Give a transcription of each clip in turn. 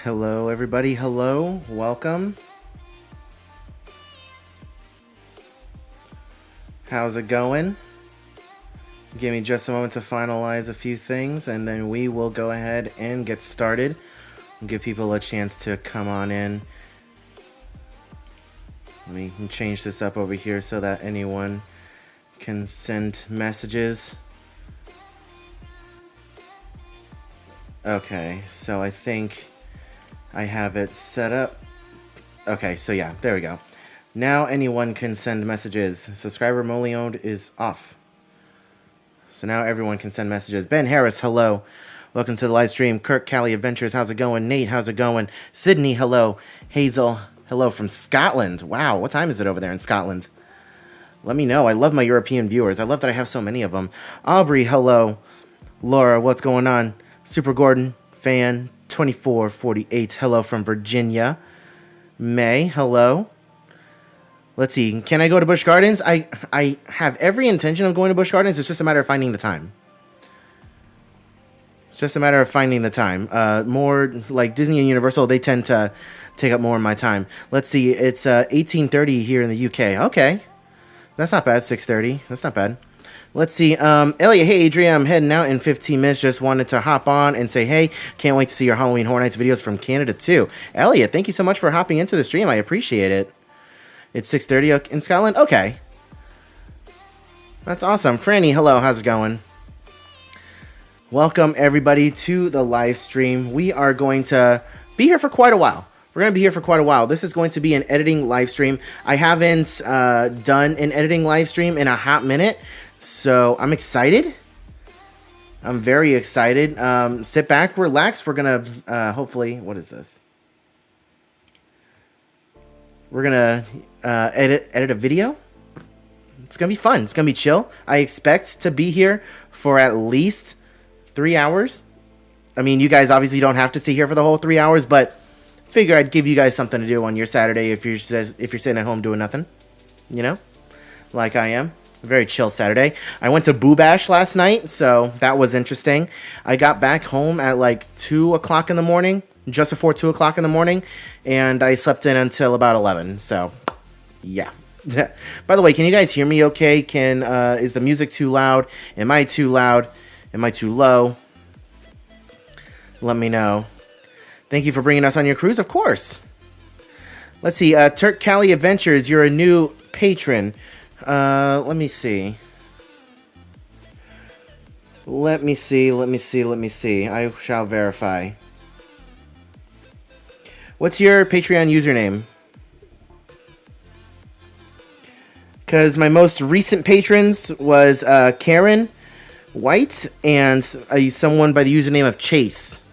Hello, everybody. Hello. Welcome. How's it going? Give me just a moment to finalize a few things, and then we will go ahead and get started. Give people a chance to come on in. Let me change this up over here so that anyone can send messages. Okay, so I think I have it set up. Okay, so yeah, there we go. Now anyone can send messages. Subscriber remotely owned is off. So now everyone can send messages. Ben Harris, hello. Welcome to the live stream. Kirk Cali Adventures, how's it going? Nate, how's it going? Sydney, hello. Hazel, hello from Scotland. Wow, what time is it over there in Scotland? Let me know. I love my European viewers. I love that I have so many of them. Aubrey, hello. Laura, what's going on? Super Gordon, fan, 2448, hello from Virginia. May, hello. Let's see, can I go to Busch Gardens? I have every intention of going to Busch Gardens. It's just a matter of finding the time. It's just a matter of finding the time. More like Disney and Universal, they tend to take up more of my time. Let's see, it's 18:30 here in the UK. Okay, that's not bad. 6:30, that's not bad. Let's see, Elliot, hey Adrian, I'm heading out in 15 minutes. Just wanted to hop on and say, hey, can't wait to see your Halloween Horror Nights videos from Canada too. Elliot, thank you so much for hopping into the stream. I appreciate it. It's 6:30 in Scotland? Okay. That's awesome. Franny, hello, how's it going? Welcome everybody to the live stream. We are going to be here for quite a while. We're going to be here for quite a while. This is going to be an editing live stream. I haven't done an editing live stream in a hot minute. So I'm excited. I'm very excited. Sit back, relax. We're gonna hopefully. What is this? We're gonna edit a video. It's gonna be fun. It's gonna be chill. I expect to be here for at least 3 hours. I mean, you guys obviously don't have to stay here for the whole 3 hours, but figure I'd give you guys something to do on your Saturday if you're sitting at home doing nothing. You know, like I am. Very chill Saturday. I went to Boo Bash last night, so that was interesting. I got back home at like 2 o'clock in the morning, just before 2 o'clock in the morning, and I slept in until about 11, so yeah. By the way, can you guys hear me okay? Is the music too loud? Am I too loud? Am I too low? Let me know. Thank you for bringing us on your cruise, of course. Let's see, Turk Cali Adventures, you're a new patron. Let me see. Let me see. I shall verify. What's your Patreon username? Because my most recent patrons was Karen White and someone by the username of Chase.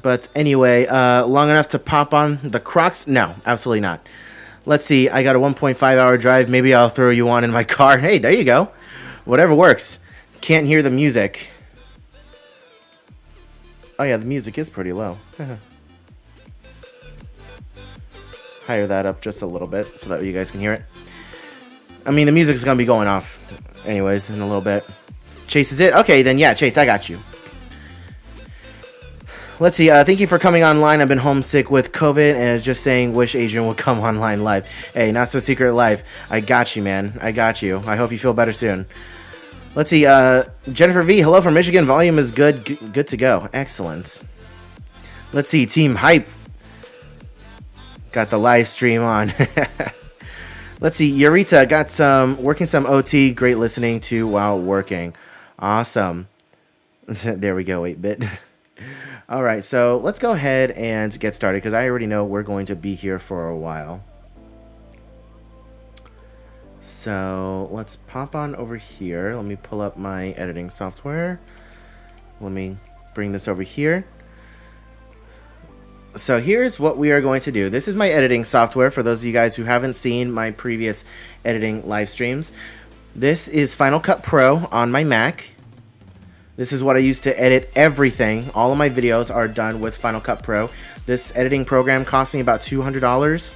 But anyway, long enough to pop on the Crocs? No, absolutely not. Let's see. I got a 1.5 hour drive. Maybe I'll throw you on in my car. Hey, there you go. Whatever works. Can't hear the music. Oh yeah, the music is pretty low. Higher that up just a little bit so that you guys can hear it. I mean, the music's going to be going off anyways in a little bit. Chase is it? Okay, then yeah, Chase, I got you. Let's see. Thank you for coming online. I've been homesick with COVID and just saying wish Adrian would come online live. Hey, not so secret live. I got you, man. I got you. I hope you feel better soon. Let's see. Jennifer V. Hello from Michigan. Volume is good. Good to go. Excellent. Let's see. Team Hype. Got the live stream on. Let's see. Eureka got working some OT. Great listening to while working. Awesome. There we go. 8-bit. All right, so let's go ahead and get started because I already know we're going to be here for a while. So let's pop on over here. Let me pull up my editing software. Let me bring this over here. So here's what we are going to do. This is my editing software for those of you guys who haven't seen my previous editing live streams. This is Final Cut Pro on my Mac. This is what I use to edit everything. All of my videos are done with Final Cut Pro. This editing program cost me about $200,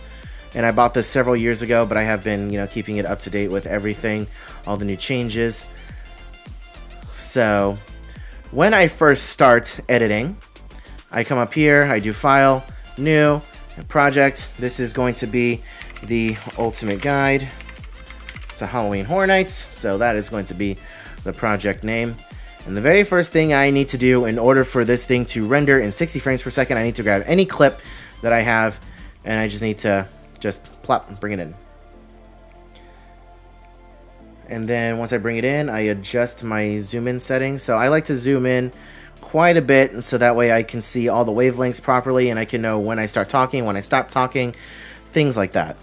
and I bought this several years ago, but I have been, keeping it up to date with everything, all the new changes. So when I first start editing, I come up here, I do File, New, Project. This is going to be the Ultimate Guide to Halloween Horror Nights. So that is going to be the project name. And the very first thing I need to do in order for this thing to render in 60 frames per second, I need to grab any clip that I have, and I just need to just plop and bring it in. And then once I bring it in, I adjust my zoom in settings. So I like to zoom in quite a bit, so that way I can see all the wavelengths properly, and I can know when I start talking, when I stop talking, things like that.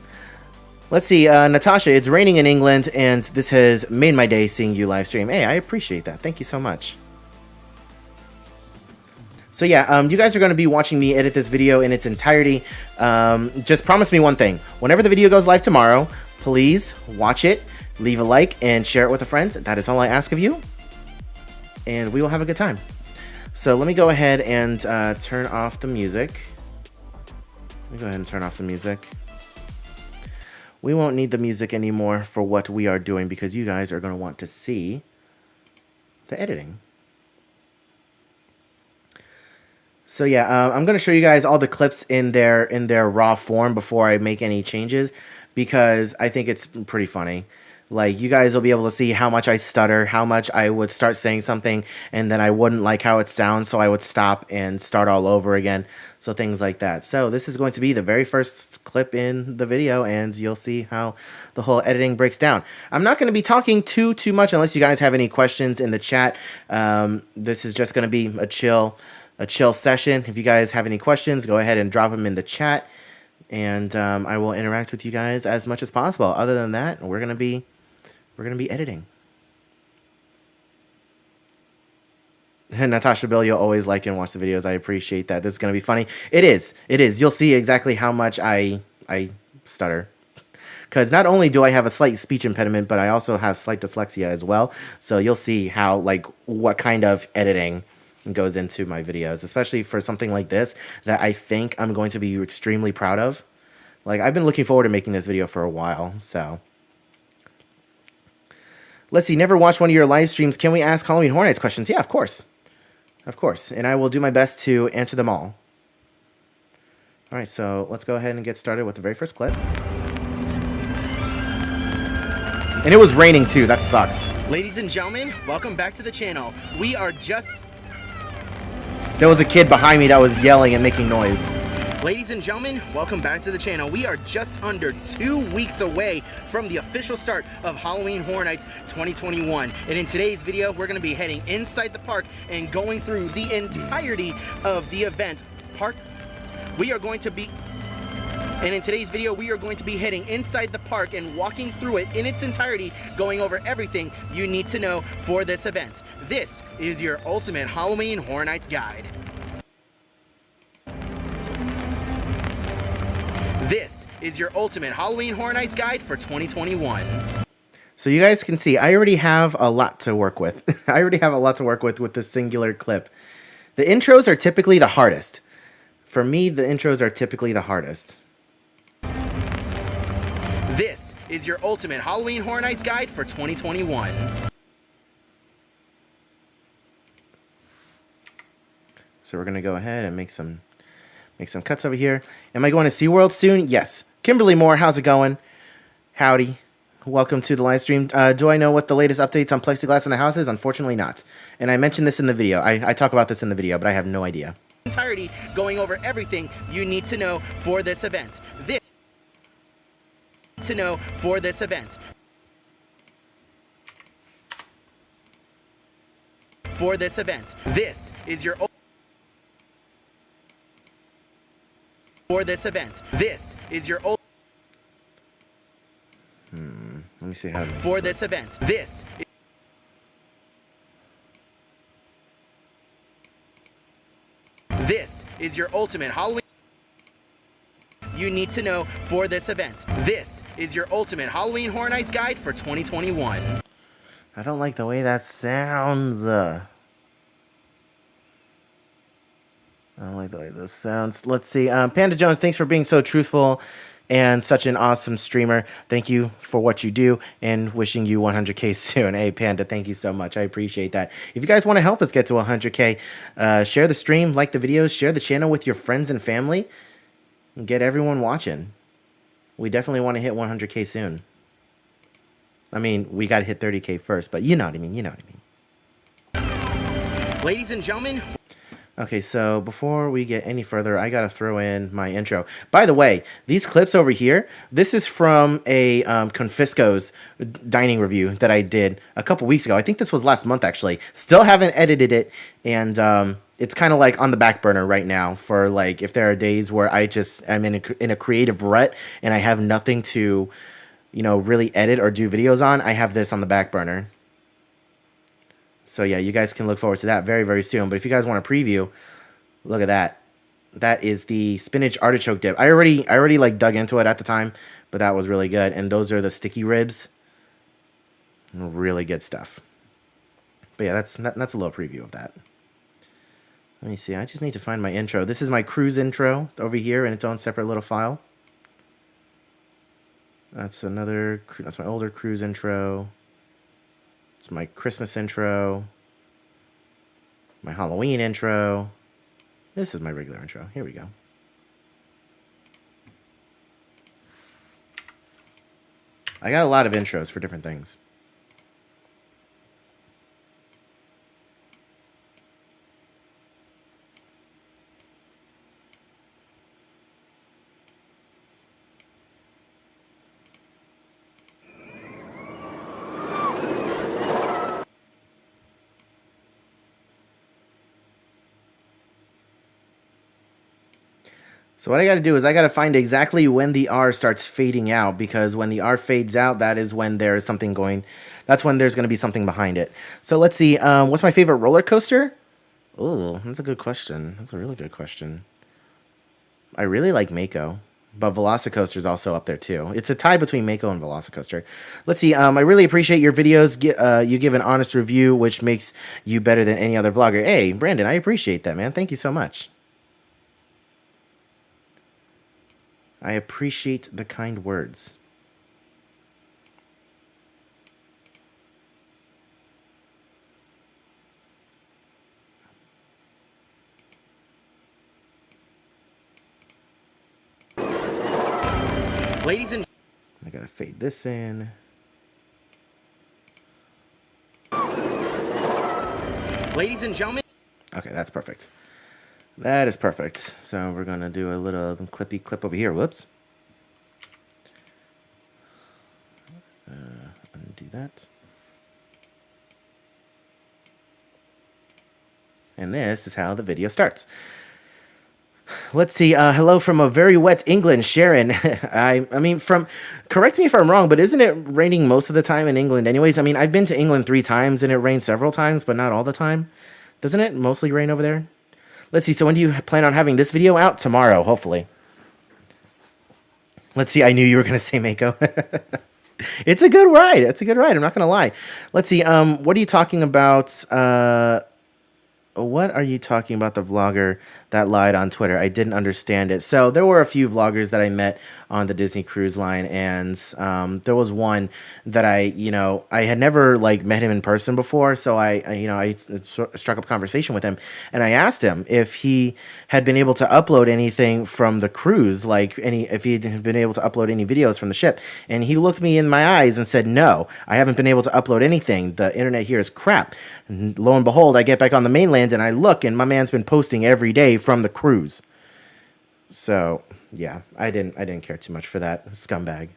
Let's see, Natasha, it's raining in England, and this has made my day seeing you live stream. Hey, I appreciate that. Thank you so much. So yeah, you guys are going to be watching me edit this video in its entirety. Just promise me one thing. Whenever the video goes live tomorrow, please watch it, leave a like, and share it with a friend. That is all I ask of you, and we will have a good time. So let me go ahead and turn off the music. We won't need the music anymore for what we are doing because you guys are going to want to see the editing. So yeah, I'm going to show you guys all the clips in their raw form before I make any changes, because I think it's pretty funny. Like, you guys will be able to see how much I stutter, how much I would start saying something and then I wouldn't like how it sounds, so I would stop and start all over again. So things like that. So this is going to be the very first clip in the video, and you'll see how the whole editing breaks down. I'm not going to be talking too much unless you guys have any questions in the chat. This is just going to be a chill session. If you guys have any questions, go ahead and drop them in the chat, and I will interact with you guys as much as possible. Other than that, we're gonna be editing. And Natasha Bill, you'll always like and watch the videos. I appreciate that. This is gonna be funny. It is. You'll see exactly how much I stutter. Because not only do I have a slight speech impediment, but I also have slight dyslexia as well. So you'll see how, like, what kind of editing goes into my videos, especially for something like this that I think I'm going to be extremely proud of. Like, I've been looking forward to making this video for a while, so. Let's see, never watched one of your live streams. Can we ask Halloween Horror Nights questions? Yeah, of course. Of course, and I will do my best to answer them all. All right, so let's go ahead and get started with the very first clip. And it was raining too, that sucks. Ladies and gentlemen, welcome back to the channel. We are just... There was a kid behind me that was yelling and making noise. Ladies and gentlemen, welcome back to the channel. We are just under 2 weeks away from the official start of Halloween Horror Nights 2021. And in today's video, we're going to be heading inside the park and going through the entirety of the event. And in today's video, we are going to be heading inside the park and walking through it in its entirety, going over everything you need to know for this event. This is your ultimate Halloween Horror Nights guide. This is your ultimate Halloween Horror Nights guide for 2021. So you guys can see, I already have a lot to work with. I already have a lot to work with this singular clip. The intros are typically the hardest. For me, the intros are typically the hardest. This is your ultimate Halloween Horror Nights guide for 2021. So we're going to go ahead and make some cuts over here. Am I going to SeaWorld soon? Yes. Kimberly Moore, how's it going? Howdy. Welcome to the live stream. Do I know what the latest updates on plexiglass in the house is? Unfortunately not. And I mentioned this in the video. I talk about this in the video, but I have no idea. Entirety, going over everything you need to know for this event. This is your let me see how for this event. This is your ultimate Halloween you need to know for this event. This is your ultimate Halloween Horror Nights guide for 2021. I don't like the way that sounds. I don't like the way this sounds. Let's see. Panda Jones, thanks for being so truthful. and such an awesome streamer. Thank you for what you do, and wishing you 100K soon. Hey, Panda, thank you so much. I appreciate that. If you guys want to help us get to 100K, share the stream, like the videos, share the channel with your friends and family, and get everyone watching. We definitely want to hit 100K soon. I mean, we got to hit 30K first, but you know what I mean. You know what I mean. Ladies and gentlemen. Okay, so before we get any further, I got to throw in my intro. By the way, these clips over here, this is from a Confisco's dining review that I did a couple weeks ago. I think this was last month, actually. Still haven't edited it, and it's kind of like on the back burner right now for like if there are days where I just am in a creative rut and I have nothing to, you know, really edit or do videos on. I have this on the back burner. So yeah, you guys can look forward to that very, very soon. But if you guys want a preview, look at that. That is the spinach artichoke dip. I already like dug into it at the time, but that was really good. And those are the sticky ribs. Really good stuff. But yeah, that's a little preview of that. Let me see. I just need to find my intro. This is my cruise intro over here in its own separate little file. That's my older cruise intro. It's my Christmas intro, my Halloween intro. This is my regular intro. Here we go. I got a lot of intros for different things. So what I got to do is I got to find exactly when the R starts fading out, because when the R fades out, that is when there is something going. That's when there's going to be something behind it. So let's see. What's my favorite roller coaster? Oh, that's a good question. That's a really good question. I really like Mako, but Velocicoaster is also up there too. It's a tie between Mako and Velocicoaster. Let's see. I really appreciate your videos. You give an honest review, which makes you better than any other vlogger. Hey, Brandon, I appreciate that, man. Thank you so much. I appreciate the kind words. Ladies and I gotta fade this in. Ladies and gentlemen. Okay, that's perfect. That is perfect. So we're going to do a little clippy clip over here. Whoops. Undo that. And this is how the video starts. Let's see. Hello from a very wet England, Sharon. I mean, correct me if I'm wrong, but isn't it raining most of the time in England anyways? I mean, I've been to England 3 times and it rains several times, but not all the time. Doesn't it mostly rain over there? Let's see, so when do you plan on having this video out? Tomorrow, hopefully. Let's see, I knew you were going to say Mako. It's a good ride. It's a good ride, I'm not going to lie. Let's see, what are you talking about? What are you talking about, the vlogger that lied on Twitter? I didn't understand it. So there were a few vloggers that I met on the Disney Cruise Line, and there was one that I had never like met him in person before, so I struck up a conversation with him, and I asked him if he had been able to upload anything from the cruise, if he had been able to upload any videos from the ship, and he looked me in my eyes and said, "No, I haven't been able to upload anything. The internet here is crap." And lo and behold, I get back on the mainland and I look, and my man's been posting every day from the cruise. So yeah, I didn't care too much for that scumbag.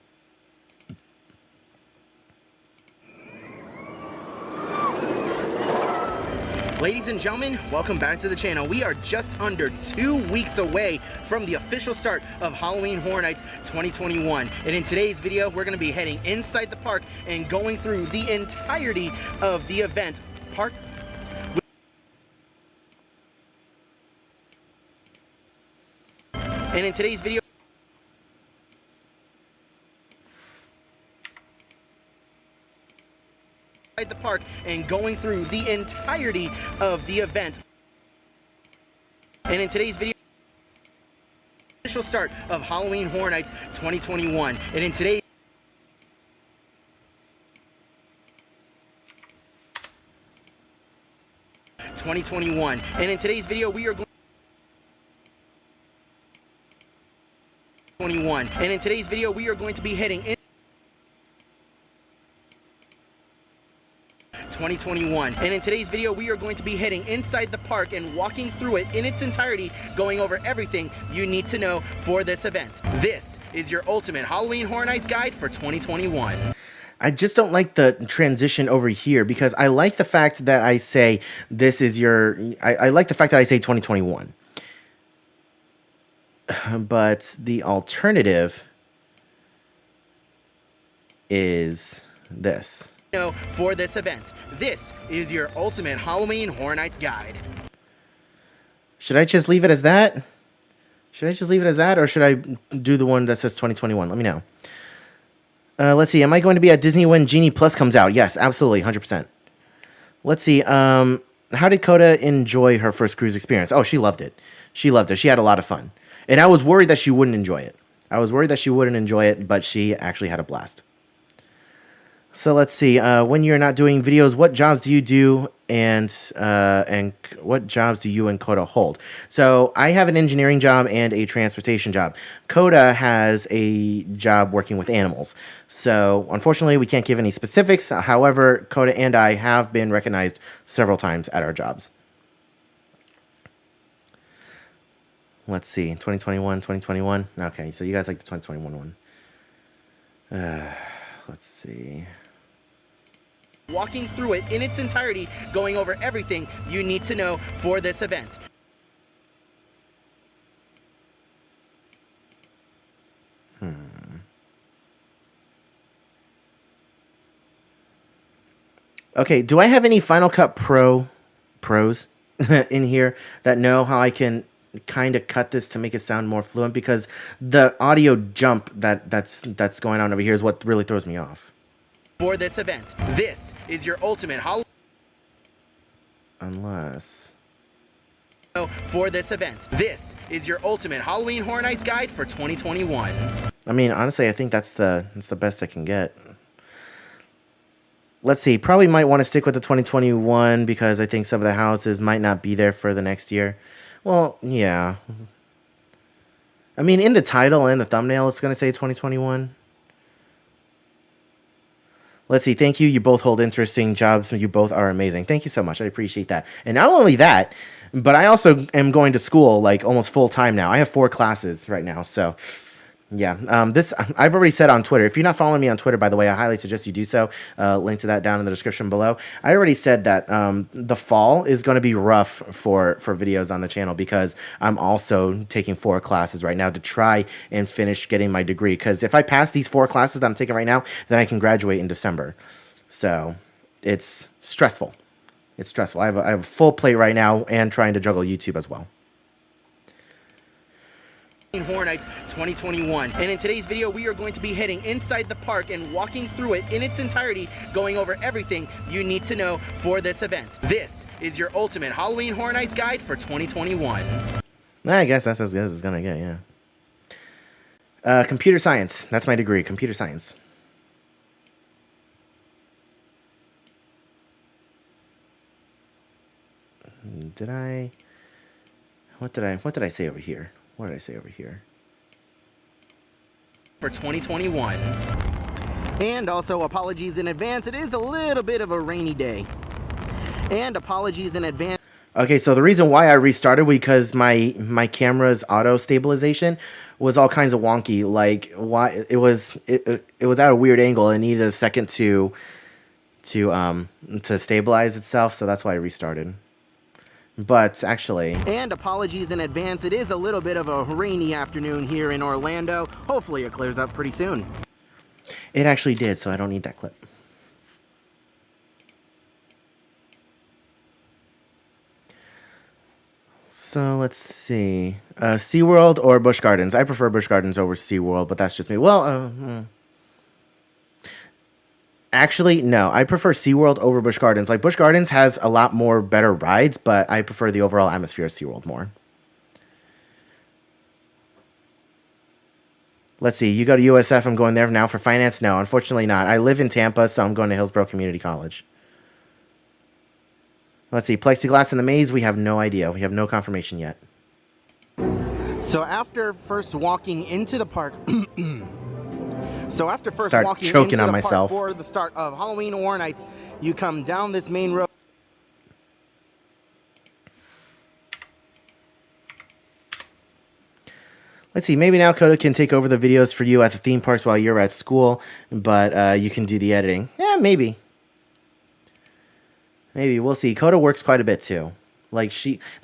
Ladies and gentlemen, welcome back to the channel. We are just under 2 weeks away from the official start of Halloween Horror Nights 2021. And in today's video, we're gonna be heading inside the park and going through the entirety of the event. Park. And in today's video, the park and going through the entirety of the event. And in today's video, official start of Halloween Horror Nights 2021. And in today's 2021. And in today's video, we are going 21. And in today's video, we are going to be heading in 2021. And in today's video, we are going to be heading inside the park and walking through it in its entirety, going over everything you need to know for this event. This is your ultimate Halloween Horror Nights guide for 2021. I just don't like the transition over here because I like the fact that I say this is your... I like the fact that I say 2021. But the alternative is this. For this event, this is your ultimate Halloween Horror Nights guide. Should I just leave it as that? Should I just leave it as that, or should I do the one that says 2021? Let me know. Let's see. Am I going to be at Disney when Genie Plus comes out? Yes, absolutely, 100%. Let's see. How did Coda enjoy her first cruise experience? Oh, she loved it. She loved it. She had a lot of fun. And I was worried that she wouldn't enjoy it. But she actually had a blast. So let's see. When you're not doing videos, what jobs do you do, and what jobs do you and Coda hold? So I have an engineering job and a transportation job. Coda has a job working with animals. So unfortunately, we can't give any specifics. However, Coda and I have been recognized several times at our jobs. Let's see. 2021, 2021. Okay, so you guys like the 2021 one. Let's see. Walking through it in its entirety, going over everything you need to know for this event. Okay, do I have any Final Cut pros in here that know how I can kind of cut this to make it sound more fluent? Because the audio jump that's going on over here is what really throws me off. For this event, this is your ultimate Halloween. Unless. For this event, this is your ultimate Halloween Horror Nights guide for 2021. I mean, honestly, I think that's the best I can get. Let's see. Probably might want to stick with the 2021 because I think some of the houses might not be there for the next year. Well, yeah. I mean, in the title and the thumbnail, it's going to say 2021. Let's see. Thank you. You both hold interesting jobs. You both are amazing. Thank you so much. I appreciate that. And not only that, but I also am going to school like almost full time now. I have 4 classes right now. So, yeah. This I've already said on Twitter. If you're not following me on Twitter, by the way, I highly suggest you do so. Link to that down in the description below. I already said that the fall is going to be rough for videos on the channel because I'm also taking 4 classes right now to try and finish getting my degree. Because if I pass these 4 classes that I'm taking right now, then I can graduate in December. So it's stressful. It's stressful. I have a full plate right now and trying to juggle YouTube as well. Horror Nights 2021. And in today's video, we are going to be heading inside the park and walking through it in its entirety, going over everything you need to know for this event. This is your ultimate Halloween Horror Nights guide for 2021. I guess that's as good as it's gonna get, yeah. Computer science. That's my degree, computer science. What did I say over here? What did I say over here? For 2021. And also apologies in advance. It is a little bit of a rainy day. And apologies in advance. Okay, so the reason why I restarted because my camera's auto stabilization was all kinds of wonky. Like why it was at a weird angle and needed a second to stabilize itself, so that's why I restarted. But actually... And apologies in advance, it is a little bit of a rainy afternoon here in Orlando. Hopefully it clears up pretty soon. It actually did, so I don't need that clip. So let's see. SeaWorld or Busch Gardens? I prefer Busch Gardens over SeaWorld, but that's just me. Well, actually, no. I prefer SeaWorld over Busch Gardens. Like, Busch Gardens has a lot more better rides, but I prefer the overall atmosphere of SeaWorld more. Let's see. You go to USF. I'm going there now for finance. No, unfortunately not. I live in Tampa, so I'm going to Hillsborough Community College. Let's see. Plexiglass in the maze. We have no idea. We have no confirmation yet. So after first walking into the park, choking on myself for the start of Halloween Horror Nights, you come down this main road. Let's see, maybe now Coda can take over the videos for you at the theme parks while you're at school, but you can do the editing. Yeah, maybe. Maybe, we'll see. Coda works quite a bit too. Like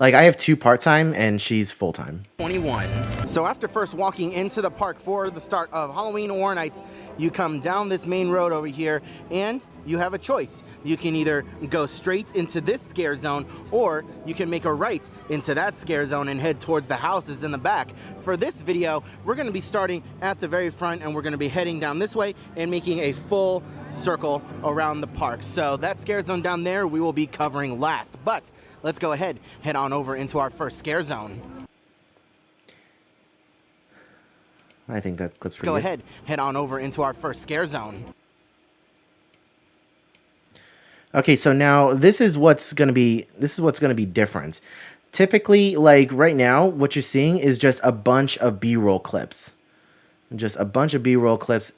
I have 2 part-time and she's full-time. 21. So after first walking into the park for the start of Halloween Horror Nights, you come down this main road over here and you have a choice. You can either go straight into this scare zone or you can make a right into that scare zone and head towards the houses in the back. For this video, we're going to be starting at the very front and we're going to be heading down this way and making a full circle around the park. So that scare zone down there we will be covering last. But let's go ahead, head on over into our first scare zone. I think that clip's pretty good. Go ahead, head on over into our first scare zone. Okay, so now this is what's gonna be different. Typically, like right now, what you're seeing is just a bunch of B-roll clips. Just a bunch of B-roll clips.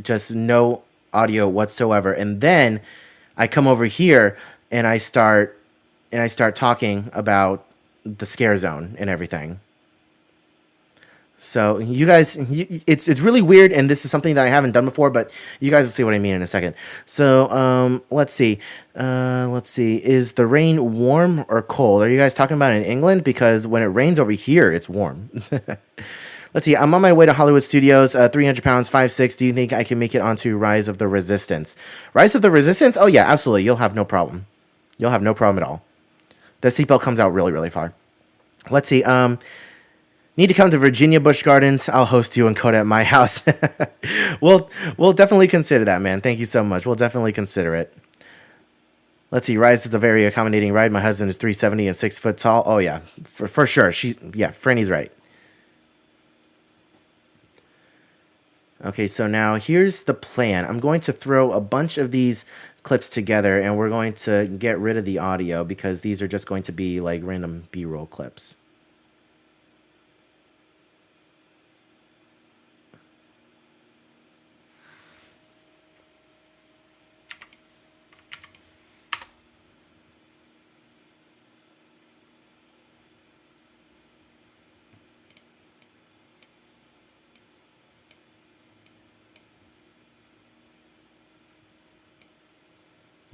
Just no audio whatsoever. And then I come over here and I start talking about the scare zone and everything. So you guys, it's really weird, and this is something that I haven't done before, but you guys will see what I mean in a second. So let's see. Is the rain warm or cold? Are you guys talking about in England? Because when it rains over here, it's warm. Let's see. I'm on my way to Hollywood Studios. 300 pounds, 5'6". Do you think I can make it onto Rise of the Resistance? Rise of the Resistance? Oh yeah, absolutely. You'll have no problem. You'll have no problem at all. The seatbelt comes out really, really far. Let's see. Need to come to Virginia Busch Gardens. I'll host you and Coda at my house. We'll definitely consider that, man. Thank you so much. We'll definitely consider it. Let's see. Rise is a very accommodating ride. My husband is 370 and 6 foot tall. Oh yeah, for sure. Franny's right. Okay, so now here's the plan. I'm going to throw a bunch of these clips together, and we're going to get rid of the audio because these are just going to be like random B-roll clips.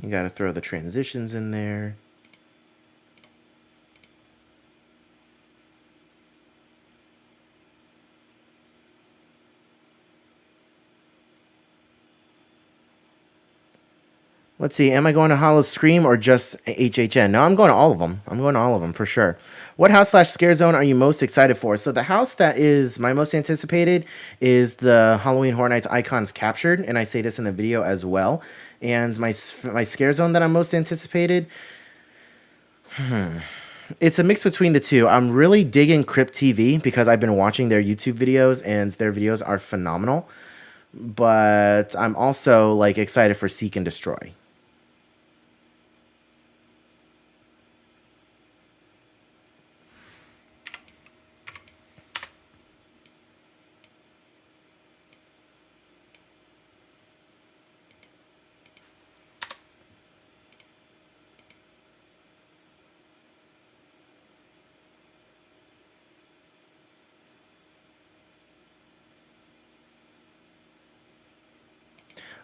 You got to throw the transitions in there. Let's see. Am I going to Hollow Scream or just HHN? No, I'm going to all of them. I'm going to all of them for sure. What house/scare zone are you most excited for? So the house that is my most anticipated is the Halloween Horror Nights Icons Captured, and I say this in the video as well. And my scare zone that I'm most anticipated, it's a mix between the two. I'm really digging Crypt TV because I've been watching their YouTube videos and their videos are phenomenal. But I'm also like excited for Seek and Destroy.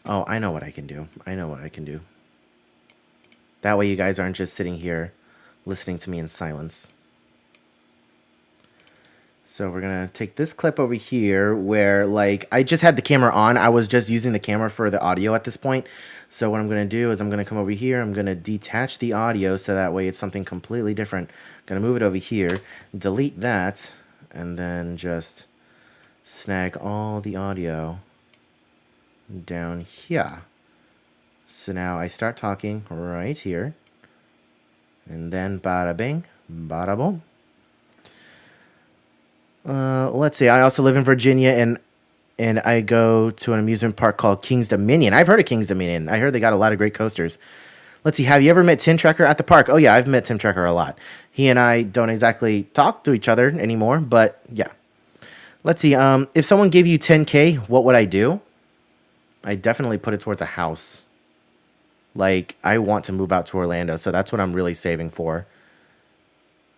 Oh, I know what I can do. I know what I can do. That way you guys aren't just sitting here listening to me in silence. So we're going to take this clip over here where, like, I just had the camera on. I was just using the camera for the audio at this point. So what I'm going to do is I'm going to come over here. I'm going to detach the audio so that way it's something completely different. I'm going to move it over here, delete that, and then just snag all the audio down here. So now I start talking right here, and then bada bing, bada boom. Let's see. I also live in Virginia, and I go to an amusement park called King's Dominion. I've heard of King's Dominion. I heard they got a lot of great coasters. Let's see. Have you ever met Tim Trekker at the park? Oh yeah, I've met Tim Trekker a lot. He and I don't exactly talk to each other anymore, but yeah. Let's see. If someone gave you 10K, what would I do? I definitely put it towards a house. Like I want to move out to Orlando, so that's what I'm really saving for.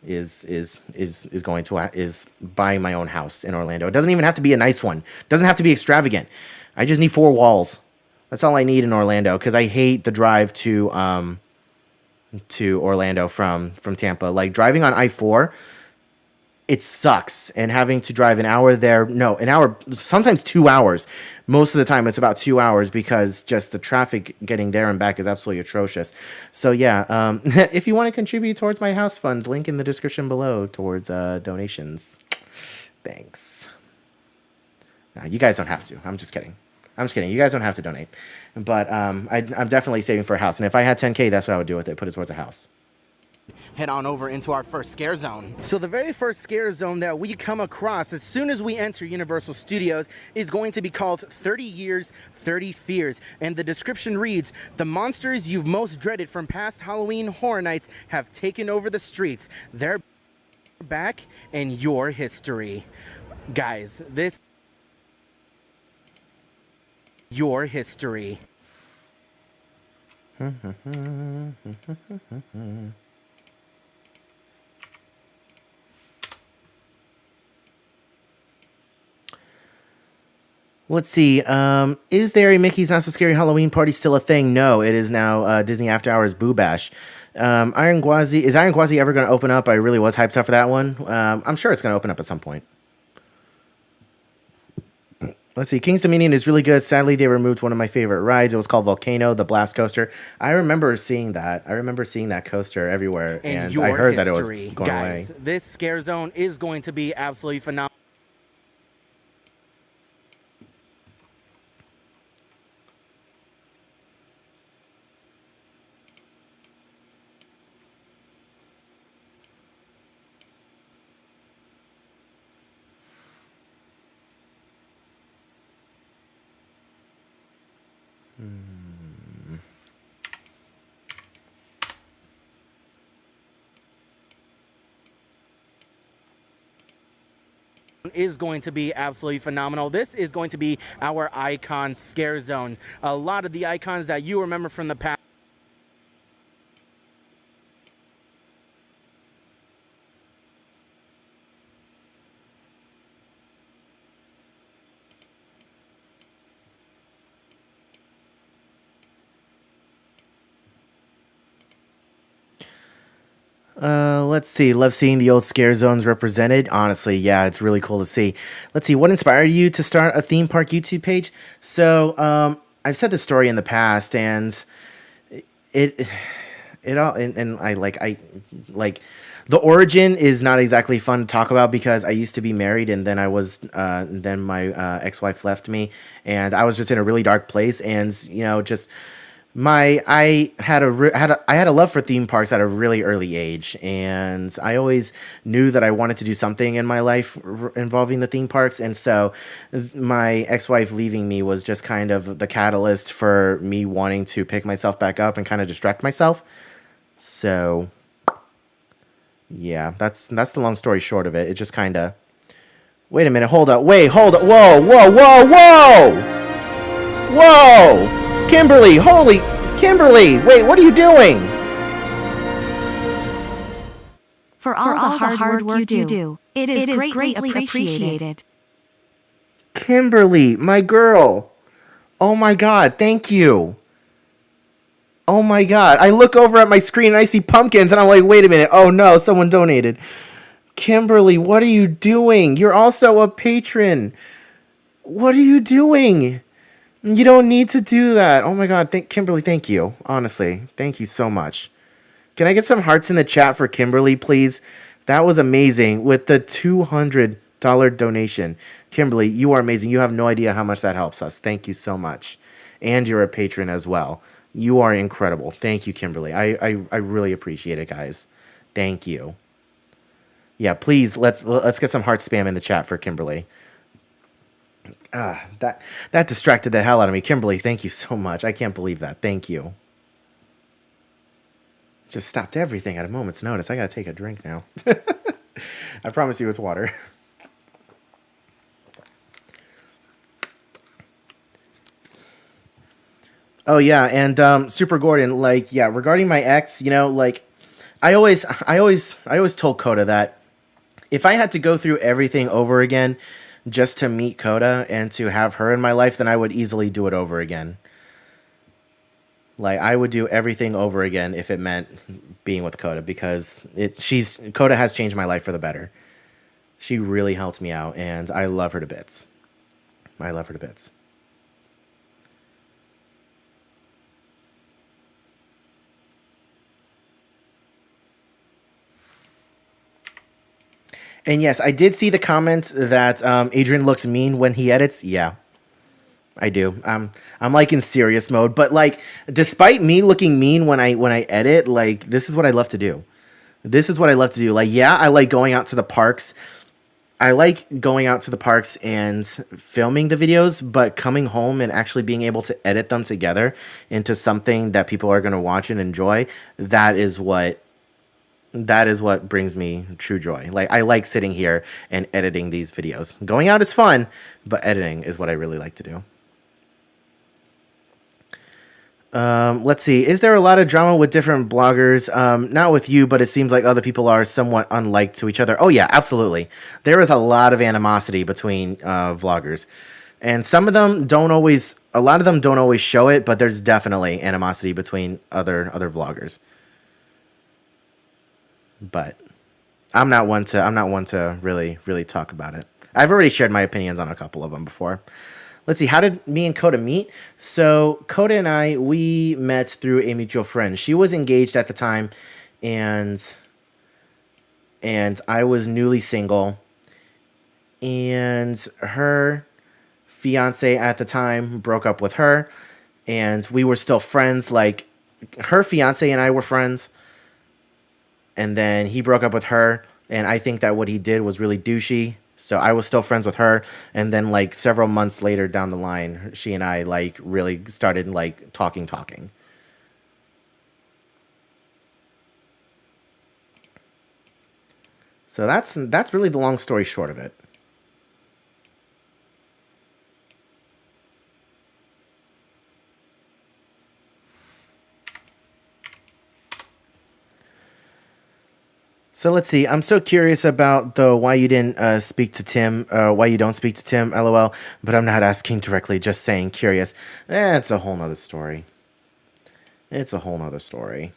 Is going to is buying my own house in Orlando. It doesn't even have to be a nice one. It doesn't have to be extravagant. I just need 4 walls. That's all I need in Orlando because I hate the drive to Orlando from Tampa. Like driving on I-4, it sucks. And having to drive an hour there, no, an hour, sometimes 2 hours. Most of the time, it's about 2 hours because just the traffic getting there and back is absolutely atrocious. So yeah, if you want to contribute towards my house funds, link in the description below towards donations. Thanks. No, you guys don't have to. I'm just kidding. I'm just kidding. You guys don't have to donate. But I'm definitely saving for a house. And if I had 10K, that's what I would do with it. Put it towards a house. Head on over into our first scare zone. So the very first scare zone that we come across as soon as we enter Universal Studios is going to be called 30 Years, 30 Fears. And the description reads, the monsters you've most dreaded from past Halloween Horror Nights have taken over the streets. They're back in your history. Guys, this your history. Let's see. Is there a Mickey's Not So Scary Halloween party still a thing? No, it is now Disney After Hours Boo Bash. Iron Gwazi, is Iron Gwazi ever going to open up? I really was hyped up for that one. I'm sure it's going to open up at some point. Let's see. King's Dominion is really good. Sadly, they removed one of my favorite rides. It was called Volcano, the Blast Coaster. I remember seeing that. I remember seeing that coaster everywhere, and I heard that it was going Guys, away. this scare zone is going to be absolutely phenomenal. Is going to be absolutely phenomenal. This is going to be our icon scare zone. A lot of the icons that you remember from the past. Let's see. Love seeing the old scare zones represented. Honestly, yeah, it's really cool to see. Let's see. What inspired you to start a theme park YouTube page? So, I've said this story in the past, and it all and I like the origin is not exactly fun to talk about because I used to be married and then then my ex-wife left me and I was just in a really dark place and just I had a love for theme parks at a really early age, and I always knew that I wanted to do something in my life involving the theme parks, and so my ex-wife leaving me was just kind of the catalyst for me wanting to pick myself back up and kind of distract myself. So yeah, that's the long story short of it. It just kind of wait a minute, hold up, hold up, whoa. Kimberly, holy Kimberly, wait, what are you doing? For all the hard work you do, it is greatly appreciated. Kimberly, my girl. Oh my God, thank you. Oh my God, I look over at my screen and I see pumpkins and I'm like, wait a minute, oh no, someone donated. Kimberly, what are you doing? You're also a patron. What are you doing? You don't need to do that. Oh my God. Kimberly, thank you. Honestly, thank you so much. Can I get some hearts in the chat for Kimberly, please? That was amazing with the $200 donation. Kimberly, you are amazing. You have no idea how much that helps us. Thank you so much. And you're a patron as well. You are incredible. Thank you, Kimberly. I really appreciate it, guys. Thank you. Yeah, please let's get some heart spam in the chat for Kimberly. That distracted the hell out of me. Kimberly, thank you so much. I can't believe that. Thank you. Just stopped everything at a moment's notice. I gotta take a drink now. I promise you it's water. Oh yeah, and Super Gordon, like, yeah, regarding my ex, you know, like, I always told Coda that if I had to go through everything over again just to meet Coda and to have her in my life, then I would easily do it over again. Like, I would do everything over again if it meant being with Coda, because Coda has changed my life for the better. She really helped me out, and I love her to bits. I love her to bits. And yes, I did see the comment that Adrian looks mean when he edits. Yeah, I do. I'm like in serious mode, but like, despite me looking mean when I edit, like, this is what I love to do. This is what I love to do. Like, yeah, I like going out to the parks. I like going out to the parks and filming the videos, but coming home and actually being able to edit them together into something that people are going to watch and enjoy, that is what brings me true joy. Like, I like sitting here and editing these videos. Going out is fun, but editing is what I really like to do. Let's see. Is there a lot of drama with different bloggers? Not with you, but it seems like other people are somewhat unlike to each other. Oh yeah, absolutely. There is a lot of animosity between vloggers. And a lot of them don't always show it, but there's definitely animosity between other vloggers. But I'm not one to really talk about it. I've already shared my opinions on a couple of them before. Let's see, how did me and Coda meet? So Coda and I, we met through a mutual friend. She was engaged at the time, and I was newly single. And her fiance at the time broke up with her, and we were still friends. Like, her fiance and I were friends. And then he broke up with her, and I think that what he did was really douchey. So I was still friends with her, and then like several months later down the line, she and I like really started like talking. So that's really the long story short of it. So let's see. I'm so curious about why you didn't speak to Tim, why you don't speak to Tim, LOL. But I'm not asking directly, just saying curious. It's a whole nother story. It's a whole nother story.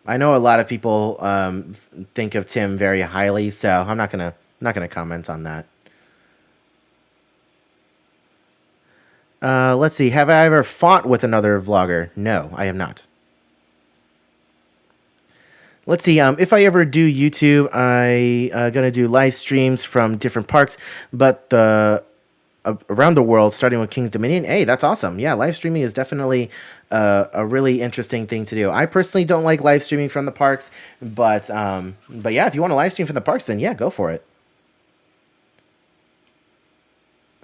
I know a lot of people think of Tim very highly, so I'm not gonna comment on that. Let's see. Have I ever fought with another vlogger? No, I have not. Let's see. If I ever do YouTube, I gonna do live streams from different parks, but around the world, starting with King's Dominion. Hey, that's awesome. Yeah, live streaming is definitely a really interesting thing to do. I personally don't like live streaming from the parks, but yeah, if you want to live stream from the parks, then yeah, go for it.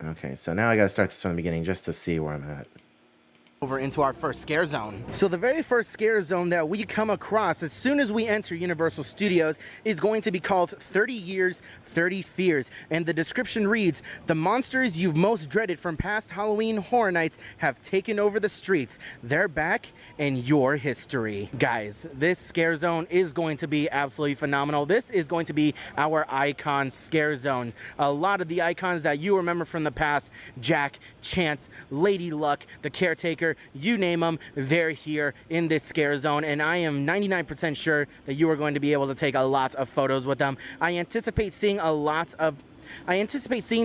Okay, so now I gotta start this from the beginning just to see where I'm at. Over into our first scare zone. So the very first scare zone that we come across as soon as we enter Universal Studios is going to be called 30 Years, 30 Fears. And the description reads, the monsters you've most dreaded from past Halloween Horror Nights have taken over the streets. They're back in your history. Guys, this scare zone is going to be absolutely phenomenal. This is going to be our icon scare zone. A lot of the icons that you remember from the past, Jack, Chance, Lady Luck, the Caretaker, you name them, they're here in this scare zone, and I am 99% sure that you are going to be able to take a lot of photos with them. I anticipate seeing the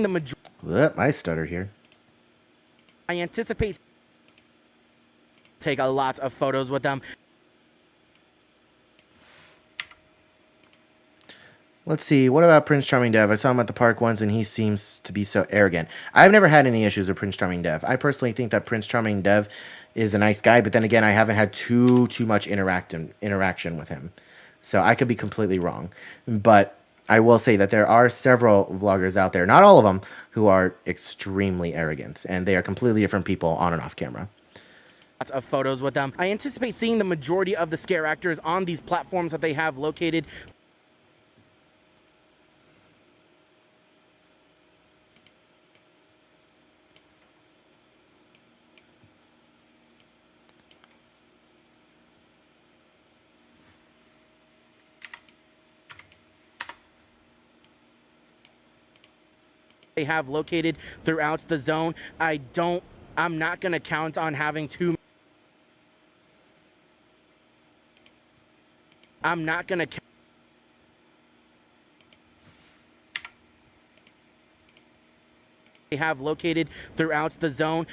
majority. I stutter here. I anticipate take a lot of photos with them. Let's see. What about Prince Charming Dev? I saw him at the park once, and he seems to be so arrogant. I've never had any issues with Prince Charming Dev. I personally think that Prince Charming Dev is a nice guy, but then again, I haven't had too much interaction with him, so I could be completely wrong. But I will say that there are several vloggers out there, not all of them, who are extremely arrogant, and they are completely different people on and off camera. Lots of photos with them. I anticipate seeing the majority of the scare actors on these platforms that they have located. They have located throughout the zone. I'm not going to count on having too I'm not going to they have located throughout the zone.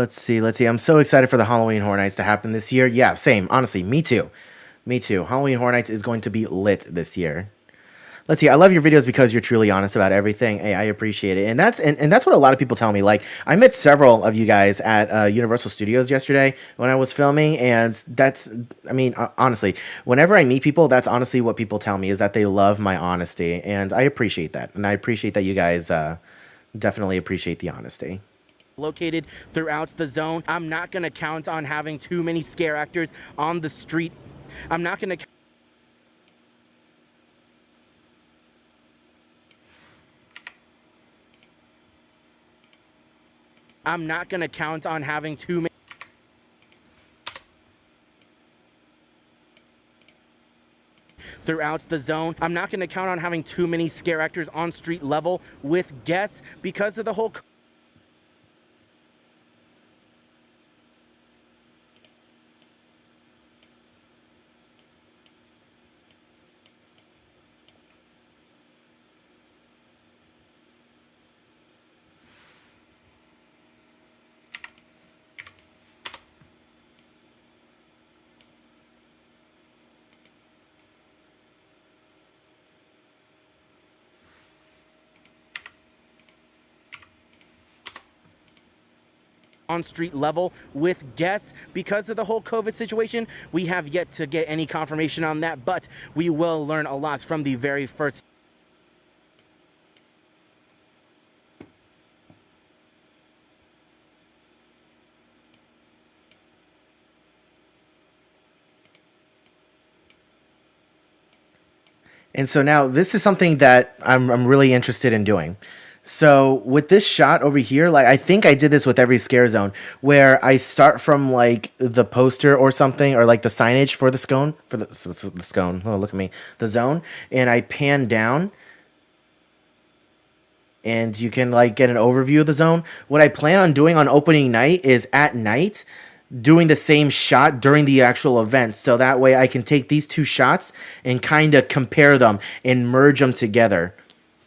Let's see. I'm so excited for the Halloween Horror Nights to happen this year. Yeah, same. Honestly, me too. Halloween Horror Nights is going to be lit this year. Let's see. I love your videos because you're truly honest about everything. Hey, I appreciate it, and that's what a lot of people tell me. Like, I met several of you guys at Universal Studios yesterday when I was filming, and honestly, whenever I meet people, that's honestly what people tell me, is that they love my honesty, and I appreciate that, and I appreciate that you guys definitely appreciate the honesty. Located throughout the zone. I'm not going to count on having too many scare actors on the street. I'm not going to count on having too many throughout the zone. I'm not going to count on having too many scare actors on street level with guests because of the whole on street level with guests because of the whole COVID situation. We have yet to get any confirmation on that, but we will learn a lot from the very first. And so now this is something that I'm really interested in doing. So with this shot over here, like, I think I did this with every scare zone, where I start from like the poster or something, or like the signage for the scone, the scone. Oh, look at me, the zone, and I pan down, and you can like get an overview of the zone. What I plan on doing on opening night is at night doing the same shot during the actual event, so that way I can take these two shots and kind of compare them and merge them together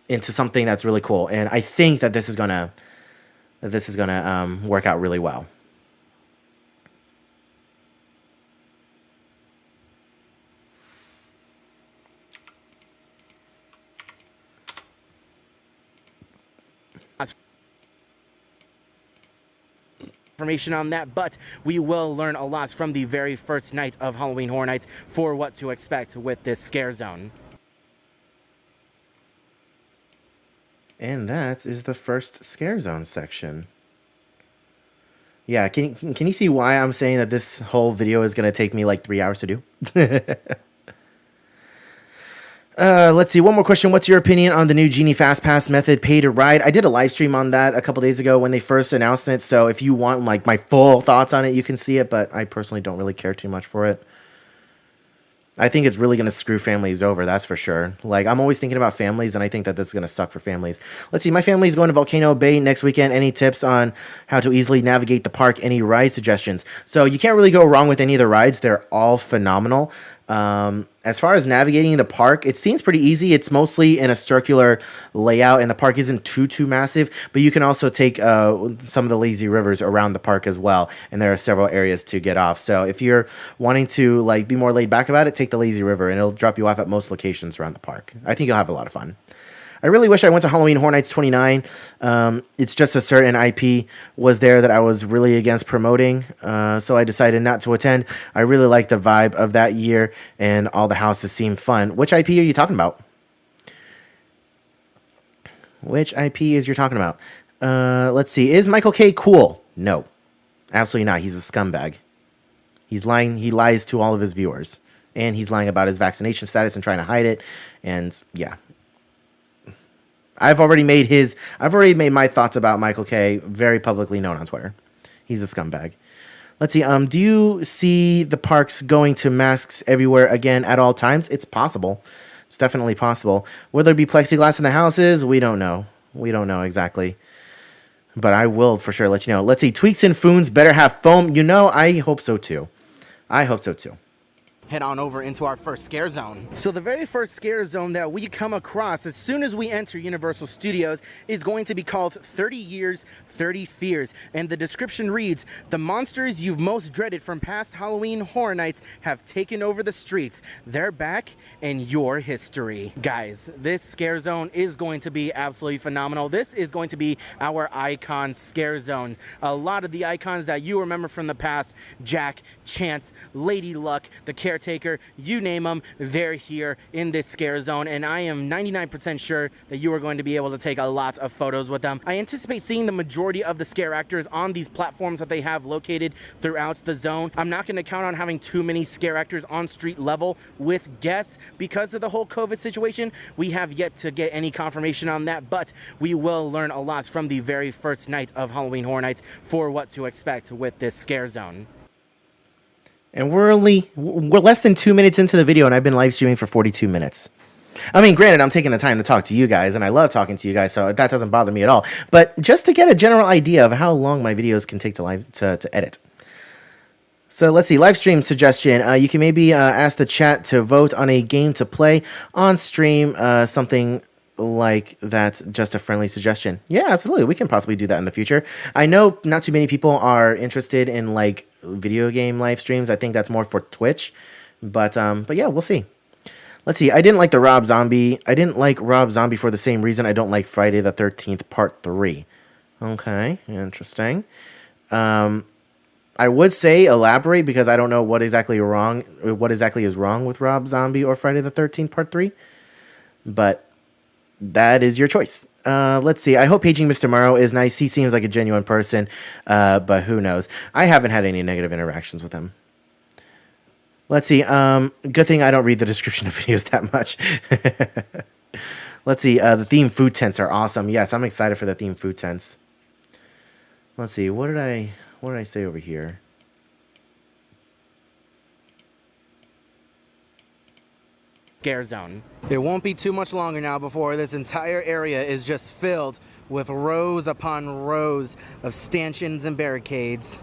into something that's really cool. And I think that this is gonna work out really well. Information on that, but we will learn a lot from the very first night of Halloween Horror Nights for what to expect with this scare zone. And that is the first scare zone section. Yeah, can you see why I'm saying that this whole video is going to take me like 3 hours to do? Let's see, one more question. What's your opinion on the new Genie Fast Pass method, pay to ride? I did a live stream on that a couple days ago when they first announced it, so if you want like my full thoughts on it, you can see it, but I personally don't really care too much for it. I think it's really going to screw families over, that's for sure. Like, I'm always thinking about families, and I think that this is going to suck for families. Let's see, my family's going to Volcano Bay next weekend. Any tips on how to easily navigate the park? Any ride suggestions? So you can't really go wrong with any of the rides. They're all phenomenal. As far as navigating the park, it seems pretty easy. It's mostly in a circular layout, and the park isn't too massive, but you can also take some of the lazy rivers around the park as well, and there are several areas to get off. So if you're wanting to like be more laid back about it, take the lazy river, and it'll drop you off at most locations around the park. I think you'll have a lot of fun. I really wish I went to Halloween Horror Nights 29. It's just a certain IP was there that I was really against promoting, so I decided not to attend. I really like the vibe of that year, and all the houses seem fun. Which IP are you talking about? Which IP is you're talking about? Let's see. Is Michael K cool? No, absolutely not. He's a scumbag. He's lying. He lies to all of his viewers, and he's lying about his vaccination status and trying to hide it. And yeah. I've already made my thoughts about Michael K very publicly known on Twitter. He's a scumbag. Let's see. Do you see the parks going to masks everywhere again at all times? It's possible. It's definitely possible. Will there be plexiglass in the houses? We don't know. We don't know exactly. But I will for sure let you know. Let's see. Tweaks and Foons better have foam. You know, I hope so too. I hope so too. Head on over into our first scare zone. So the very first scare zone that we come across as soon as we enter Universal Studios is going to be called 30 Years, 30 Fears. And the description reads, the monsters you've most dreaded from past Halloween Horror Nights have taken over the streets. They're back in your history. Guys, this scare zone is going to be absolutely phenomenal. This is going to be our icon scare zone. A lot of the icons that you remember from the past, Jack, Chance, Lady Luck, the Caretaker, you name them, they're here in this scare zone, and I am 99% sure that you are going to be able to take a lot of photos with them. I anticipate seeing the majority of the scare actors on these platforms that they have located throughout the zone. I'm not going to count on having too many scare actors on street level with guests because of the whole COVID situation. We have yet to get any confirmation on that, but we will learn a lot from the very first night of Halloween Horror Nights for what to expect with this scare zone. And we're less than 2 minutes into the video, and I've been live streaming for 42 minutes. I mean, granted, I'm taking the time to talk to you guys, and I love talking to you guys, so that doesn't bother me at all. But just to get a general idea of how long my videos can take to edit. So let's see, live stream suggestion. You can maybe ask the chat to vote on a game to play on stream, something like that. Just a friendly suggestion. Yeah, absolutely. We can possibly do that in the future. I know not too many people are interested in like video game live streams. I think that's more for Twitch, but yeah, we'll see. Let's see. I didn't like Rob Zombie for the same reason I don't like Friday the 13th Part 3. Okay, interesting. I would say elaborate because I don't know what exactly is wrong with Rob Zombie or Friday the 13th Part 3, but that is your choice. Let's see. I hope Paging Mr. Morrow is nice. He seems like a genuine person, but who knows? I haven't had any negative interactions with him. Let's see. Good thing I don't read the description of videos that much. Let's see. The theme food tents are awesome. Yes, I'm excited for the theme food tents. Let's see. What did I say over here? Scare zone. It won't be too much longer now before this entire area is just filled with rows upon rows of stanchions and barricades.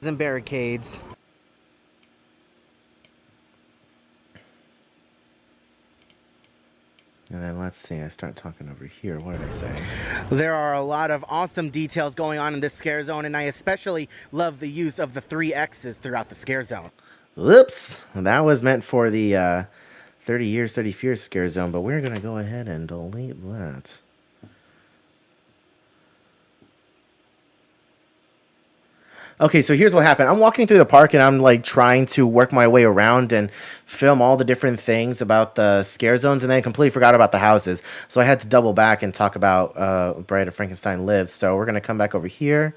And barricades. And then let's see, I start talking over here. What did I say? There are a lot of awesome details going on in this scare zone, and I especially love the use of the 3 X's throughout the scare zone. Whoops! That was meant for the 30 Years, 30 Fears scare zone, but we're going to go ahead and delete that. Okay, so here's what happened. I'm walking through the park and I'm like trying to work my way around and film all the different things about the scare zones, and then I completely forgot about the houses. So I had to double back and talk about Bride of Frankenstein Lives. So we're going to come back over here.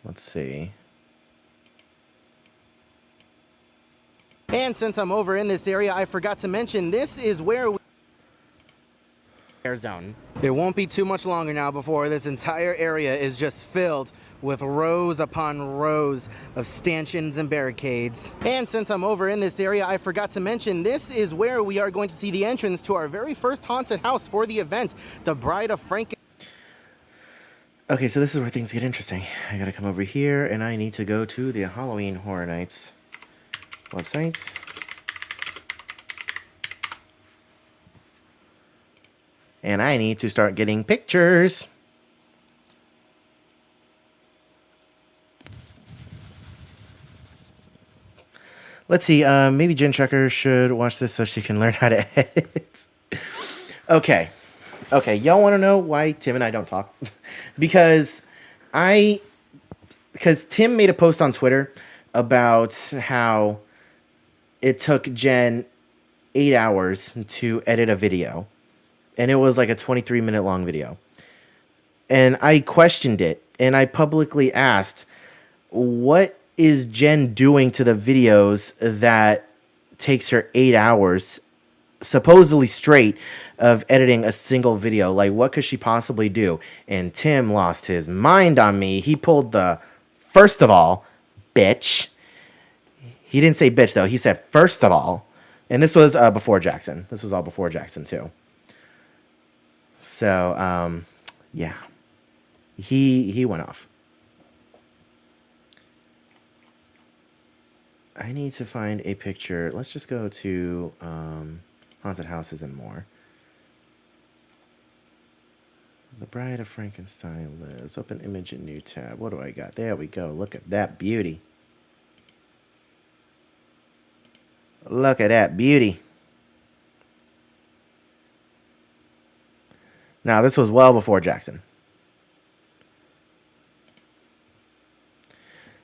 Let's see. And since I'm over in this area, I forgot to mention this is where zone. It won't be too much longer now before this entire area is just filled with rows upon rows of stanchions and barricades. And since I'm over in this area, I forgot to mention this is where we are going to see the entrance to our very first haunted house for the event, the Bride of Frankenstein. Okay, so this is where things get interesting. I gotta come over here, and I need to go to the Halloween Horror Nights website. And I need to start getting pictures. Let's see, maybe Jen Checker should watch this so she can learn how to edit. Okay, y'all want to know why Tim and I don't talk? because Tim made a post on Twitter about how it took Jen 8 hours to edit a video. And it was like a 23-minute long video. And I questioned it, and I publicly asked, what is Jen doing to the videos that takes her 8 hours, supposedly straight, of editing a single video? Like, what could she possibly do? And Tim lost his mind on me. He pulled the, first of all, bitch. He didn't say bitch, though. He said, first of all. And this was before Jackson. This was all before Jackson, too. So, yeah. He went off. I need to find a picture. Let's just go to Haunted Houses and More. The Bride of Frankenstein Lives. Open image in new tab. What do I got? There we go. Look at that beauty. Look at that beauty. Now, this was well before Jackson.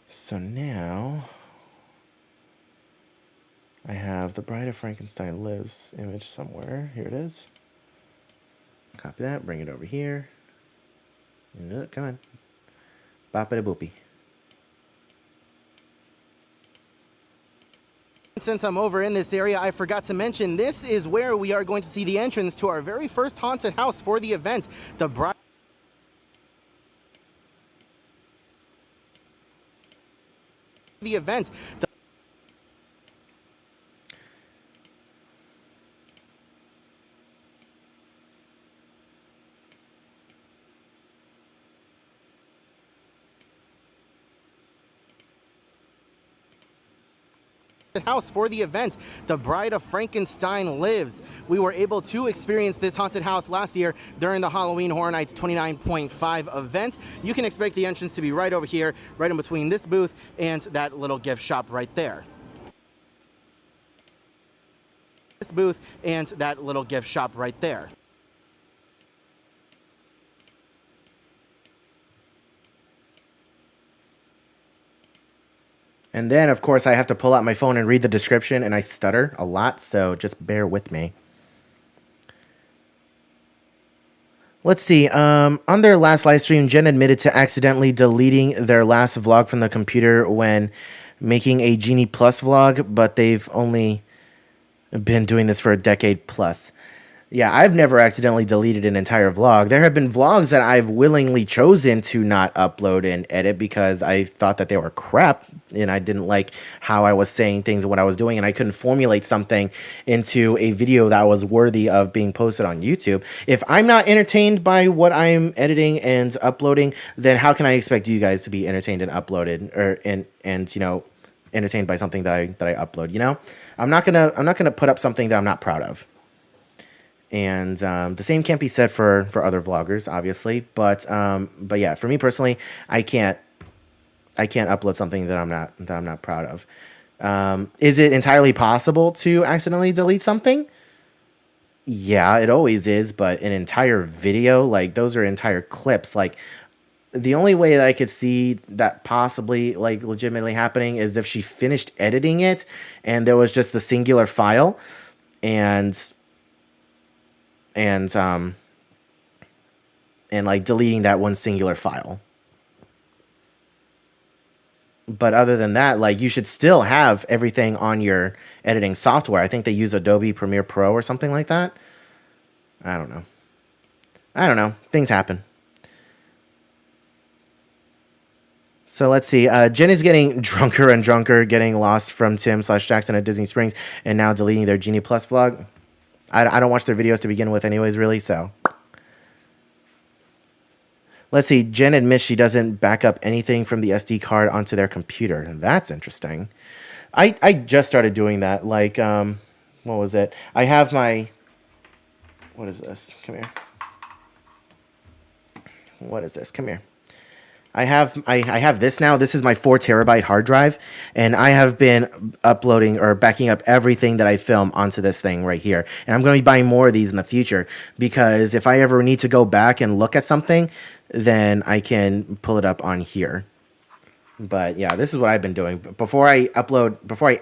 So now I have The Bride of Frankenstein Lives image somewhere. Here it is. Copy that, bring it over here. Come on. Boppity boopy. Since I'm over in this area, I forgot to mention this is where we are going to see the entrance to our very first haunted house for the event, the Bride. House for the event, The Bride of Frankenstein Lives. We were able to experience this haunted house last year during the Halloween Horror Nights 29.5 event. You can expect the entrance to be right over here, right in between this booth and that little gift shop right there. This booth and that little gift shop right there. And then, of course, I have to pull out my phone and read the description, and I stutter a lot, so just bear with me. Let's see. On their last live stream, Jen admitted to accidentally deleting their last vlog from the computer when making a Genie Plus vlog, but they've only been doing this for a decade plus. Yeah, I've never accidentally deleted an entire vlog. There have been vlogs that I've willingly chosen to not upload and edit because I thought that they were crap and I didn't like how I was saying things and what I was doing, and I couldn't formulate something into a video that was worthy of being posted on YouTube. If I'm not entertained by what I'm editing and uploading, then how can I expect you guys to be entertained and uploaded and you know, entertained by something that I upload, you know? I'm not gonna put up something that I'm not proud of. And the same can't be said for other vloggers, obviously. But yeah, for me personally, I can't upload something that I'm not proud of. Is it entirely possible to accidentally delete something? Yeah, it always is. But an entire video, like those are entire clips. Like the only way that I could see that possibly like legitimately happening is if she finished editing it and there was just the singular file and like deleting that one singular file. But other than that, like you should still have everything on your editing software. I think they use Adobe Premiere Pro or something like that. I don't know. Things happen. So let's see. Jen is getting drunker and drunker, getting lost from Tim/Jackson at Disney Springs, and now deleting their Genie Plus vlog. I don't watch their videos to begin with anyways, really, so. Let's see. Jen admits she doesn't back up anything from the SD card onto their computer. That's interesting. I just started doing that. Like, what was it? I have my... What is this? Come here. What is this? Come here. I have this now. This is my 4 terabyte hard drive, and I have been uploading or backing up everything that I film onto this thing right here. And I'm going to be buying more of these in the future because if I ever need to go back and look at something, then I can pull it up on here. But yeah, this is what I've been doing. Before I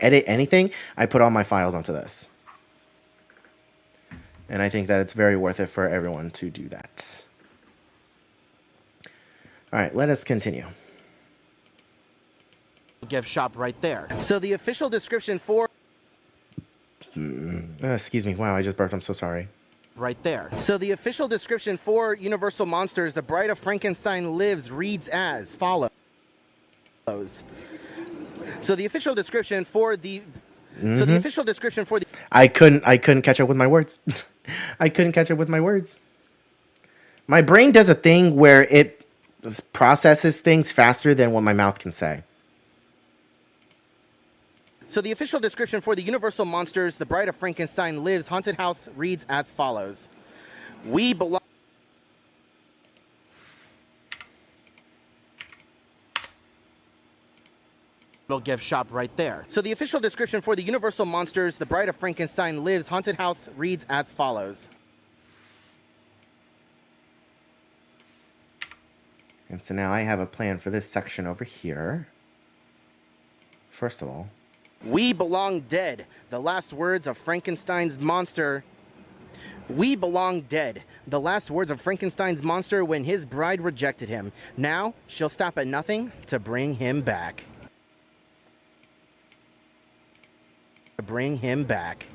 edit anything, I put all my files onto this. And I think that it's very worth it for everyone to do that. All right, let us continue. Gift shop right there. So the official description for... Excuse me. Wow, I just burped. I'm so sorry. Right there. So the official description for Universal Monsters, The Bride of Frankenstein Lives, reads as follows. So the official description for the... So the official description for the... I couldn't catch up with my words. I couldn't catch up with my words. My brain does a thing where it processes things faster than what my mouth can say. So the official description for the Universal Monsters, The Bride of Frankenstein Lives haunted house reads as follows. We belong... Gift shop right there. So the official description for the Universal Monsters, The Bride of Frankenstein Lives haunted house reads as follows. And so now I have a plan for this section over here. First of all, We belong dead. The last words of Frankenstein's monster. We belong dead. The last words of Frankenstein's monster when his bride rejected him. Now she'll stop at nothing to bring him back. To bring him back.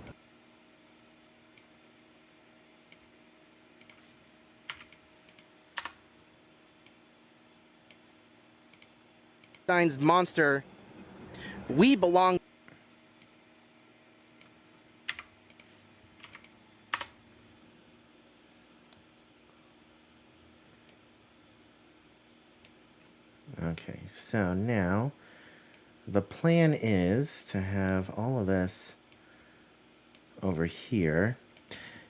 Frankenstein's monster. We belong. Okay, so now the plan is to have all of this over here.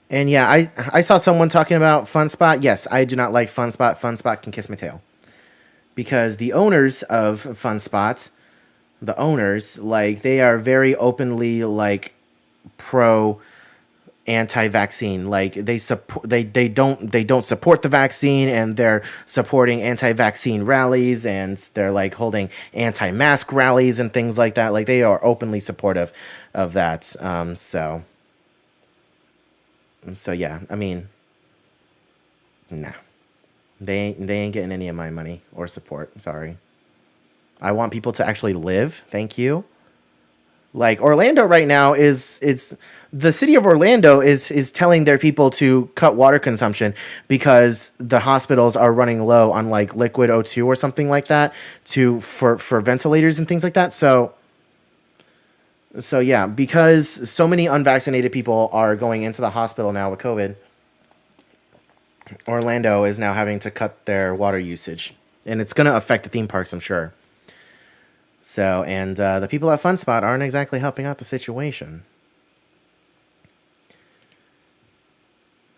And yeah, I saw someone talking about FunSpot. Yes, I do not like FunSpot. FunSpot can kiss my tail. Because the owners of FunSpot, the owners, like, they are very openly, like, pro anti-vaccine. Like, they don't support the vaccine, and they're supporting anti-vaccine rallies, and they're like holding anti-mask rallies and things like that. Like, they are openly supportive of that. So yeah, I mean, nah. They ain't getting any of my money or support. Sorry. I want people to actually live. Thank you. Like, Orlando right now it's the city of Orlando is telling their people to cut water consumption because the hospitals are running low on like liquid O2 or something like that for ventilators and things like that. So yeah, because so many unvaccinated people are going into the hospital now with COVID, Orlando is now having to cut their water usage, and it's going to affect the theme parks, I'm sure. So, and the people at FunSpot aren't exactly helping out the situation.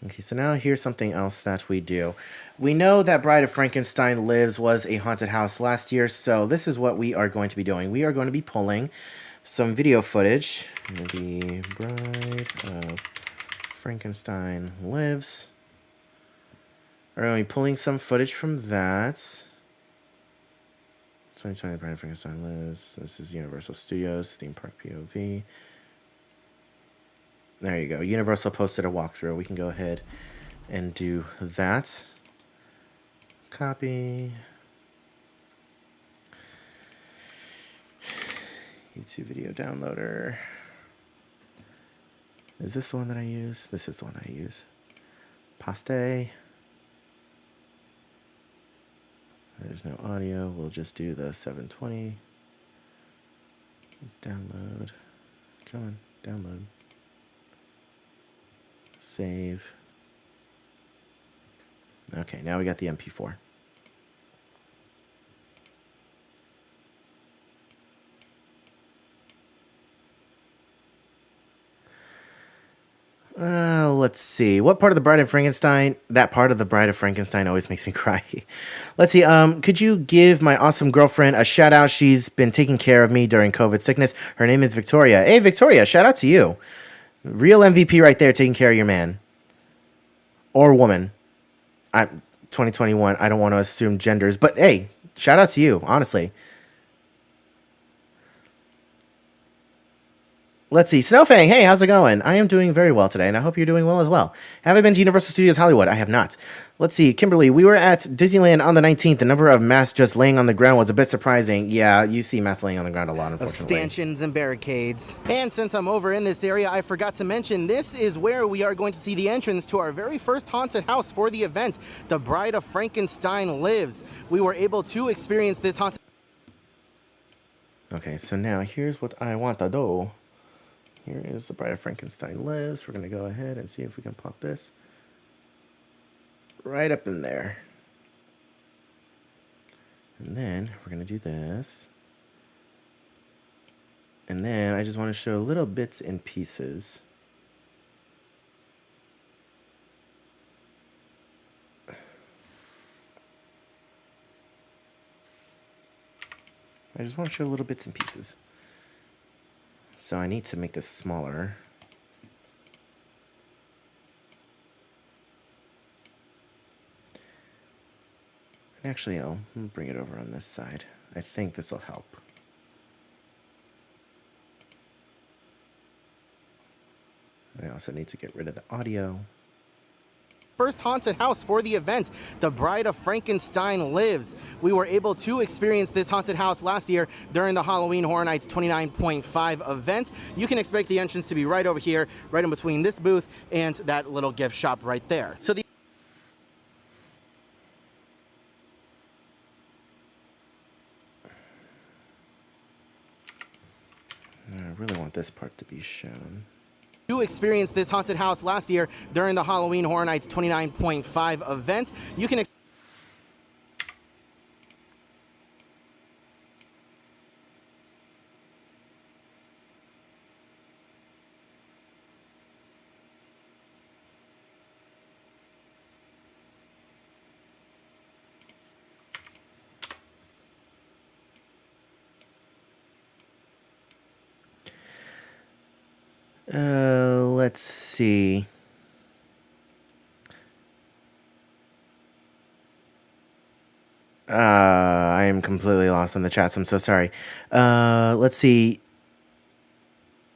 Okay, so now here's something else that we do. We know that Bride of Frankenstein Lives was a haunted house last year, so this is what we are going to be doing. We are going to be pulling some video footage. The Bride of Frankenstein Lives. We're going to be pulling some footage from that. 2020 Bride of Frankenstein Lives. This is Universal Studios, theme park POV. There you go. Universal posted a walkthrough. We can go ahead and do that. Copy. YouTube video downloader. Is this the one that I use? This is the one that I use. Paste. There's no audio. We'll just do the 720. Download. Come on, download. Save. Okay, now we got the MP4. let's see. What part of the Bride of Frankenstein? That part of the Bride of Frankenstein always makes me cry. Let's see. Could you give my awesome girlfriend a shout out? She's been taking care of me during COVID sickness. Her name is Victoria. Hey, Victoria, shout out to you. Real MVP right there, taking care of your man or woman. 2021. I don't want to assume genders, but hey, shout out to you, honestly. Let's see. Snowfang, hey, how's it going? I am doing very well today, and I hope you're doing well as well. Have I been to Universal Studios Hollywood? I have not. Let's see. Kimberly, we were at Disneyland on the 19th. The number of masks just laying on the ground was a bit surprising. Yeah, you see masks laying on the ground a lot, unfortunately. Of stanchions and barricades. And since I'm over in this area, I forgot to mention, this is where we are going to see the entrance to our very first haunted house for the event. The Bride of Frankenstein Lives. We were able to experience this haunted... Okay, so now here's what I want to do. Here is the Bride of Frankenstein Lives. We're going to go ahead and see if we can pop this right up in there. And then we're going to do this. And then I just want to show little bits and pieces. I just want to show little bits and pieces. So I need to make this smaller. And actually, I'll bring it over on this side. I think this will help. I also need to get rid of the audio. First haunted house for the event, The Bride of Frankenstein Lives. We were able to experience this haunted house last year during the Halloween Horror Nights 29.5 event. You can expect the entrance to be right over here, right in between this booth and that little gift shop right there. So the I really want this part to be shown. You experienced this haunted house last year during the Halloween Horror Nights 29.5 event. You can Let's see. I am completely lost in the chats. I'm so sorry. Let's see.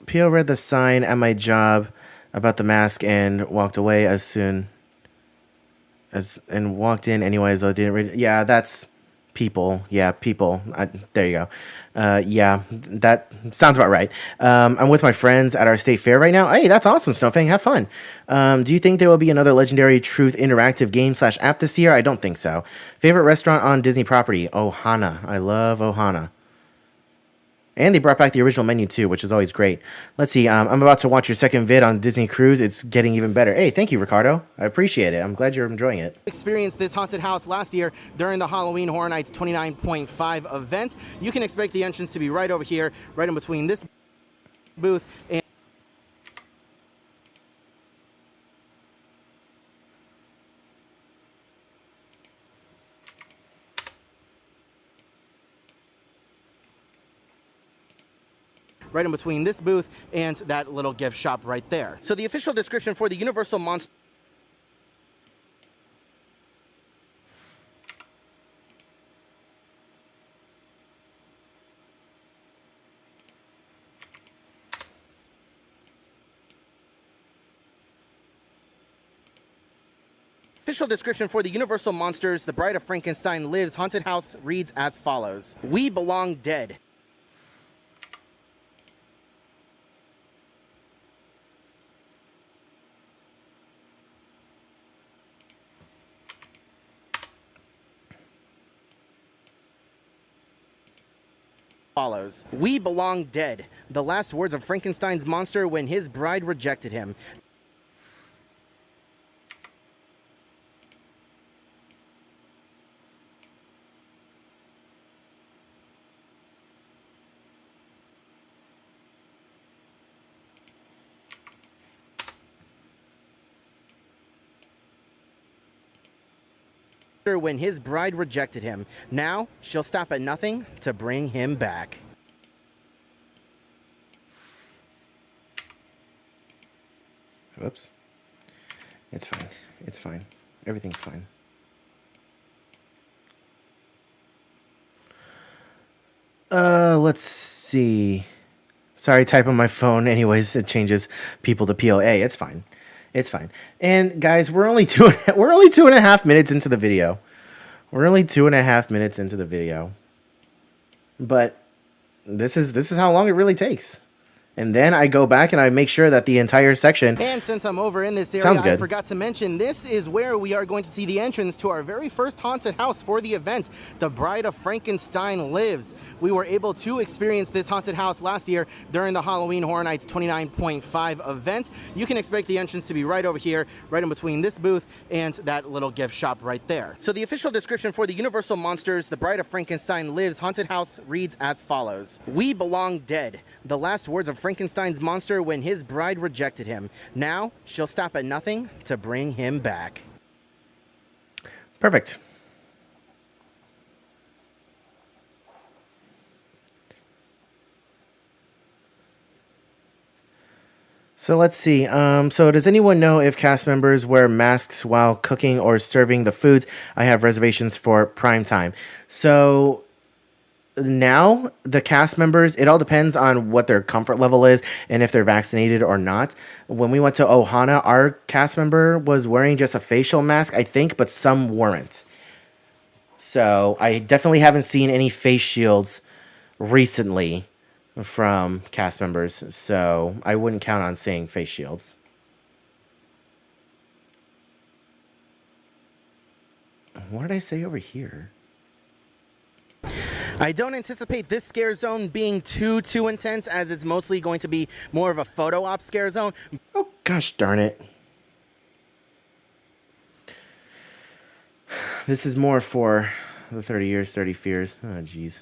Pio read the sign at my job about the mask and walked away as soon as and walked in anyways. Though didn't read. Yeah, that's people. Yeah, people. There you go. Yeah, that sounds about right. I'm with my friends at our state fair right now. Hey, that's awesome, Snowfang. Have fun. Do you think there will be another Legendary Truth interactive game/app this year? I don't think so. Favorite restaurant on Disney property? Ohana. I love Ohana. And they brought back the original menu too, which is always great. Let's see. I'm about to watch your second vid on Disney Cruise. It's getting even better. Hey, thank you, Ricardo. I appreciate it. I'm glad you're enjoying it. Experienced this haunted house last year during the Halloween Horror Nights 29.5 event. You can expect the entrance to be right over here, right in between this booth and right in between this booth and that little gift shop right there. So the official description for the Universal Monster Official description for the Universal Monsters, The Bride of Frankenstein Lives haunted house reads as follows. We belong dead. Follows. We belong dead. The last words of Frankenstein's monster when his bride rejected him. when his bride rejected him. Now she'll stop at nothing to bring him back. Whoops. It's fine. It's fine. Everything's fine. Let's see. Sorry, type on my phone. Anyways, it changes people to POA. It's fine. It's fine. And guys, we're only 2.5 minutes into the video. We're only 2.5 minutes into the video. But this is how long it really takes. And then I go back and I make sure that the entire section... And since I'm over in this area, I forgot to mention, this is where we are going to see the entrance to our very first haunted house for the event. The Bride of Frankenstein Lives. We were able to experience this haunted house last year during the Halloween Horror Nights 29.5 event. You can expect the entrance to be right over here, right in between this booth and that little gift shop right there. So the official description for the Universal Monsters The Bride of Frankenstein Lives haunted house reads as follows. We belong dead. The last words of Frankenstein's monster when his bride rejected him. Now she'll stop at nothing to bring him back. Perfect. So let's see. So does anyone know if cast members wear masks while cooking or serving the foods? I have reservations for prime time. So now the cast members, it all depends on what their comfort level is and if they're vaccinated or not. When we went to Ohana, our cast member was wearing just a facial mask, I think, but some weren't. So I definitely haven't seen any face shields recently from cast members, so I wouldn't count on seeing face shields. What did I say over here? I don't anticipate this scare zone being too intense, as it's mostly going to be more of a photo op scare zone. Oh, gosh darn it. This is more for the 30 years, 30 fears. Oh, jeez.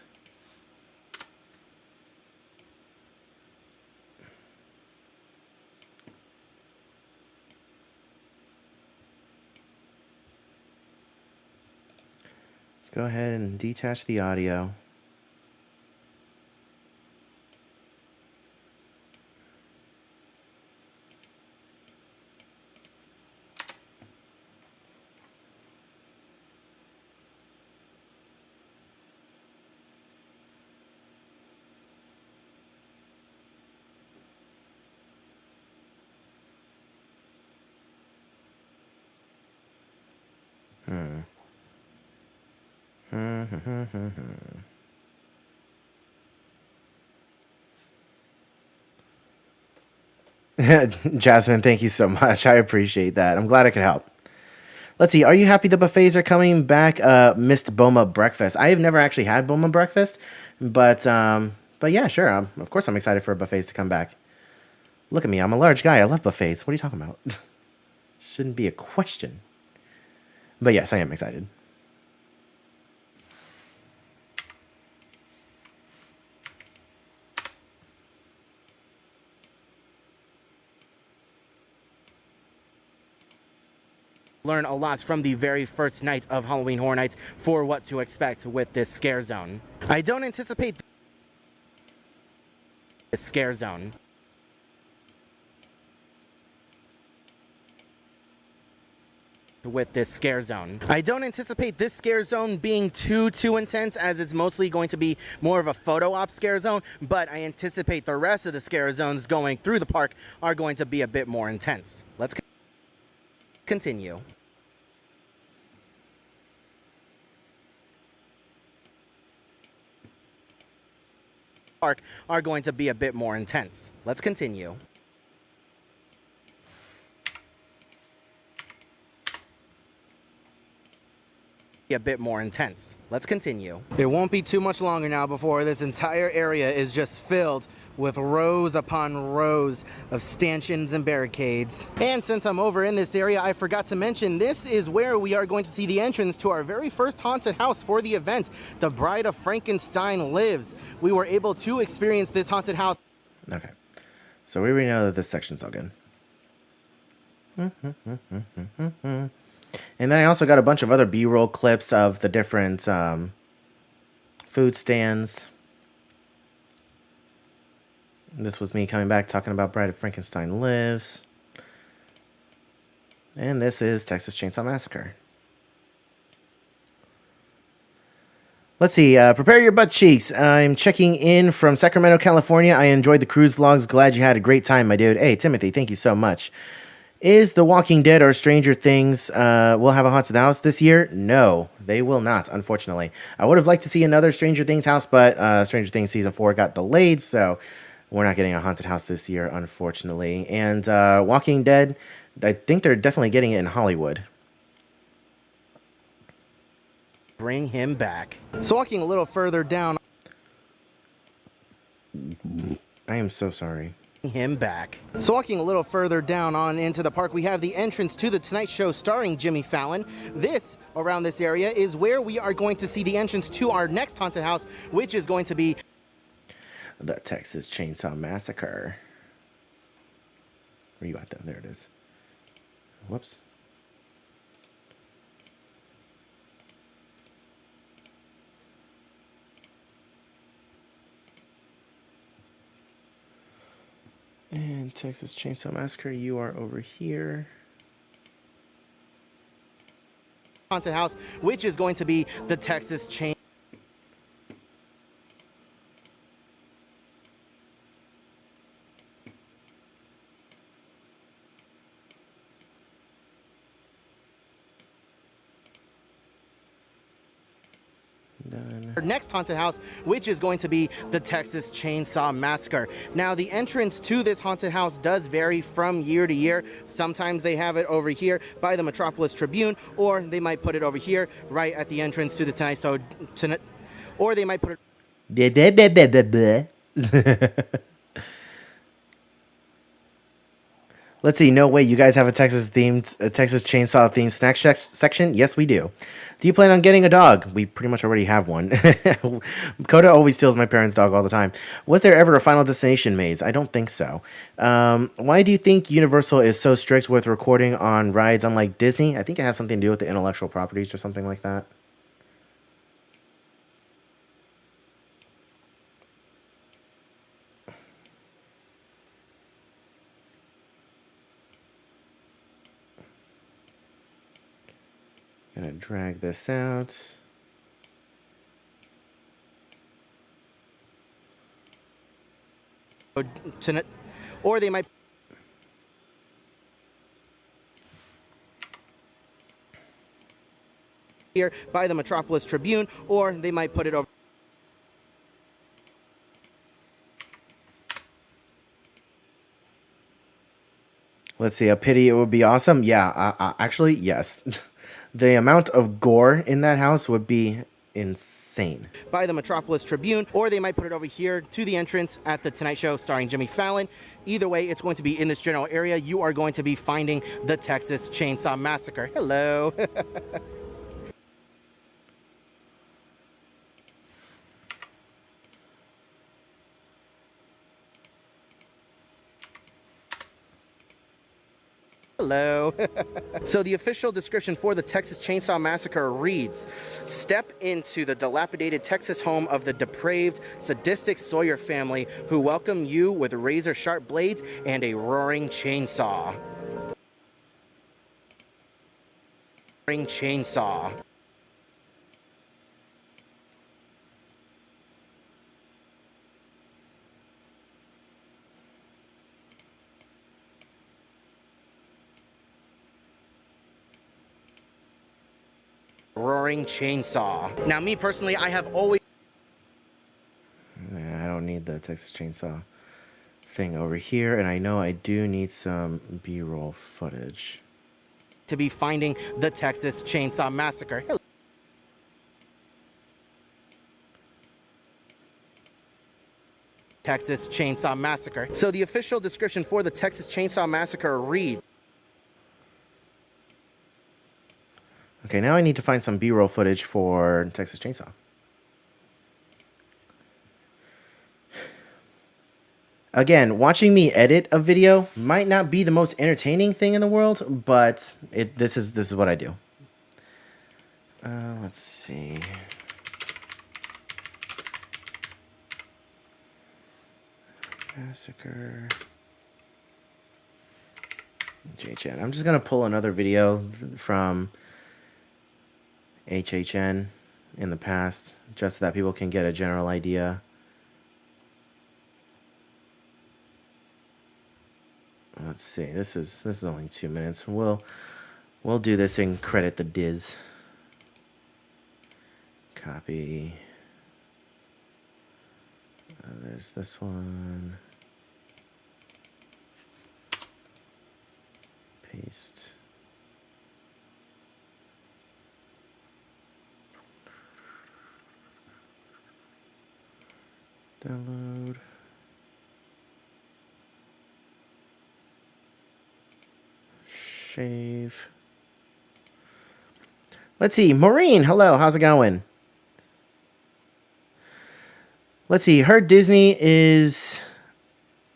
Let's go ahead and detach the audio. Jasmine, thank you so much. I appreciate that. I'm glad I could help. Let's see. Are you happy the buffets are coming back? Missed Boma breakfast. I have never actually had Boma breakfast, but yeah, sure. Of course, I'm excited for buffets to come back. Look at me. I'm a large guy. I love buffets. What are you talking about? Shouldn't be a question. But yes, I am excited. Learn a lot from the very first night of Halloween Horror Nights for what to expect with this scare zone. I don't anticipate this scare zone. With this scare zone. I don't anticipate this scare zone being too intense, as it's mostly going to be more of a photo op scare zone, but I anticipate the rest of the scare zones going through the park are going to be a bit more intense. Let's continue. Park are going to be a bit more intense. Let's continue. A bit more intense. Let's continue. It won't be too much longer now before this entire area is just filled with rows upon rows of stanchions and barricades. And since I'm over in this area, I forgot to mention, this is where we are going to see the entrance to our very first haunted house for the event. The Bride of Frankenstein Lives. We were able to experience this haunted house. Okay. So we already know that this section's all good. And then I also got a bunch of other B-roll clips of the different food stands. This was me coming back talking about Bride of Frankenstein Lives. And this is Texas Chainsaw Massacre. Let's see. Prepare your butt cheeks. I'm checking in from Sacramento, California. I enjoyed the cruise vlogs. Glad you had a great time, my dude. Hey, Timothy, thank you so much. Is The Walking Dead or Stranger Things will have a haunted house this year? No, they will not, unfortunately. I would have liked to see another Stranger Things house, but Stranger Things Season 4 got delayed, so we're not getting a haunted house this year, unfortunately. And Walking Dead, I think they're definitely getting it in Hollywood. Bring him back. So walking a little further down. I am so sorry. Him back. So walking a little further down on into the park, we have the entrance to the Tonight Show starring Jimmy Fallon. This, around this area, is where we are going to see the entrance to our next haunted house, which is going to be the Texas Chainsaw Massacre. Where you at, though? There it is. Whoops. And Texas Chainsaw Massacre, you are over here. haunted house, which is going to be the Texas Chainsaw. Our next haunted house, which is going to be the Texas Chainsaw Massacre. Now, the entrance to this haunted house does vary from year to year. Sometimes they have it over here by the Metropolis Tribune, or they might put it over here right at the entrance to the Tonight Show, or they might put it. Let's see. No way. You guys have a Texas Chainsaw themed snack section? Yes, we do. Do you plan on getting a dog? We pretty much already have one. Coda always steals my parents' dog all the time. Was there ever a Final Destination maze? I don't think so. Why do you think Universal is so strict with recording on rides unlike Disney? I think it has something to do with the intellectual properties or something like that. Gonna drag this out. Or they might here by the Metropolis Tribune, or they might put it over. Let's see, a pity it would be awesome. Yeah, actually, yes. The amount of gore in that house would be insane. By the Metropolis Tribune, or they might put it over here to the entrance at the Tonight Show starring Jimmy Fallon. Either way, it's going to be in this general area. You are going to be finding the Texas Chainsaw Massacre. Hello. Hello. So the official description for the Texas Chainsaw Massacre reads, step into the dilapidated Texas home of the depraved, sadistic Sawyer family who welcome you with razor-sharp blades and a roaring chainsaw. Roaring chainsaw. Roaring chainsaw. Now, me personally, I have always... I don't need the Texas Chainsaw thing over here, and I know I do need some B-roll footage. ...to be finding the Texas Chainsaw Massacre. Texas Chainsaw Massacre. So the official description for the Texas Chainsaw Massacre reads... Okay, now I need to find some B-roll footage for Texas Chainsaw. Again, watching me edit a video might not be the most entertaining thing in the world, but this is what I do. Let's see. Massacre. HHN. I'm just going to pull another video from HHN in the past, just so that people can get a general idea. Let's see. This is only 2 minutes. We'll do this and credit the Diz. Copy. There's this one. Paste. Download. Shave. Let's see. Maureen, hello. How's it going? Let's see. Heard Disney is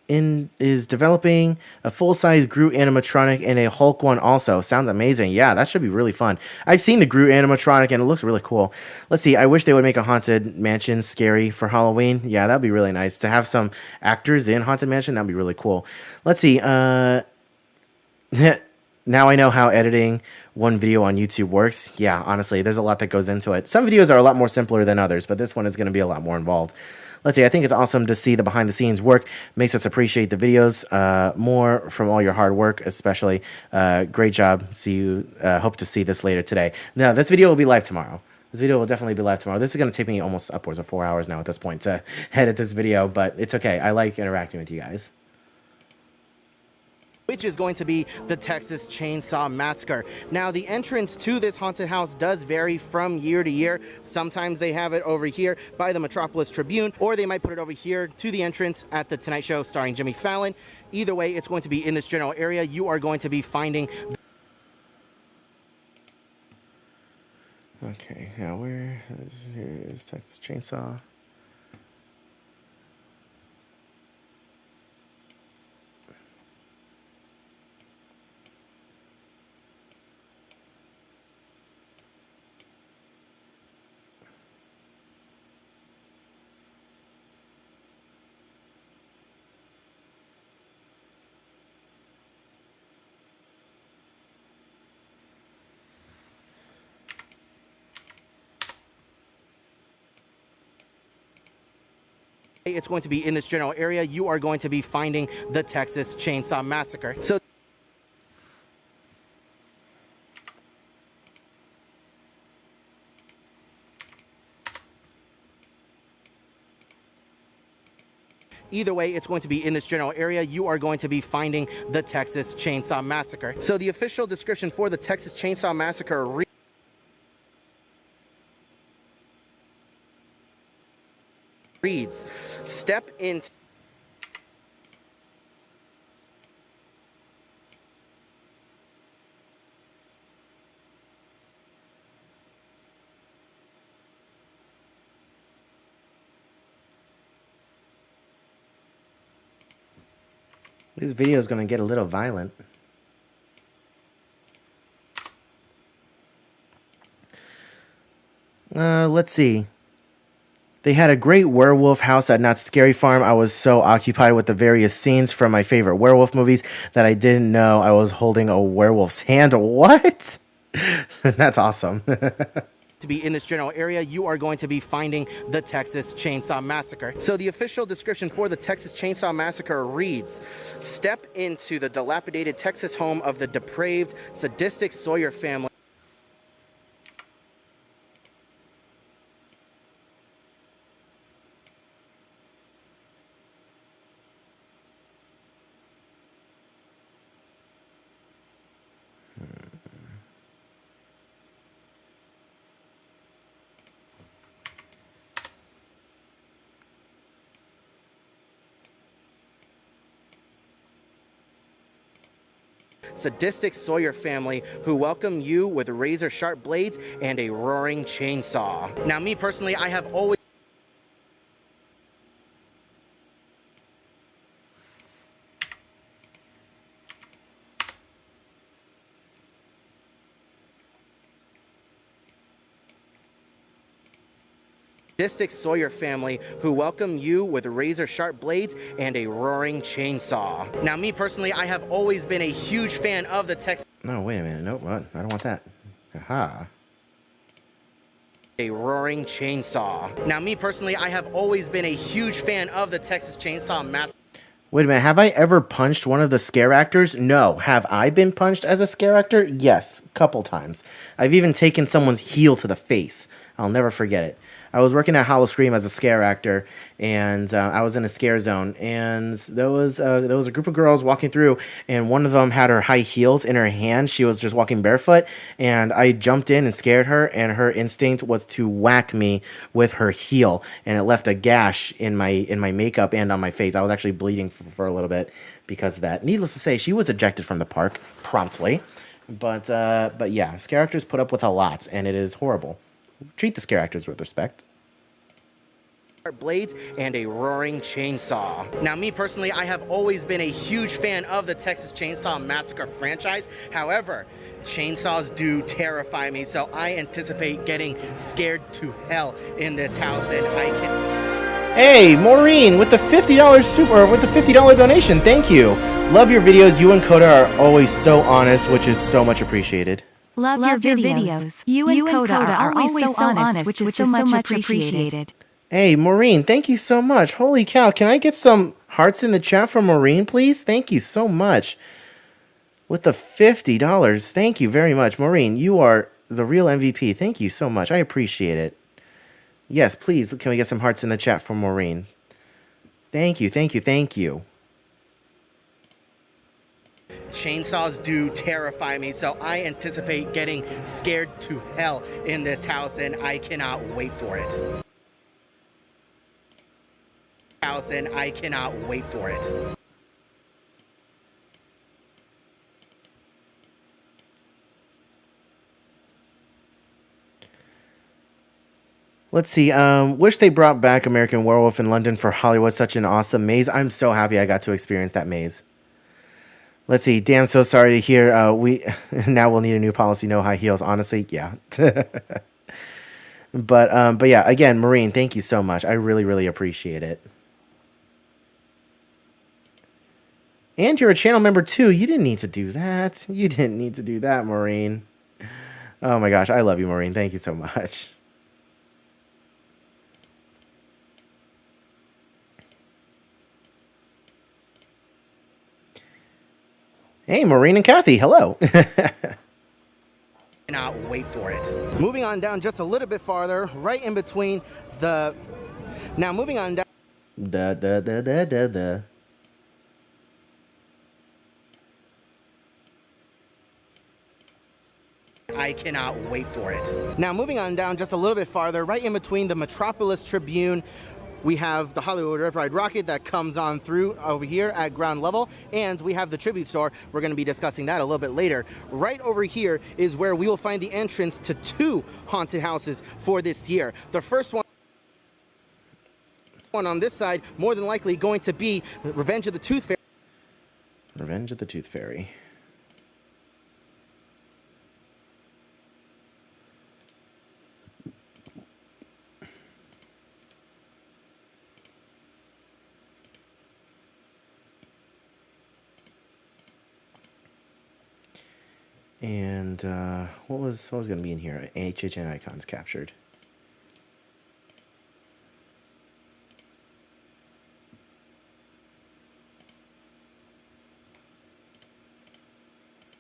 developing a full-size Groot animatronic and a Hulk one also. Sounds amazing. Yeah, that should be really fun. I've seen the Groot animatronic and it looks really cool. Let's see. I wish they would make a Haunted Mansion scary for Halloween. Yeah, that'd be really nice to have some actors in Haunted Mansion. That'd be really cool. Let's see. Now I know how editing one video on YouTube works. Yeah, honestly, there's a lot that goes into it. Some videos are a lot more simpler than others, but this one is going to be a lot more involved. Let's see, I think it's awesome to see the behind-the-scenes work. Makes us appreciate the videos more from all your hard work, especially. Great job. See you. Hope to see this later today. No, this video will be live tomorrow. This video will definitely be live tomorrow. This is going to take me almost upwards of 4 hours now at this point to edit this video, but it's okay. I like interacting with you guys. Which is going to be the Texas Chainsaw Massacre. Now, the entrance to this haunted house does vary from year to year. Sometimes they have it over here by the Metropolis Tribune, or they might put it over here to the entrance at the Tonight Show starring Jimmy Fallon. Either way, it's going to be in this general area. You are going to be finding... Okay, now here is Texas Chainsaw. It's going to be in this general area. You are going to be finding the Texas Chainsaw Massacre. So either way, it's going to be in this general area. You are going to be finding the Texas Chainsaw Massacre. So the official description for the Texas Chainsaw Massacre reads, step into... This video is going to get a little violent. Let's see. They had a great werewolf house at Not Scary Farm. I was so occupied with the various scenes from my favorite werewolf movies that I didn't know I was holding a werewolf's hand. What? That's awesome. To be in this general area, you are going to be finding the Texas Chainsaw Massacre. So the official description for the Texas Chainsaw Massacre reads, step into the dilapidated Texas home of the depraved, sadistic Sawyer family. Sadistic Sawyer family who welcome you with razor sharp blades and a roaring chainsaw. Now, me personally, I have always... sadistic Sawyer family who welcome you with razor-sharp blades and a roaring chainsaw. Now, me personally, I have always been a huge fan of the Texas... No, wait a minute. Nope, what? I don't want that. Aha. A roaring chainsaw. Now, me personally, I have always been a huge fan of the Texas Chainsaw Massacre. Wait a minute. Have I ever punched one of the scare actors? No. Have I been punched as a scare actor? Yes, a couple times. I've even taken someone's heel to the face. I'll never forget it. I was working at Hollow Scream as a scare actor, and I was in a scare zone, and there was a group of girls walking through, and one of them had her high heels in her hand. She was just walking barefoot, and I jumped in and scared her, and her instinct was to whack me with her heel, and it left a gash in my makeup and on my face. I was actually bleeding for a little bit because of that. Needless to say, she was ejected from the park promptly, but yeah, scare actors put up with a lot, and it is horrible. Treat the scare actors with respect. Blades and a roaring chainsaw. Now, me personally, I have always been a huge fan of the Texas Chainsaw Massacre franchise. However, chainsaws do terrify me, so I anticipate getting scared to hell in this house, and I can... Hey, Maureen, with the $50 donation, thank you. Love your videos. You and Coda are always so honest, which is so much appreciated. Love your videos. You and Coda are always so honest, which is so much appreciated. Hey, Maureen, thank you so much. Holy cow, can I get some hearts in the chat for Maureen, please? Thank you so much. With the $50, thank you very much. Maureen, you are the real MVP. Thank you so much. I appreciate it. Yes, please, can we get some hearts in the chat for Maureen? Thank you, thank you, thank you. Chainsaws do terrify me, so I anticipate getting scared to hell in this house, and I cannot wait for it. And I cannot wait for it. Let's see. Wish they brought back American Werewolf in London for Hollywood. Such an awesome maze. I'm so happy I got to experience that maze. Let's see. Damn, so sorry to hear. We now we'll need a new policy. No high heels. Honestly, yeah. But yeah. Again, Maureen, thank you so much. I really, really appreciate it. And you're a channel member too. You didn't need to do that. You didn't need to do that, Maureen. Oh my gosh, I love you, Maureen. Thank you so much. Hey, Maureen and Kathy, hello. Cannot wait for it. Moving on down just a little bit farther, right in between the... Now, moving on down... I cannot wait for it. Now, moving on down just a little bit farther, right in between the Metropolis Tribune, we have the Hollywood Rip Ride Rocket that comes on through over here at ground level, and we have the Tribute Store. We're going to be discussing that a little bit later. Right over here is where we will find the entrance to 2 haunted houses for this year. The first one on this side, more than likely going to be Revenge of the Tooth Fairy. Revenge of the Tooth Fairy. And what was going to be in here? HHN icons captured.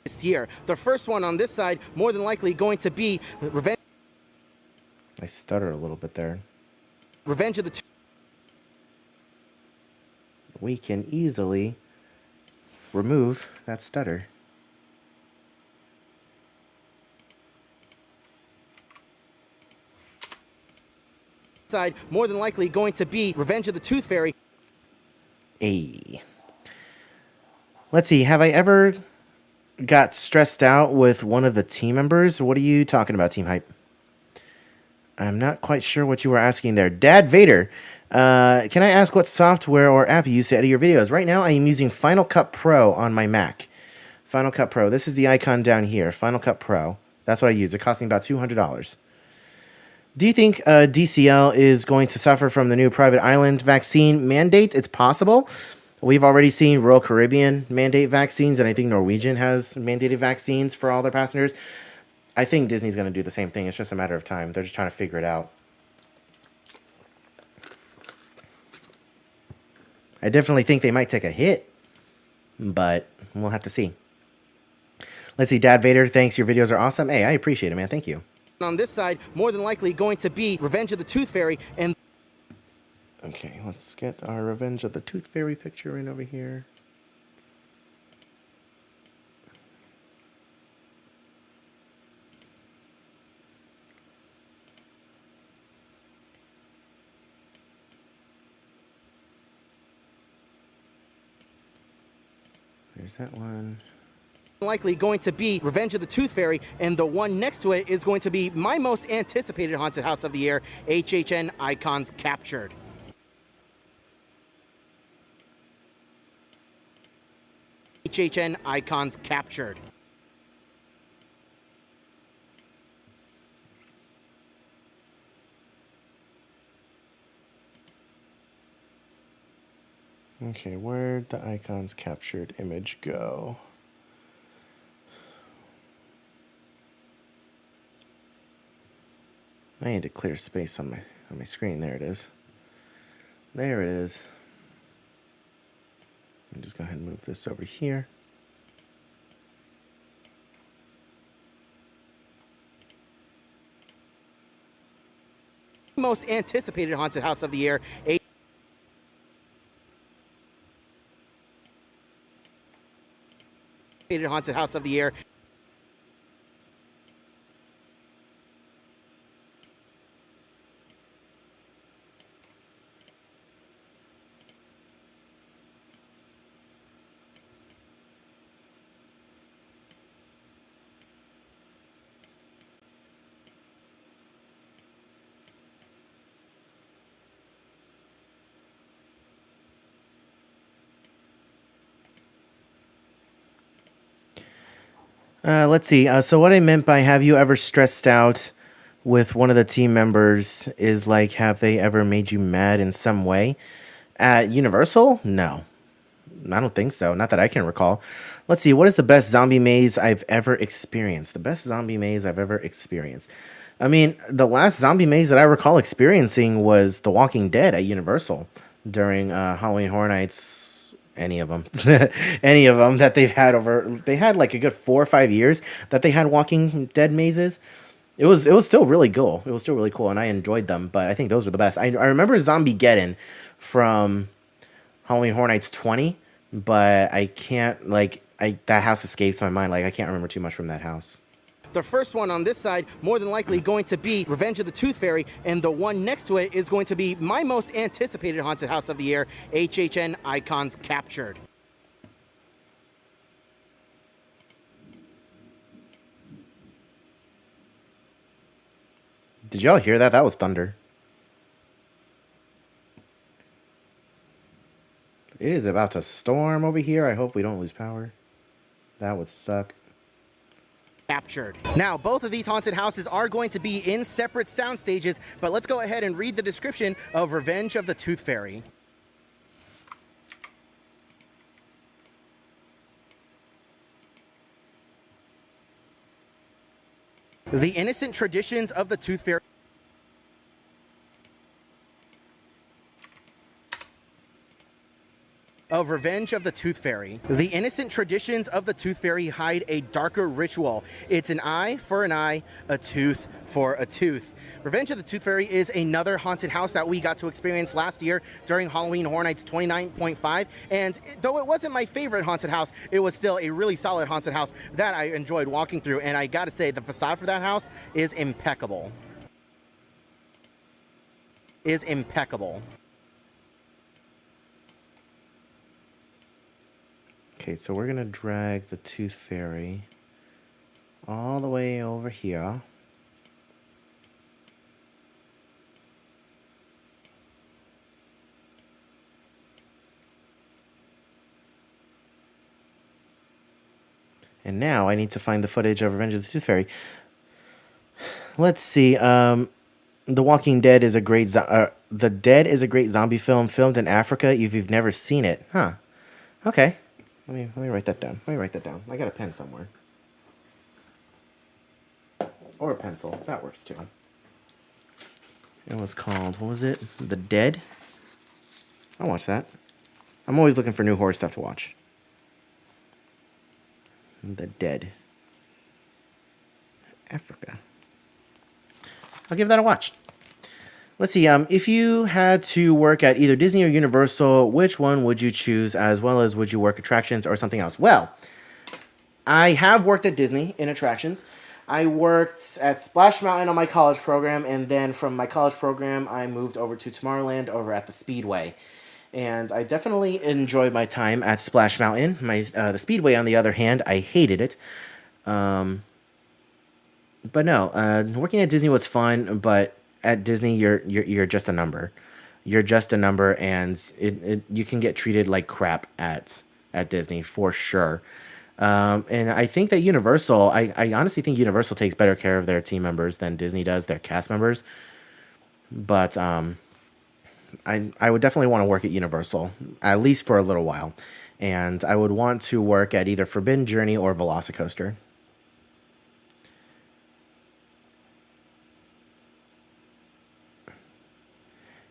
This year, the first one on this side, more than likely going to be Revenge. I stuttered a little bit there. Revenge of the Tooth. We can easily remove that stutter. Side, more than likely going to be Revenge of the Tooth Fairy. Hey. Let's see, have I ever got stressed out with one of the team members? What are you talking about, Team Hype? I'm not quite sure what you were asking there. Dad Vader, can I ask what software or app you use to edit your videos? Right now, I am using Final Cut Pro on my Mac. Final Cut Pro. This is the icon down here. Final Cut Pro. That's what I use. It cost me about $200. Do you think DCL is going to suffer from the new private island vaccine mandate? It's possible. We've already seen Royal Caribbean mandate vaccines, and I think Norwegian has mandated vaccines for all their passengers. I think Disney's going to do the same thing. It's just a matter of time. They're just trying to figure it out. I definitely think they might take a hit, but we'll have to see. Let's see. Dad Vader, thanks. Your videos are awesome. Hey, I appreciate it, man. Thank you. On this side, more than likely going to be Revenge of the Tooth Fairy. And okay, let's get our Revenge of the Tooth Fairy picture in over here. There's that one. Likely going to be Revenge of the Tooth Fairy, and the one next to it is going to be my most anticipated haunted house of the year, HHN Icons Captured. HHN Icons Captured. Okay, where'd the Icons Captured image go? I need to clear space on my screen. There it is. There it is. Let me just go ahead and move this over here. Most anticipated haunted house of the year. Haunted house of the year. Let's see. So what I meant by have you ever stressed out with one of the team members is like, have they ever made you mad in some way? At Universal? No. I don't think so. Not that I can recall. Let's see. What is the best zombie maze I've ever experienced? The best zombie maze I've ever experienced. I mean, the last zombie maze that I recall experiencing was The Walking Dead at Universal during Halloween Horror Nights. Any of them, any of them that they've had they had like a good 4 or 5 years that they had Walking Dead mazes. It was still really cool. It was still really cool, and I enjoyed them. But I think those were the best. I remember Zombiegeddon from Halloween Horror Nights 20, but I can't that house escapes my mind. Like I can't remember too much from that house. The first one on this side, more than likely going to be Revenge of the Tooth Fairy, and the one next to it is going to be my most anticipated haunted house of the year, HHN Icons Captured. Did y'all hear that? That was thunder. It is about to storm over here. I hope we don't lose power. That would suck. Captured. Now, both of these haunted houses are going to be in separate sound stages, but let's go ahead and read the description of Revenge of the Tooth Fairy. The innocent traditions of the Tooth Fairy. Of Revenge of the Tooth Fairy. The innocent traditions of the Tooth Fairy hide a darker ritual. It's an eye for an eye, a tooth for a tooth. Revenge of the Tooth Fairy is another haunted house that we got to experience last year during Halloween Horror Nights 29.5. And though it wasn't my favorite haunted house, it was still a really solid haunted house that I enjoyed walking through. And I gotta say, the facade for that house is impeccable. Is impeccable. Okay, so we're gonna drag the Tooth Fairy all the way over here. And now I need to find the footage of Revenge of the Tooth Fairy. Let's see. The Walking Dead is a great The Dead is a great zombie film filmed in Africa if you've never seen it. Huh. Okay. Let me write that down. Let me write that down. I got a pen somewhere. Or a pencil. That works too. It was called, what was it? The Dead? I'll watch that. I'm always looking for new horror stuff to watch. The Dead. Africa. I'll give that a watch. Let's see. If you had to work at either Disney or Universal, which one would you choose, as well as would you work attractions or something else? Well, I have worked at Disney in attractions. I worked at Splash Mountain on my college program, and then from my college program, I moved over to Tomorrowland over at the Speedway. And I definitely enjoyed my time at Splash Mountain. The Speedway, on the other hand, I hated it. But no, working at Disney was fun, but at Disney, you're just a number. You're just a number, and you can get treated like crap at Disney for sure. And I think that Universal, I honestly think Universal takes better care of their team members than Disney does, their cast members. But I would definitely want to work at Universal, at least for a little while. And I would want to work at either Forbidden Journey or Velocicoaster.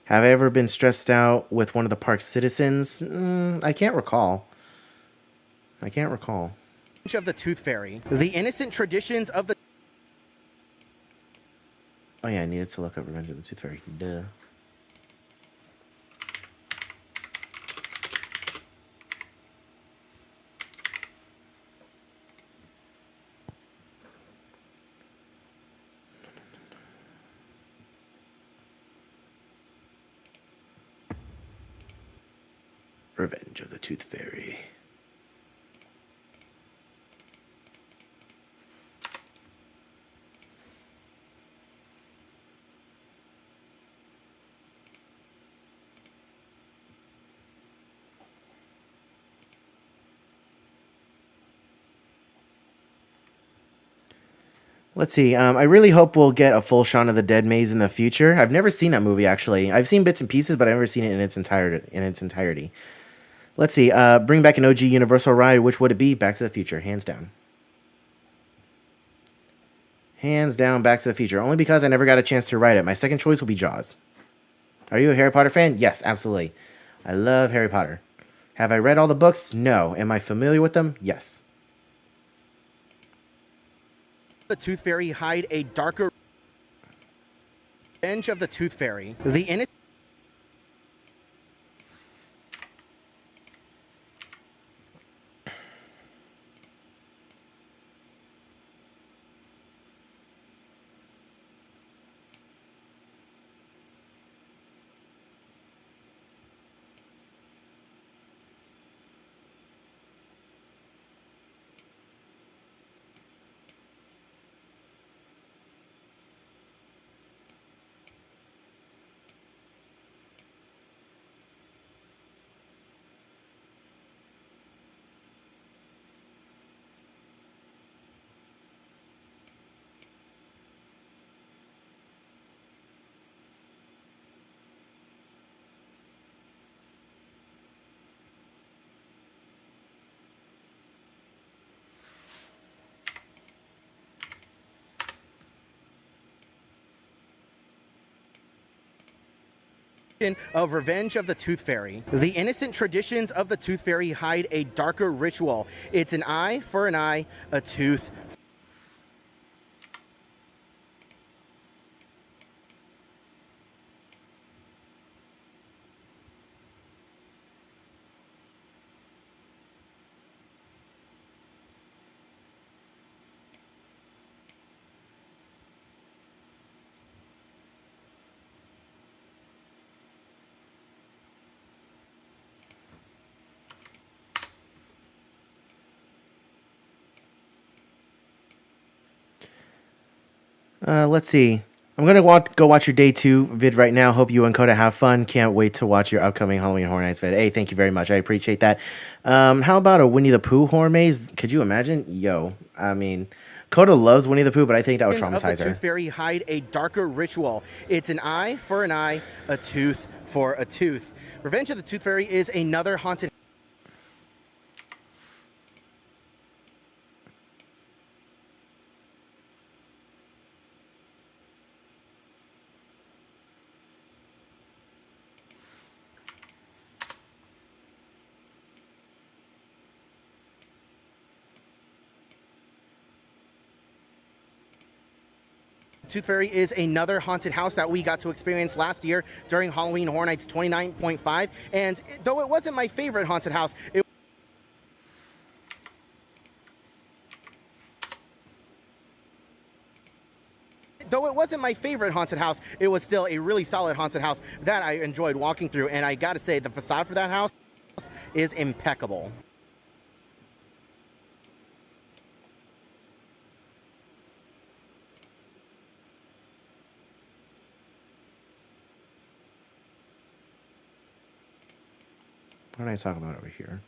Have I ever been stressed out with one of the park's citizens? I can't recall. Of the Tooth Fairy. The innocent traditions of the... Oh yeah, I needed to look up Revenge of the Tooth Fairy. Duh. Revenge of the Tooth Fairy. Let's see. I really hope we'll get a full Shaun of the Dead maze in the future. I've never seen that movie, actually. I've seen bits and pieces, but I've never seen it in its entirety. Let's see. Bring back an OG Universal ride. Which would it be? Back to the Future, hands down. Hands down, Back to the Future. Only because I never got a chance to ride it. My second choice will be Jaws. Are you a Harry Potter fan? Yes, absolutely. I love Harry Potter. Have I read all the books? No. Am I familiar with them? Yes. The Tooth Fairy hide a darker... Revenge of the Tooth Fairy. The innocent... of Revenge of the Tooth Fairy. The innocent traditions of the Tooth Fairy hide a darker ritual. It's an eye for an eye, a tooth. Let's see. I'm going to go watch your day 2 vid right now. Hope you and Coda have fun. Can't wait to watch your upcoming Halloween Horror Nights vid. Hey, thank you very much. I appreciate that. How about a Winnie the Pooh horror maze? Could you imagine? Yo, I mean, Coda loves Winnie the Pooh, but I think that would Of traumatize the her. Tooth Fairy hide a darker ritual. It's an eye for an eye, a tooth for a tooth. Revenge of the Tooth Fairy is another haunted. Tooth Fairy is another haunted house that we got to experience last year during Halloween Horror Nights 29.5. And though it wasn't my favorite haunted house, it was still a really solid haunted house that I enjoyed walking through. And I gotta say, the facade for that house is impeccable. What am I talking about over here?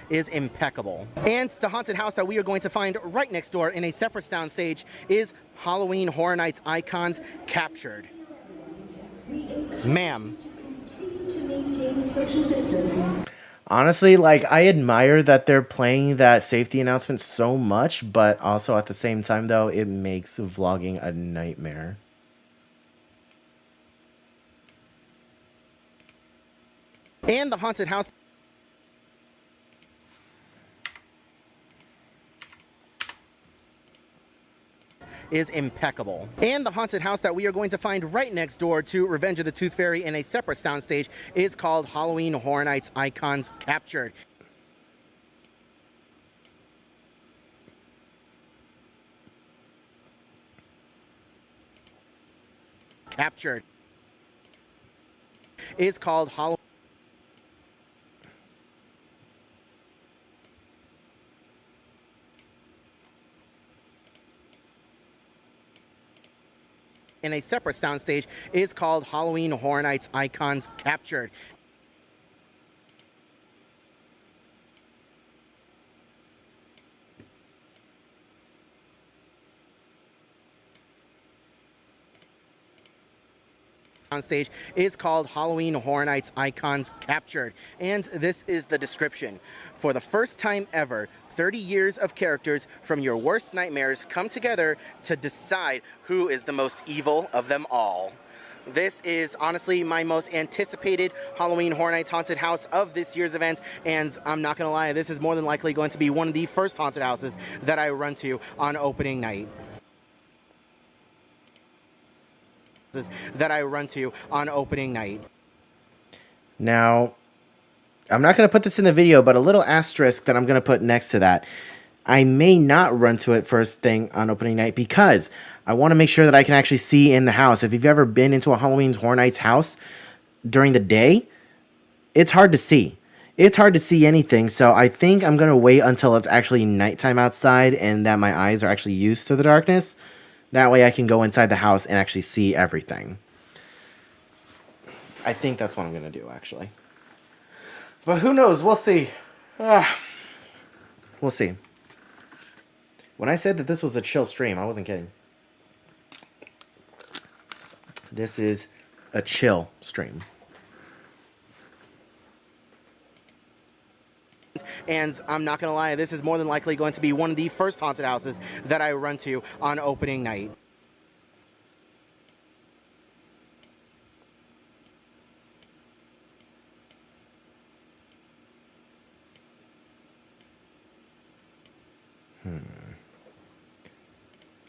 Is impeccable. And the haunted house that we are going to find right next door in a separate soundstage is Halloween Horror Nights Icons Captured. Ma'am. Honestly, like, I admire that they're playing that safety announcement so much, but also at the same time, though, it makes vlogging a nightmare. And the haunted house is impeccable. And the haunted house that we are going to find right next door to Revenge of the Tooth Fairy in a separate soundstage is called Halloween Horror Nights Icons Captured. Is called Halloween in a separate soundstage is called Halloween Horror Nights Icons Captured. On stage is called Halloween Horror Nights Icons Captured. And this is the description. For the first time ever, 30 years of characters from your worst nightmares come together to decide who is the most evil of them all. This is honestly my most anticipated Halloween Horror Nights haunted house of this year's event, and I'm not gonna lie, this is more than likely going to be one of the first haunted houses that I run to on opening night. Now, I'm not going to put this in the video, but a little asterisk that I'm going to put next to that. I may not run to it first thing on opening night because I want to make sure that I can actually see in the house. If you've ever been into a Halloween Horror Nights house during the day, it's hard to see. It's hard to see anything, so I think I'm going to wait until it's actually nighttime outside and that my eyes are actually used to the darkness. That way I can go inside the house and actually see everything. I think that's what I'm going to do, actually. But who knows? We'll see. We'll see. When I said that this was a chill stream, I wasn't kidding. This is a chill stream. And I'm not gonna lie, this is more than likely going to be one of the first haunted houses that I run to on opening night.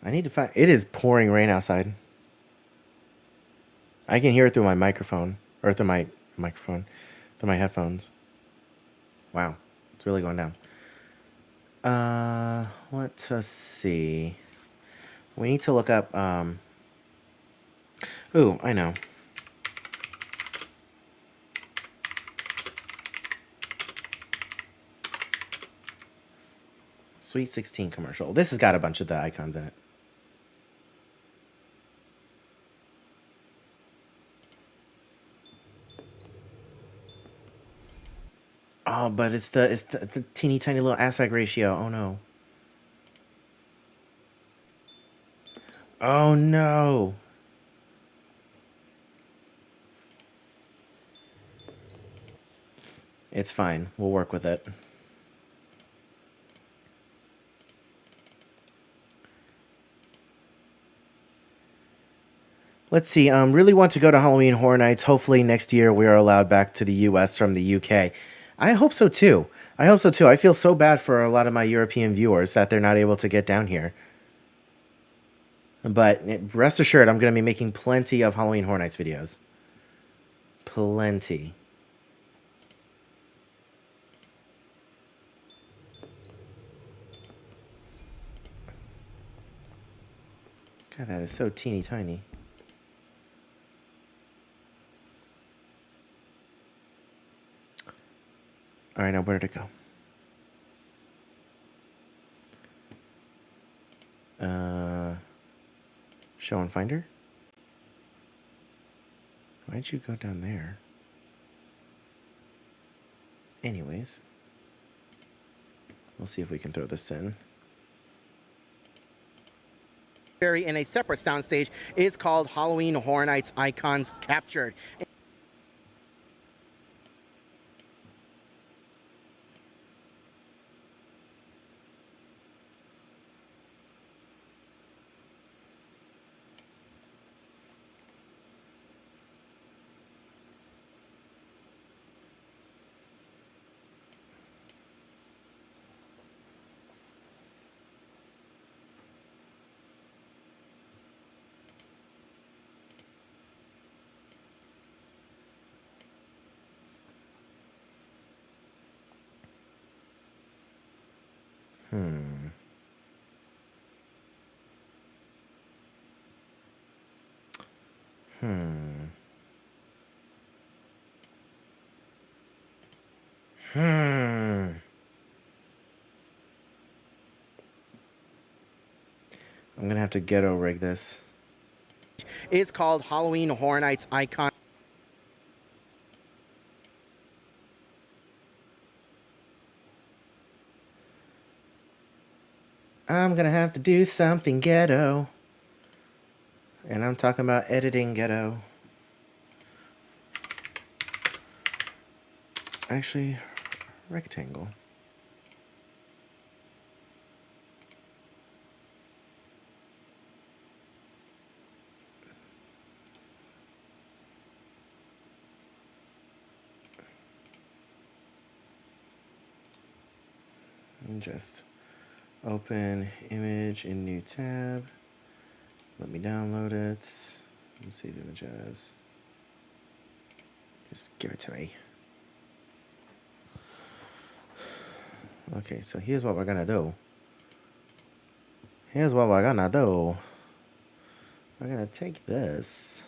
I need to find... It is pouring rain outside. I can hear it through my microphone. Or through my microphone. Through my headphones. Wow. It's really going down. Let's see. We need to look up... Ooh, I know. Sweet 16 commercial. This has got a bunch of the icons in it. Oh, but it's the teeny tiny little aspect ratio. Oh no. Oh no. It's fine. We'll work with it. Let's see. Really want to go to Halloween Horror Nights. Hopefully next year we are allowed back to the U.S. from the UK. I hope so too. I hope so too. I feel so bad for a lot of my European viewers that they're not able to get down here. But rest assured, I'm going to be making plenty of Halloween Horror Nights videos. Plenty. God, that is so teeny tiny. All right, now where did it go? Show and finder? Why'd you go down there? Anyways. We'll see if we can throw this in. In a separate soundstage is called Halloween Horror Nights Icons Captured. I'm gonna have to ghetto rig this. Is called Halloween Horror Nights Icon. I'm gonna have to do something ghetto. And I'm talking about editing ghetto. Actually, rectangle. And just open image in new tab. Let me download it. Let's save image as. Just give it to me. Okay, so here's what we're gonna do. Here's what we're gonna do. We're gonna take this.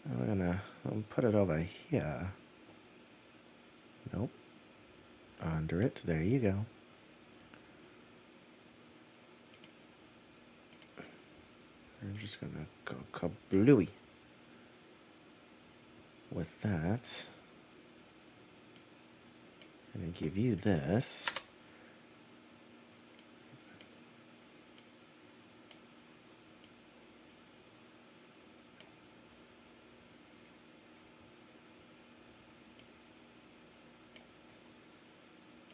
And we're gonna put it over here. Nope. Under it. There you go. We're just gonna go kablooey with that. I'm gonna give you this.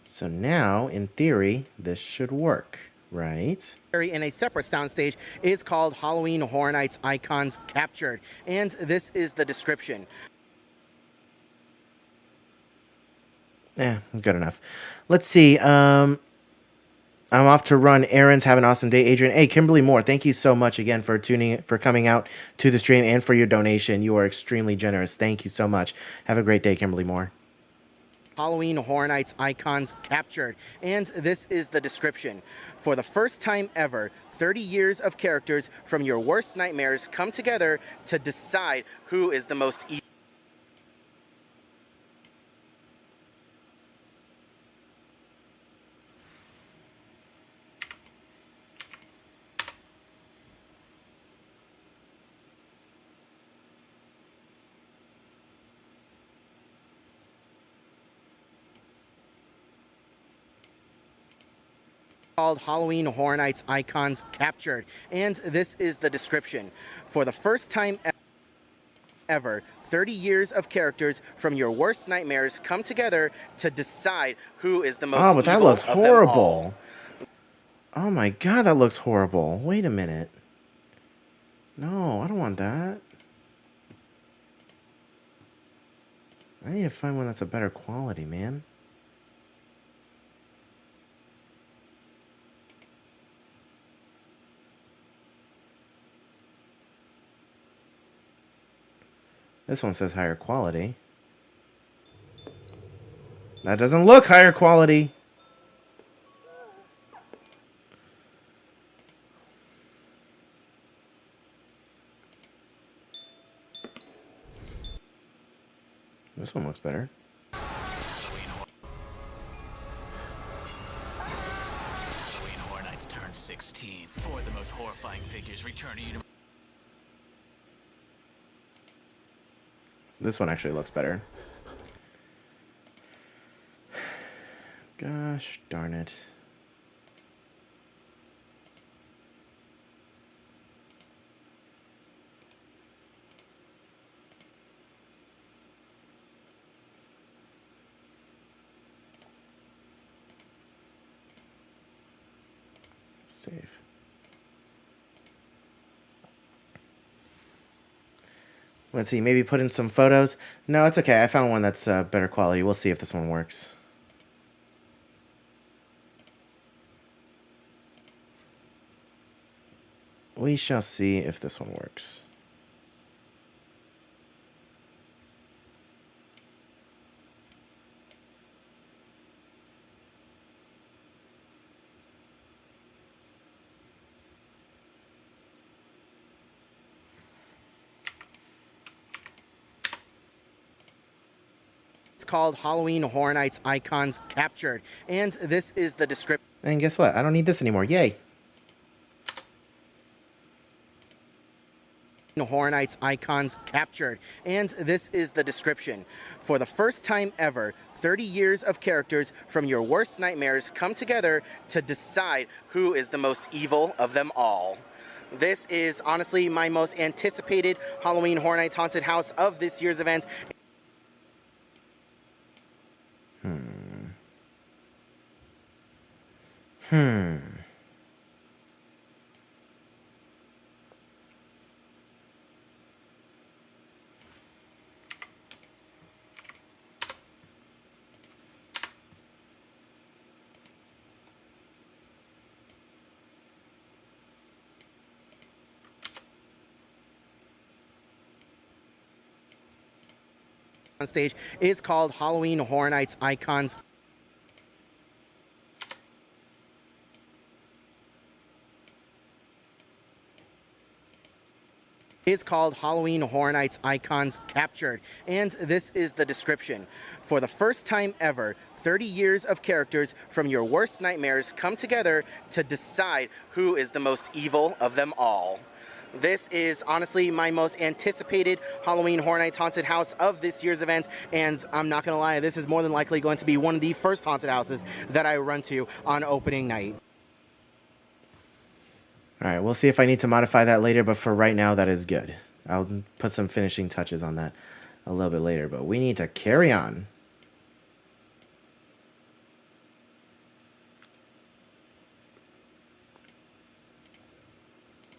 So now, in theory, this should work, right? In a separate soundstage is called Halloween Horror Nights Icons Captured. And this is the description. Good enough. Let's see. I'm off to run errands. Have an awesome day, Adrian. Hey, Kimberly Moore, thank you so much again for coming out to the stream and for your donation. You are extremely generous. Thank you so much. Have a great day, Kimberly Moore. Halloween Horror Nights Icons Captured. And this is the description. For the first time ever, 30 years of characters from your worst nightmares come together to decide who is the most evil. Called Halloween Horror Nights Icons Captured, and this is the description. For the first time ever, 30 years of characters from your worst nightmares come together to decide who is the most evil. Oh, but that looks horrible. Oh my god, that looks horrible. Wait a minute. No, I don't want that. I need to find one that's a better quality, man. This one says higher quality. That doesn't look higher quality. This one looks better. Halloween Horror Nights turn 16. 4 of the most horrifying figures return to universe. This one actually looks better. Gosh darn it. Save. Let's see, maybe put in some photos. No, it's okay. I found one that's better quality. We'll see if this one works. We shall see if this one works. Called Halloween Horror Nights Icons Captured, and this is the description. And guess what? I don't need this anymore. Yay. Horror Nights Icons Captured, and this is the description. For the first time ever, 30 years of characters from your worst nightmares come together to decide who is the most evil of them all. This is honestly my most anticipated Halloween Horror Nights Haunted House of this year's event. On stage is called Halloween Horror Nights Icons. Is called Halloween Horror Nights Icons Captured, and this is the description. For the first time ever, 30 years of characters from your worst nightmares come together to decide who is the most evil of them all. This is honestly my most anticipated Halloween Horror Nights Haunted House of this year's event, and I'm not going to lie, this is more than likely going to be one of the first haunted houses that I run to on opening night. All right, we'll see if I need to modify that later, but for right now, that is good. I'll put some finishing touches on that a little bit later, but we need to carry on.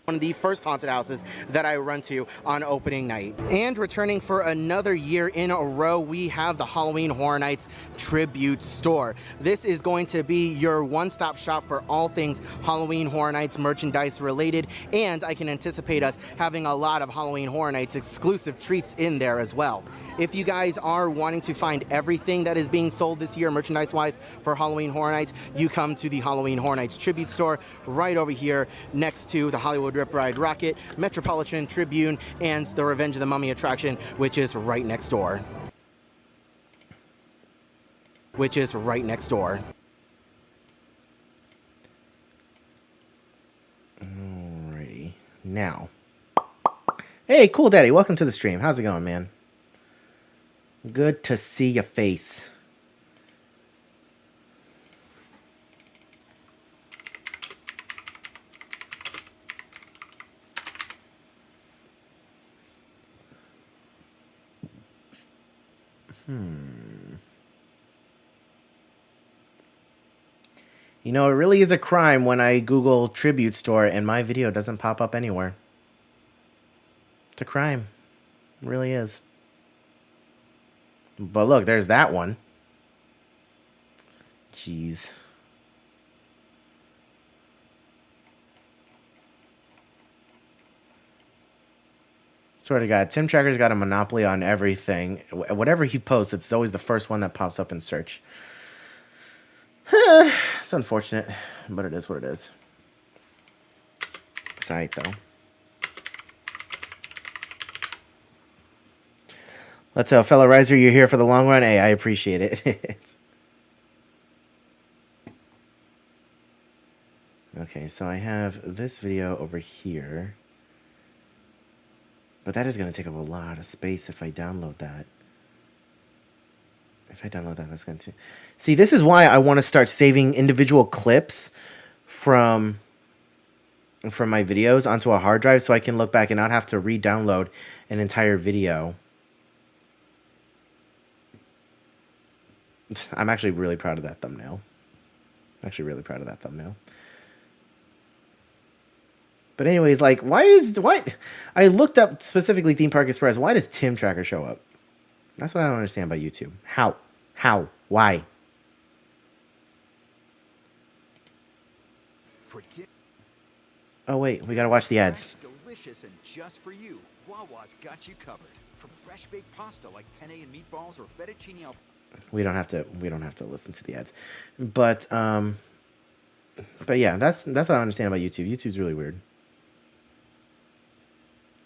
One of the first haunted houses that I run to on opening night. And returning for another year in a row, we have the Halloween Horror Nights Tribute Store. This is going to be your one-stop shop for all things Halloween Horror Nights merchandise related, and I can anticipate us having a lot of Halloween Horror Nights exclusive treats in there as well. If you guys are wanting to find everything that is being sold this year merchandise-wise for Halloween Horror Nights, you come to the Halloween Horror Nights Tribute Store right over here next to the Hollywood Rip Ride Rocket, Metropolitan Tribune, and the Revenge of the Mummy attraction, which is right next door. Alrighty. Now. Hey, Cool Daddy. Welcome to the stream. How's it going, man? Good to see your face. You know, it really is a crime when I Google tribute store and my video doesn't pop up anywhere. It's a crime. It really is. But look, there's that one. Jeez. Swear to God, Tim Tracker's got a monopoly on everything. Whatever he posts, it's always the first one that pops up in search. It's unfortunate, but it is what it is. It's alright, though. Let's go, fellow Riser, you're here for the long run. Hey, I appreciate it. Okay, so I have this video over here. But that is going to take up a lot of space if I download that. If I download that, that's going to... See, this is why I want to start saving individual clips from my videos onto a hard drive so I can look back and not have to re-download an entire video. I'm actually really proud of that thumbnail. But anyways, like, why? I looked up specifically Theme Park Express. Why does Tim Tracker show up? That's what I don't understand about YouTube. How? Why? Oh wait, we gotta watch the ads. Delicious and just for you. Wawa's got you covered. From fresh baked pasta like penne and meatballs or fettuccine alfredo. We don't have to listen to the ads. But yeah, that's what I understand about YouTube. YouTube's really weird.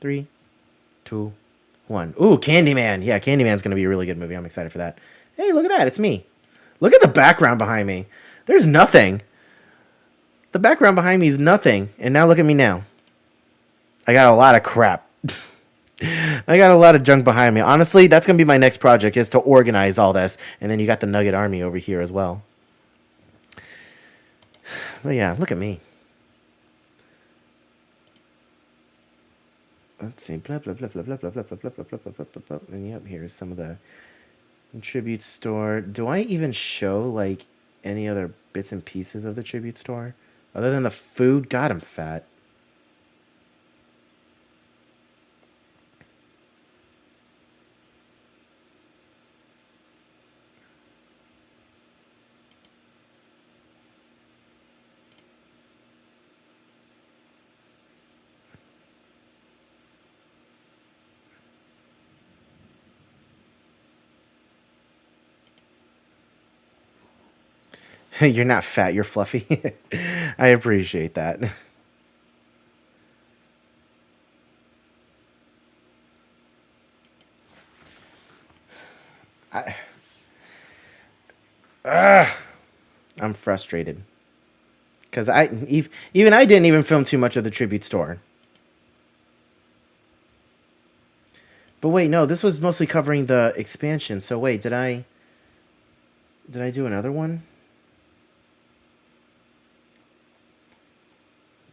3, 2, 1. Ooh, Candyman. Yeah, Candyman's going to be a really good movie. I'm excited for that. Hey, look at that. It's me. Look at the background behind me. There's nothing. The background behind me is nothing. And now look at me now. I got a lot of crap. I got a lot of junk behind me. Honestly, that's going to be my next project, is to organize all this. And then you got the Nugget Army over here as well. But yeah, look at me. Let's see, blah, blah, blah, blah, blah, blah, blah, blah, blah, blah, blah, blah, blah, blah, blah. And yep, here's some of the tribute store. Do I even show, like, any other bits and pieces of the tribute store? Other than the food? God, I'm fat. You're not fat, you're fluffy. I appreciate that. I'm frustrated. Because even I didn't even film too much of the tribute store. But wait, no, this was mostly covering the expansion. So wait, did I do another one?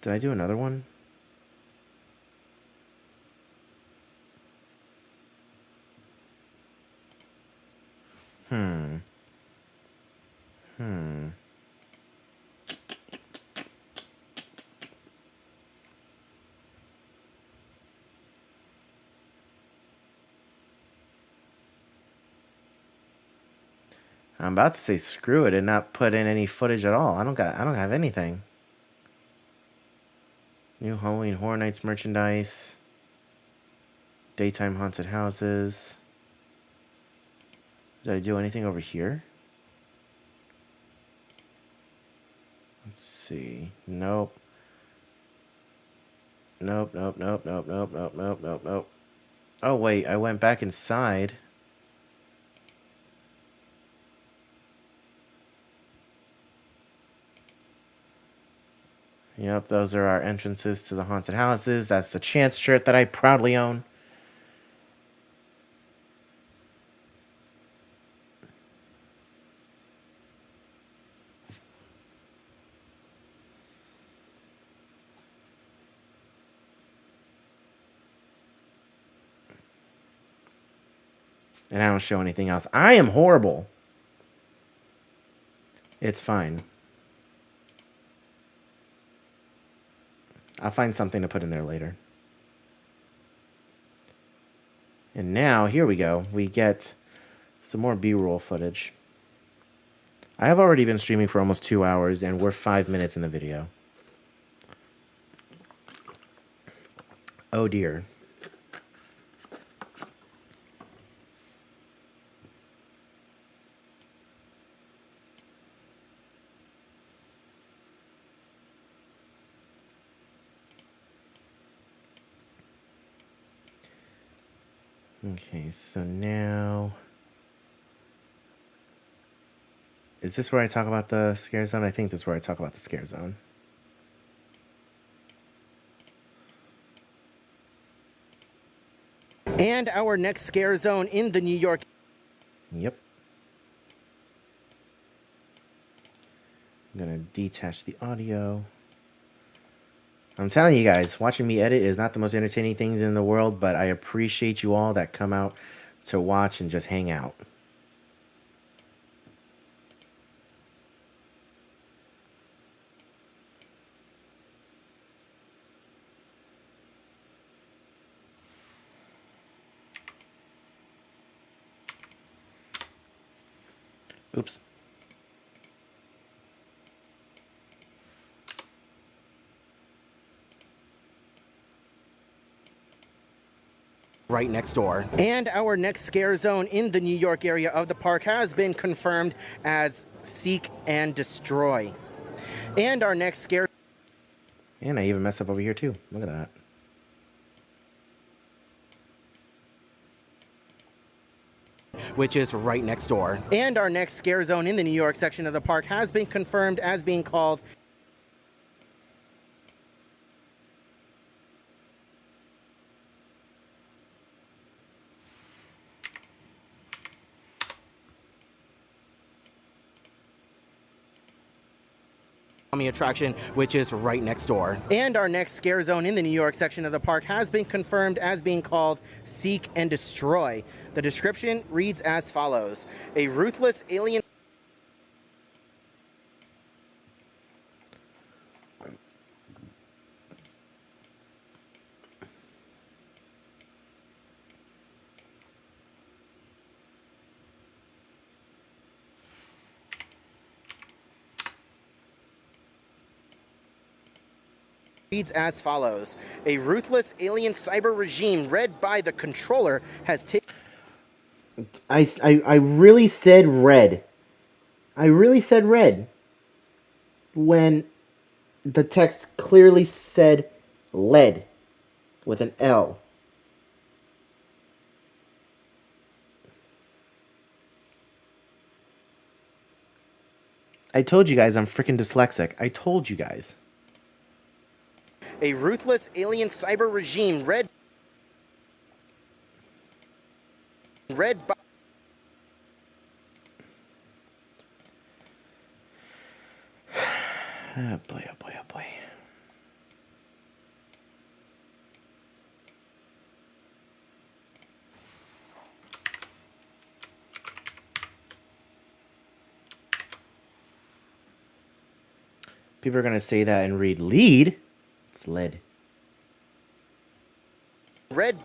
Did I do another one? I'm about to say screw it and not put in any footage at all. I don't have anything. New Halloween Horror Nights merchandise. Daytime haunted houses. Did I do anything over here? Let's see. Nope. Nope. Oh wait, I went back inside. Yep, those are our entrances to the haunted houses. That's the Chance shirt that I proudly own. And I don't show anything else. I am horrible. It's fine. I'll find something to put in there later. And now, here we go. We get some more B-roll footage. I have already been streaming for almost 2 hours, and we're 5 minutes in the video. Oh dear. Okay, so now... Is this where I talk about the scare zone? I think this is where I talk about the scare zone. And our next scare zone in the New York. Yep. I'm gonna detach the audio. I'm telling you guys, watching me edit is not the most entertaining things in the world, but I appreciate you all that come out to watch and just hang out. Oops. Right next door. And our next scare zone in the New York area of the park has been confirmed as Seek and Destroy. And our next scare... And I even mess up over here too. Look at that. which is right next door. And our next scare zone in the New York section of the park has been confirmed as being called attraction, which is right next door. And our next scare zone in the New York section of the park has been confirmed as being called Seek and Destroy. The description reads as follows: a ruthless alien reads as follows: a ruthless alien cyber regime led by the controller has taken... I really said red. I really said red when the text clearly said lead with an L. I told you guys I'm freaking dyslexic. I told you guys. A ruthless alien cyber regime led by... Oh boy, oh boy, oh boy. People are going to say that and read lead. It's lead. Red.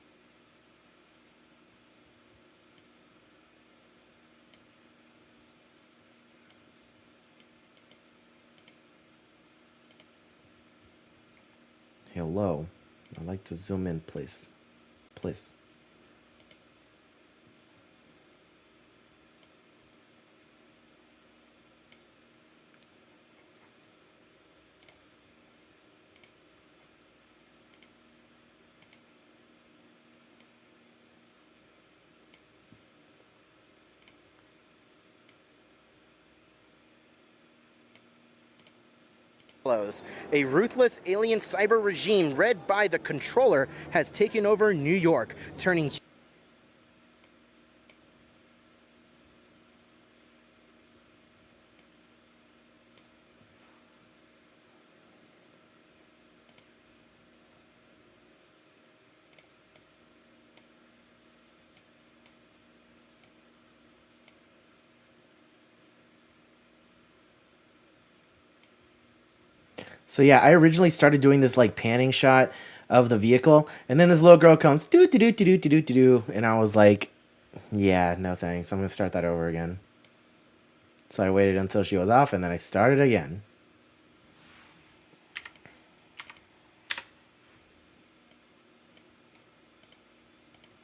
Hello. I'd like to zoom in, please. Please. A ruthless alien cyber regime led by the controller has taken over New York, turning... So yeah, I originally started doing this like panning shot of the vehicle, and then this little girl comes do do do do do do do do, and I was like, yeah, no thanks. I'm gonna start that over again. So I waited until she was off, and then I started again.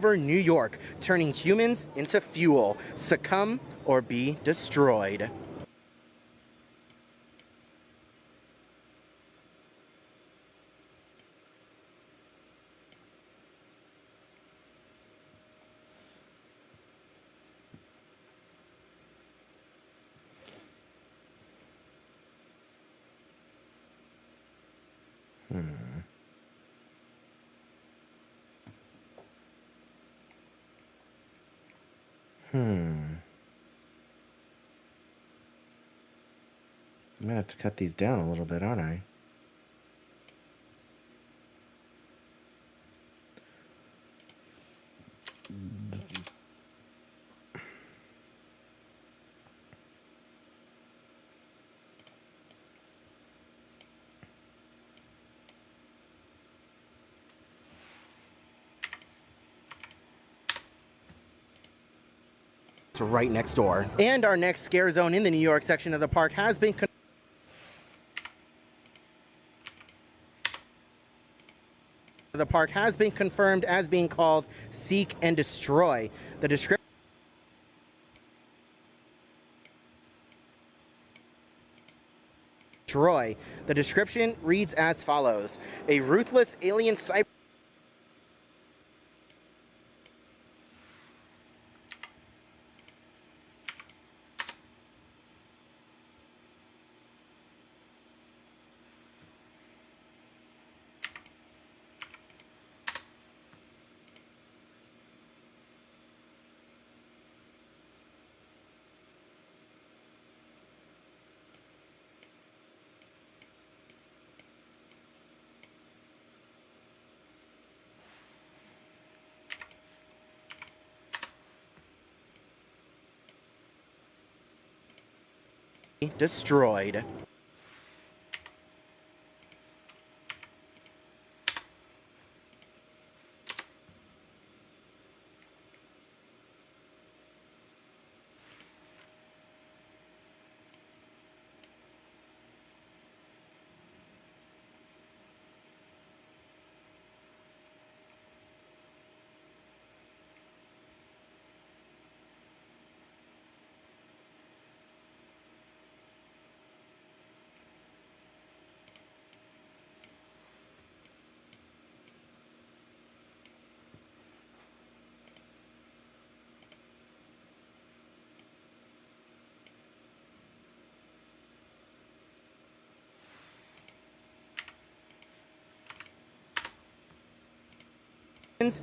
New York, turning humans into fuel, succumb or be destroyed. I'm gonna have to cut these down a little bit, aren't I? Right next door. And our next scare zone in the New York section of the park has been confirmed as being called Seek and Destroy. The description reads as follows: a ruthless alien cyber destroyed.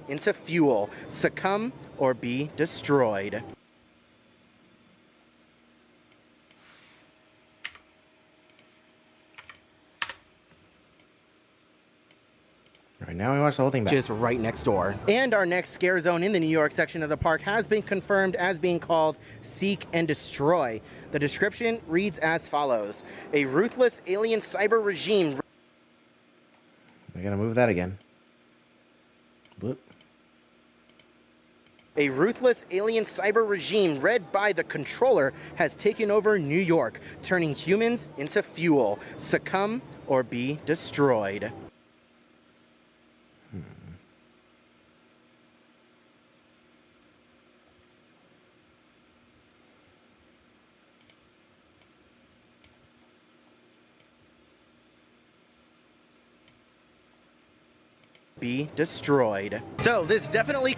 Into fuel, succumb or be destroyed. Right now we watch the whole thing back. Just right next door. And our next scare zone in the New York section of the park has been confirmed as being called Seek and Destroy. The description reads as follows: a ruthless alien cyber regime. We're gonna move that again. Whoop. A ruthless alien cyber regime led by the controller has taken over New York, turning humans into fuel, succumb or be destroyed. Be destroyed. So this definitely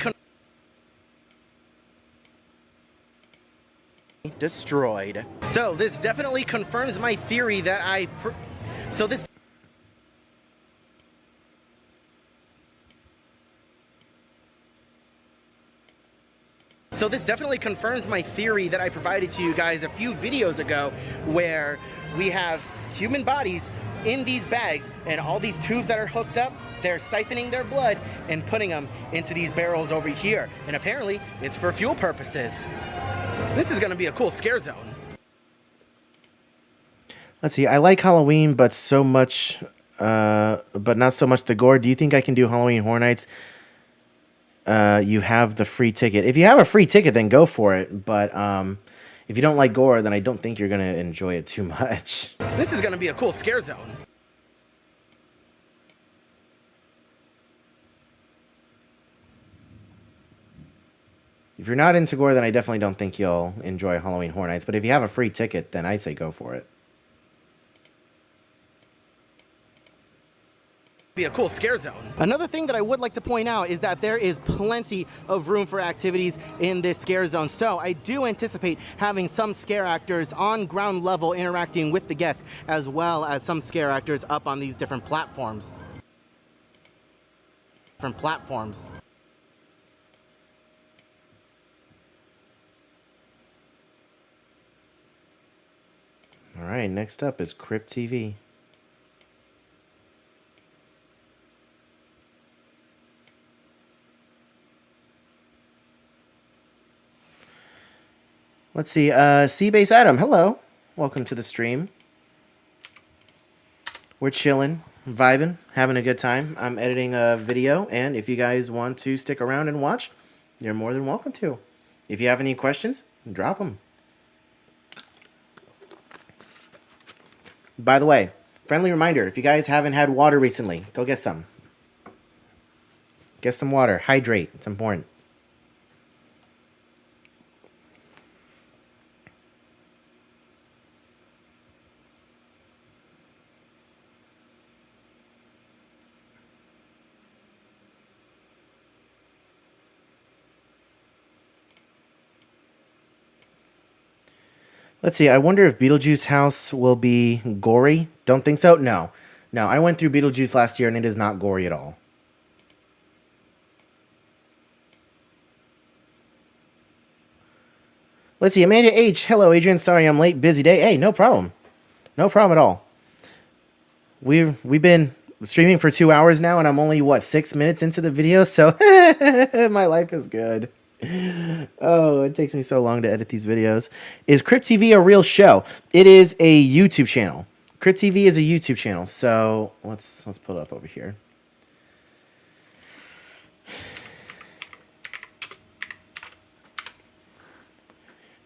destroyed. So this definitely confirms my theory that So this definitely confirms my theory that I provided to you guys a few videos ago, where we have human bodies in these bags and all these tubes that are hooked up, they're siphoning their blood and putting them into these barrels over here. And apparently it's for fuel purposes. This is going to be a cool scare zone. Let's see. I like Halloween, but not so much the gore. Do you think I can do Halloween Horror Nights? You have the free ticket. If you have a free ticket, then go for it. But if you don't like gore, then I don't think you're gonna enjoy it too much. This is gonna be a cool scare zone. If you're not into gore, then I definitely don't think you'll enjoy Halloween Horror Nights. But if you have a free ticket, then I say go for it. Be a cool scare zone. Another thing that I would like to point out is that there is plenty of room for activities in this scare zone. So I do anticipate having some scare actors on ground level interacting with the guests, as well as some scare actors up on these different platforms. All right, next up is Crypt TV. Let's see, Seabase Adam, hello. Welcome to the stream. We're chilling, vibing, having a good time. I'm editing a video, and if you guys want to stick around and watch, you're more than welcome to. If you have any questions, drop them. By the way, friendly reminder, if you guys haven't had water recently, go get some. Get some water. Hydrate. It's important. Let's see. I wonder if Beetlejuice House will be gory. Don't think so? No. No, I went through Beetlejuice last year, and it is not gory at all. Let's see. Amanda H. Hello, Adrian. Sorry I'm late. Busy day. Hey, no problem. No problem at all. We've been streaming for 2 hours now, and I'm only, 6 minutes into the video? So my life is good. Oh, it takes me so long to edit these videos. Is Crypt TV a real show? It is a YouTube channel. Crypt TV is a YouTube channel. So let's pull it up over here.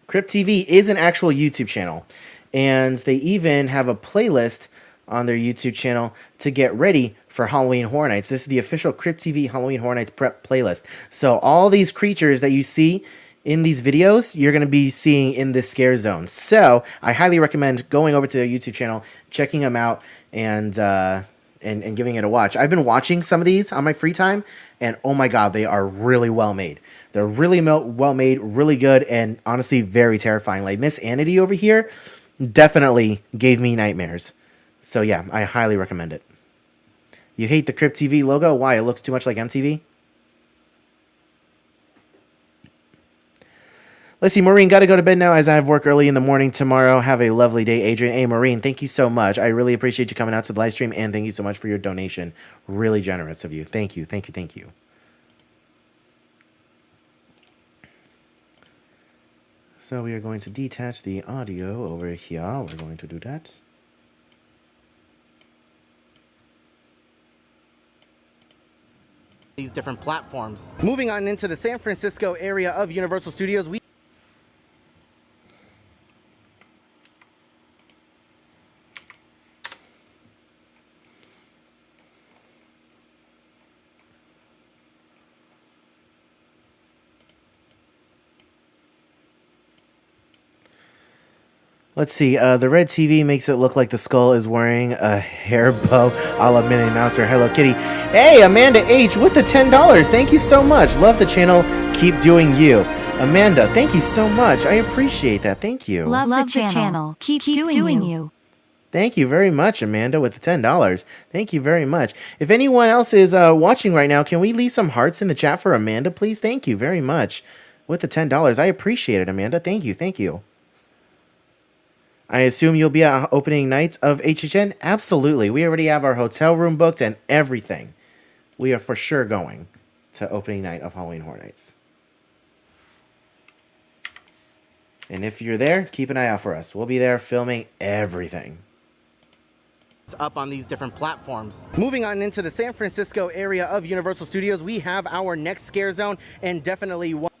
Crypt TV is an actual YouTube channel, and they even have a playlist on their YouTube channel to get ready for Halloween Horror Nights. This is the official Crypt TV Halloween Horror Nights prep playlist. So all these creatures that you see in these videos, you're going to be seeing in this scare zone. So I highly recommend going over to their YouTube channel, checking them out, and giving it a watch. I've been watching some of these on my free time, and oh my god, they are really well made. They're really well made, really good, and honestly very terrifying. Like Miss Anity over here definitely gave me nightmares. So yeah, I highly recommend it. You hate the Crypt TV logo? Why? It looks too much like MTV? Let's see, Maureen, got to go to bed now as I have work early in the morning tomorrow. Have a lovely day, Adrian. Hey, Maureen, thank you so much. I really appreciate you coming out to the live stream, and thank you so much for your donation. Really generous of you. Thank you, thank you, thank you. So we are going to detach the audio over here. We're going to do that. These different platforms. Moving on into the San Francisco area of Universal Studios, Let's see, the red TV makes it look like the skull is wearing a hair bow a la Minnie Mouse or Hello Kitty. Hey, Amanda H. with the $10. Thank you so much. Love the channel. Keep doing you. Amanda, thank you so much. I appreciate that. Thank you. Love the channel. Keep doing you. Thank you very much, Amanda, with the $10. Thank you very much. If anyone else is watching right now, can we leave some hearts in the chat for Amanda, please? Thank you very much. With the $10. I appreciate it, Amanda. Thank you. Thank you. I assume you'll be at opening nights of HHN? Absolutely. We already have our hotel room booked and everything. We are for sure going to opening night of Halloween Horror Nights. And if you're there, keep an eye out for us. We'll be there filming everything. up on these different platforms. Moving on into the San Francisco area of Universal Studios, we have our next scare zone, and definitely one.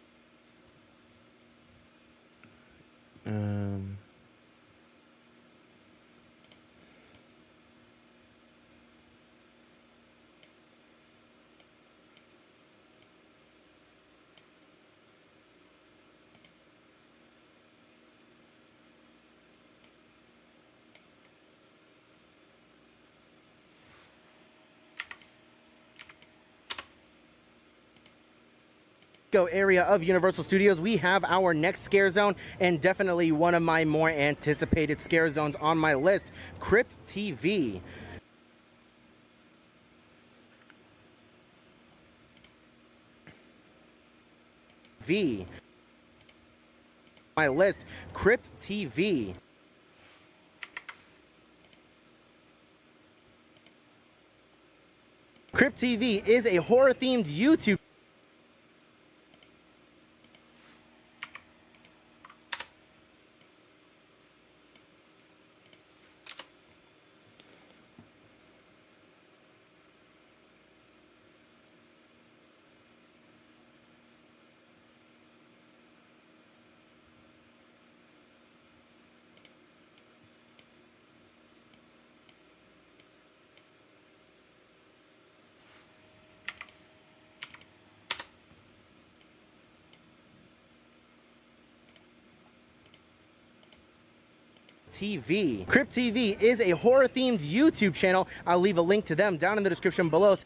Area of Universal Studios, we have our next scare zone, and definitely one of my more anticipated scare zones on my list, Crypt TV. My list, Crypt TV. Crypt TV is a horror-themed YouTube. TV. Crypt TV is a horror-themed YouTube channel. I'll leave a link to them down in the description below.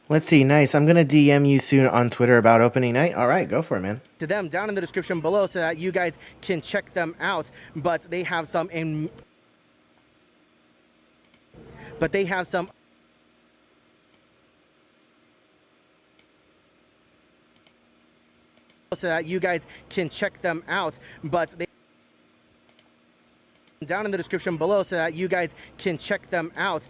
Let's see. Nice. I'm going to DM you soon on Twitter about opening night. All right. Go for it, man. To them down in the description below so that you guys can check them out. But they have some so that you guys can check them out. But they down in the description below so that you guys can check them out.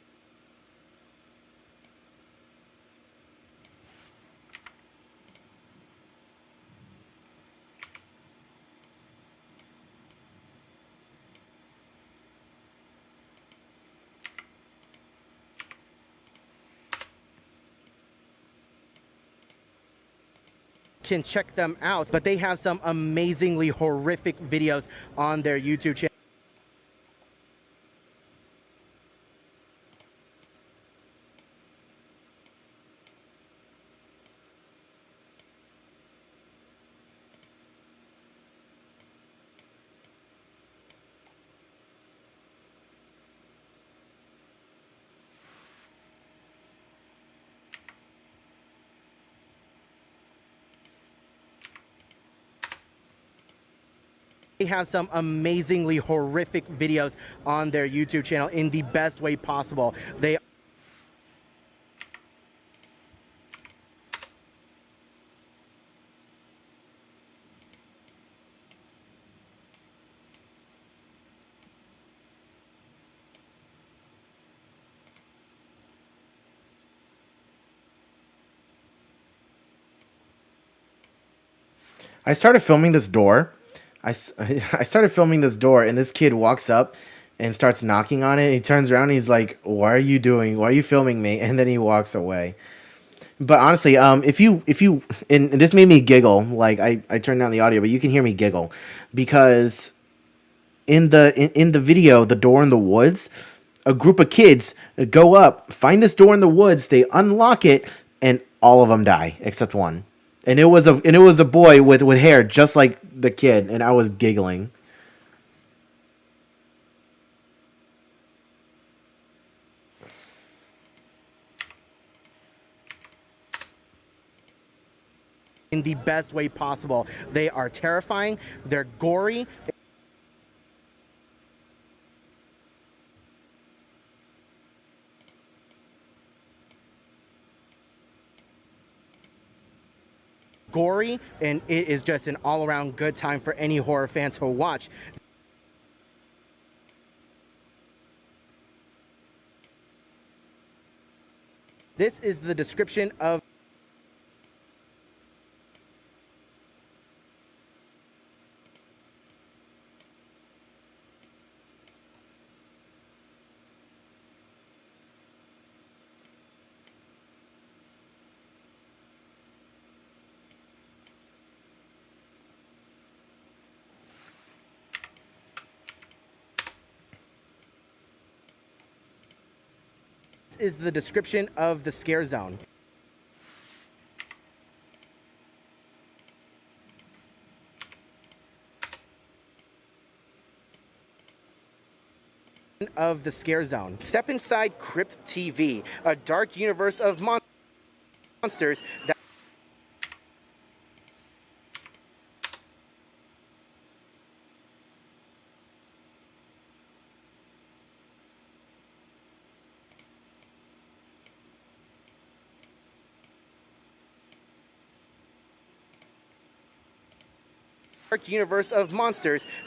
Can check them out, but they have some amazingly horrific videos on their YouTube channel. They have some amazingly horrific videos on their YouTube channel in the best way possible. I started filming this door. I started filming this door, and this kid walks up and starts knocking on it. He turns around and he's like, "What are you doing? Why are you filming me?" And then he walks away. But honestly, if you and this made me giggle. Like I turned down the audio, but you can hear me giggle because in the video, the door in the woods, a group of kids go up, find this door in the woods, they unlock it, and all of them die except one. And it was a boy with hair just like the kid, and I was giggling. In the best way possible. They are terrifying, they're gory. gory, and it is just an all-around good time for any horror fan to watch. This is the description of the scare zone. Of the scare zone. Step inside Crypt TV, a dark universe of monsters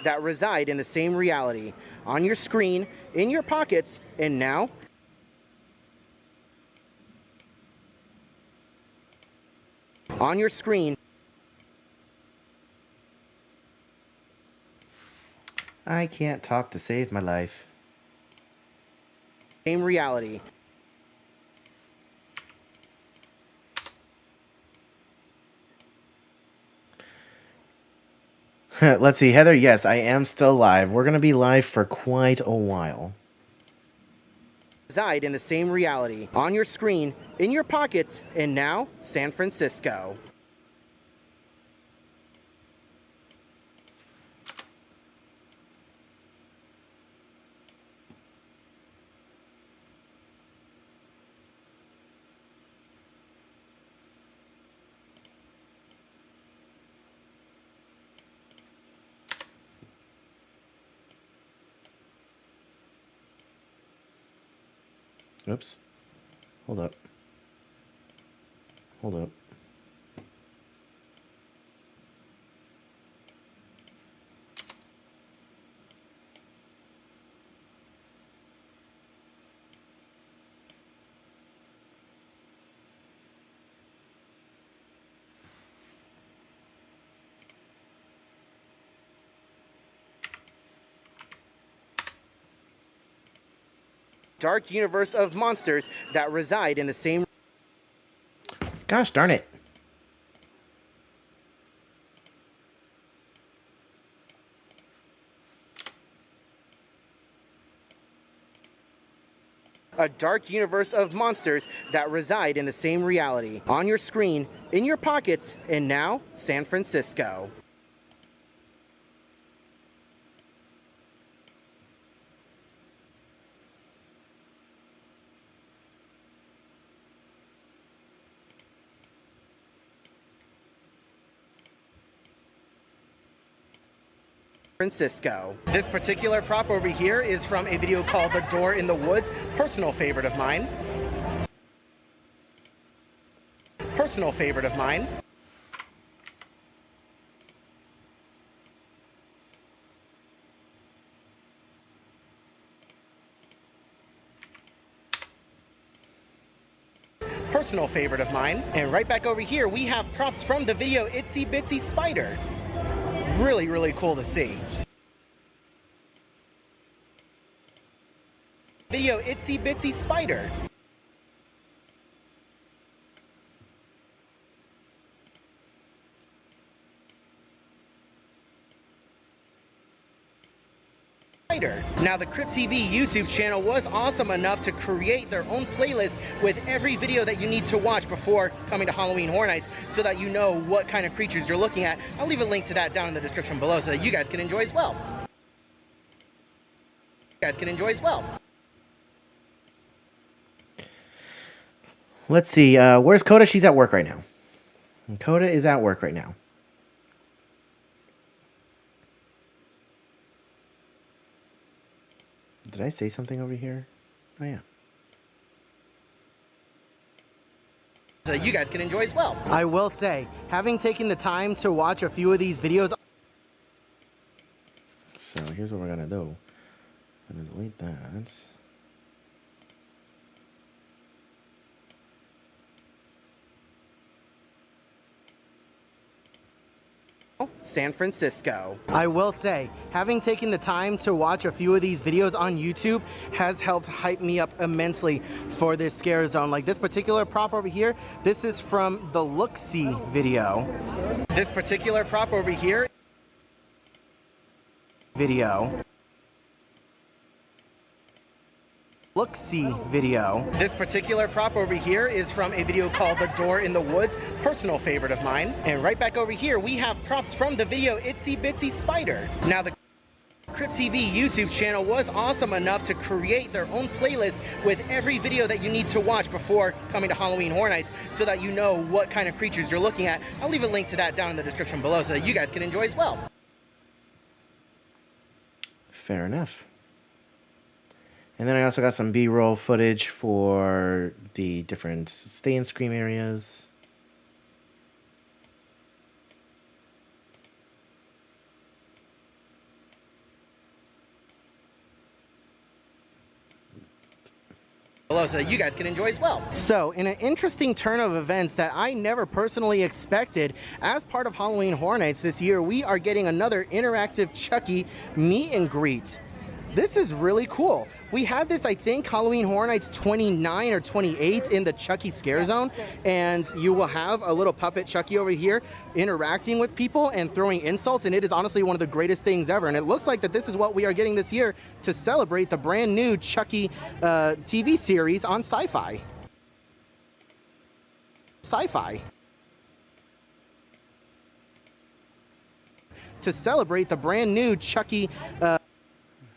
that reside in the same reality. On your screen, in your pockets, and now on your screen. I can't talk to save my life. Same reality. Let's see, Heather, yes, I am still live. We're going to be live for quite a while. Reside in the same reality. On your screen, in your pockets, and now, San Francisco. Oops. Hold up. Hold up. Dark universe of monsters that reside in the same. Gosh darn it. A dark universe of monsters that reside in the same reality. On your screen, in your pockets, and now, San Francisco. Francisco. This particular prop over here is from a video called The Door in the Woods, personal favorite of mine. Personal favorite of mine. Personal favorite of mine. And right back over here, we have props from the video Itsy Bitsy Spider. Really, really cool to see. Video Itsy Bitsy Spider. Now, the Crypt TV YouTube channel was awesome enough to create their own playlist with every video that you need to watch before coming to Halloween Horror Nights, so that you know what kind of creatures you're looking at. I'll leave a link to that down in the description below so that you guys can enjoy as well. Let's see, where's Coda? She's at work right now. And Coda is at work right now. Did I say something over here? Oh, yeah. so you guys can enjoy as well. I will say, having taken the time to watch a few of these videos. So here's what we're gonna do. I'm gonna delete that. San Francisco. I will say, having taken the time to watch a few of these videos on YouTube has helped hype me up immensely for this scare zone. Like this particular prop over here, this is from the Look-See video. This particular prop over here, Look-See video. This particular prop over here is from a video called The Door in the Woods, personal favorite of mine. And right back over here, we have props from the video Itsy Bitsy Spider. Now the Crypt TV YouTube channel was awesome enough to create their own playlist with every video that you need to watch before coming to Halloween Horror Nights so that you know what kind of creatures you're looking at. I'll leave a link to that down in the description below so that you guys can enjoy as well. Fair enough. And then I also got some B-roll footage for the different stay and scream areas. Below so that you guys can enjoy as well. So, in an interesting turn of events that I never personally expected, as part of Halloween Horror Nights this year, we are getting another interactive Chucky meet and greet. This is really cool. We had this, I think, Halloween Horror Nights 29 or 28 in the Chucky Scare Zone, and you will have a little puppet Chucky over here interacting with people and throwing insults, and it is honestly one of the greatest things ever. And it looks like that this is what we are getting this year to celebrate the brand new Chucky TV series on Sci-Fi. To celebrate the brand new Chucky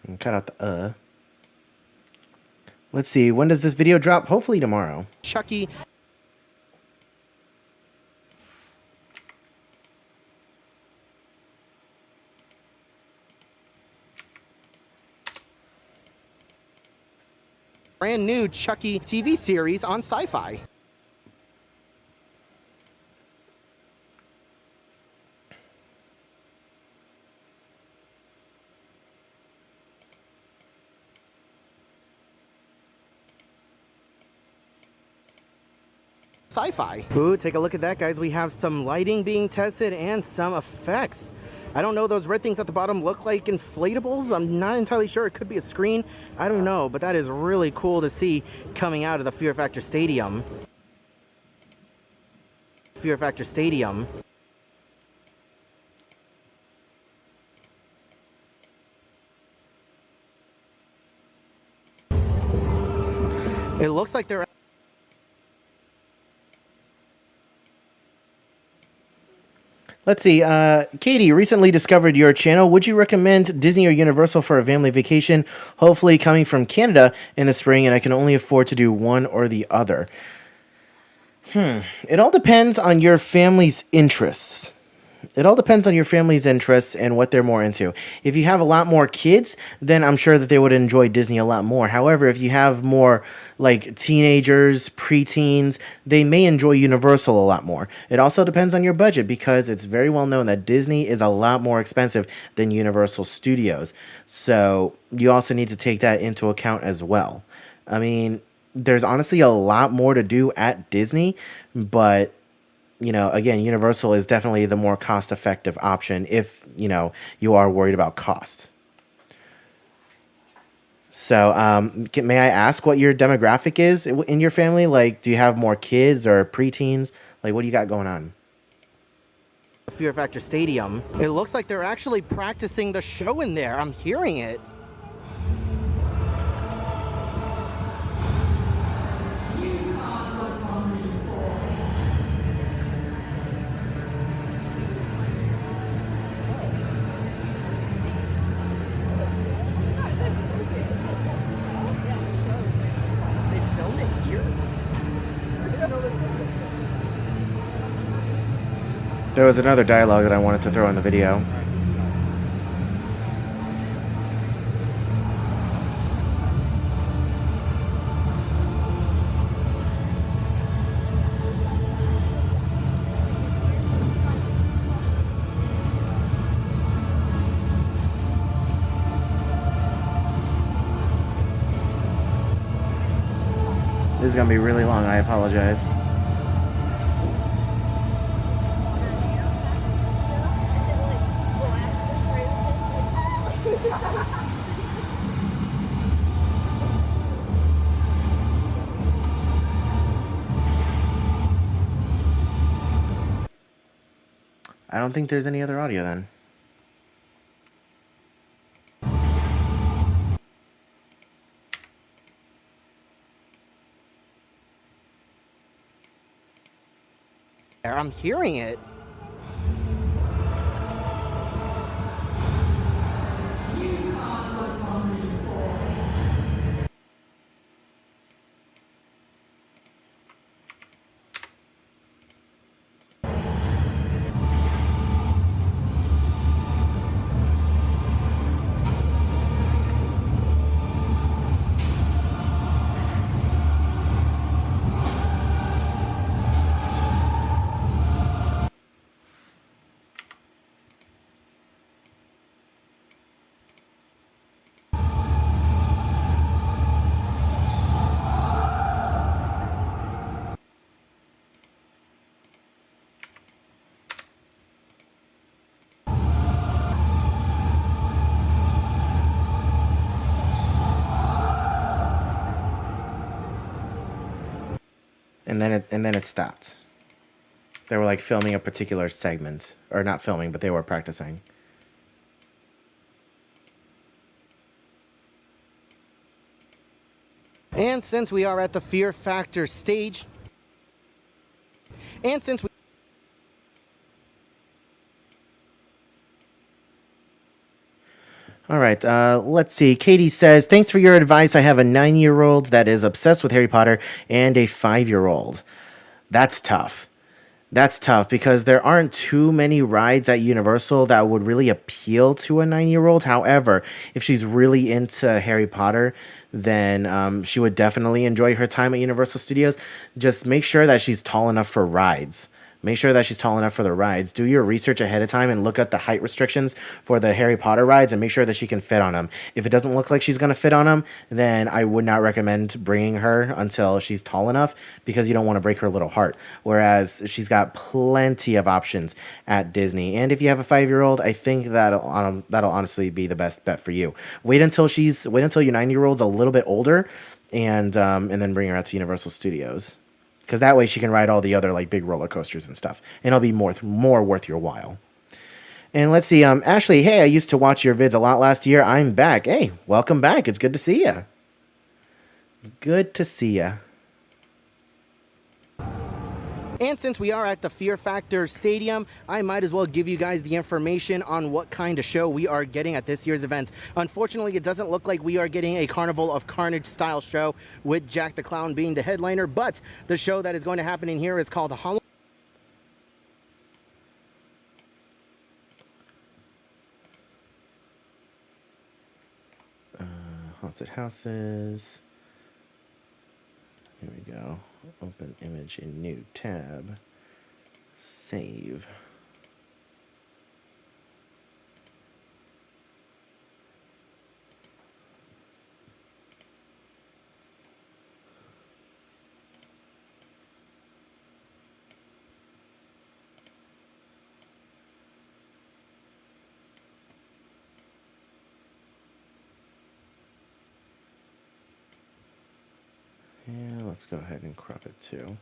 And cut out the Let's see, when does this video drop? Hopefully tomorrow. Chucky. Brand new Chucky TV series on Sci-Fi. Sci-Fi. Ooh, take a look at that, guys. We have some lighting being tested and some effects. I don't know, those red things at the bottom look like inflatables. I'm not entirely sure. It could be a screen. I don't know, but that is really cool to see coming out of the Fear Factor Stadium. Fear Factor Stadium. It looks like they're... Let's see, Katie, recently discovered your channel. Would you recommend Disney or Universal for a family vacation? Hopefully coming from Canada in the spring, and I can only afford to do one or the other. It all depends on your family's interests. It all depends on your family's interests and what they're more into. If you have a lot more kids, then I'm sure that they would enjoy Disney a lot more. However, if you have more like teenagers, preteens, they may enjoy Universal a lot more. It also depends on your budget because it's very well known that Disney is a lot more expensive than Universal Studios. So you also need to take that into account as well. I mean, there's honestly a lot more to do at Disney, but you know, again, Universal is definitely the more cost-effective option if, you know, you are worried about cost. So, may I ask what your demographic is in your family? Like, do you have more kids or preteens? Like, what do you got going on? Fear Factor Stadium. It looks like they're actually practicing the show in there. I'm hearing it. There was another dialogue that I wanted to throw in the video. This is gonna be really long. I apologize. I don't think there's any other audio then. I'm hearing it. And then it stopped. They were like filming a particular segment, or not filming, but they were practicing. And since we are at the Fear Factor stage, and since we All right, let's see. Katie says, thanks for your advice. I have a 9-year-old that is obsessed with Harry Potter and a 5-year-old. That's tough. That's tough because there aren't too many rides at Universal that would really appeal to a 9-year-old. However, if she's really into Harry Potter, then she would definitely enjoy her time at Universal Studios. Just make sure that she's tall enough for rides. Make sure that she's tall enough for the rides. Do your research ahead of time and look at the height restrictions for the Harry Potter rides and make sure that she can fit on them. If it doesn't look like she's going to fit on them, then I would not recommend bringing her until she's tall enough because you don't want to break her little heart. Whereas she's got plenty of options at Disney. And if you have a 5-year-old, I think that'll honestly be the best bet for you. Wait until your 9-year-old's a little bit older and then bring her out to Universal Studios. Because that way she can ride all the other like big roller coasters and stuff. And it'll be more worth your while. And let's see, Ashley, hey, I used to watch your vids a lot last year. I'm back. Hey, welcome back. It's good to see you. Good to see you. And since we are at the Fear Factor Stadium, I might as well give you guys the information on what kind of show we are getting at this year's events. Unfortunately, it doesn't look like we are getting a Carnival of Carnage style show with Jack the Clown being the headliner, but the show that is going to happen in here is called Halloween. Haunted houses. Here we go. Open image in new tab. Save. Yeah, let's go ahead and crop it too.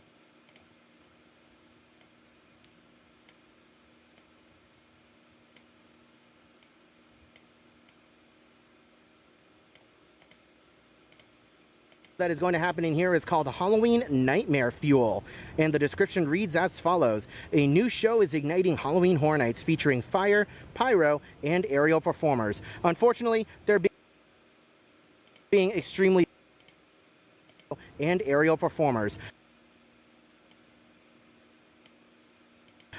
That is going to happen in here is called Halloween Nightmare Fuel. And the description reads as follows. A new show is igniting Halloween Horror Nights featuring fire, pyro, and aerial performers. Unfortunately, they're being extremely and aerial performers.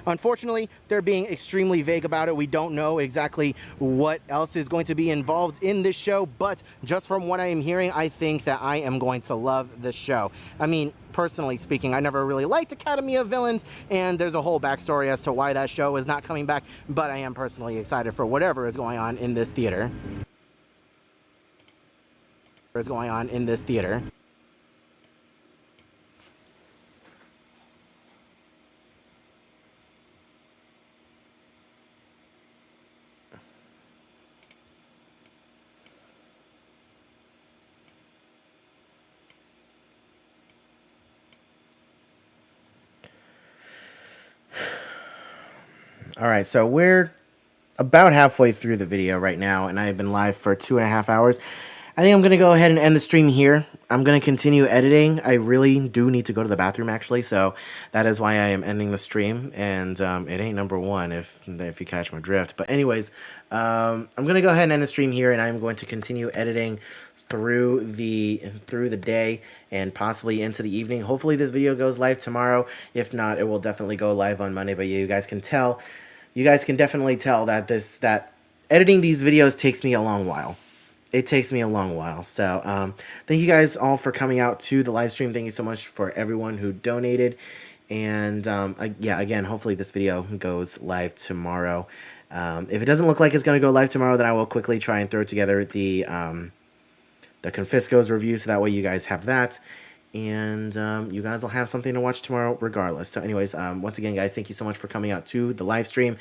Unfortunately, they're being extremely vague about it. We don't know exactly what else is going to be involved in this show, but just from what I am hearing, I think that I am going to love this show. I mean, personally speaking, I never really liked Academy of Villains, and there's a whole backstory as to why that show is not coming back, but I am personally excited for whatever is going on in this theater. All right, so we're about halfway through the video right now, and I have been live for 2.5 hours. I think I'm going to go ahead and end the stream here. I'm going to continue editing. I really do need to go to the bathroom, actually, so that is why I am ending the stream, and it ain't number one if you catch my drift. But anyways, I'm going to go ahead and end the stream here, and I'm going to continue editing through the day and possibly into the evening. Hopefully this video goes live tomorrow. If not, it will definitely go live on Monday, but you guys can definitely tell that that editing these videos takes me a long while. It takes me a long while. So thank you guys all for coming out to the live stream. Thank you so much for everyone who donated. And yeah, again, hopefully this video goes live tomorrow. If it doesn't look like it's going to go live tomorrow, then I will quickly try and throw together the Confisco's review, so that way you guys have that. And you guys will have something to watch tomorrow regardless. So anyways, once again, guys, thank you so much for coming out to the live stream.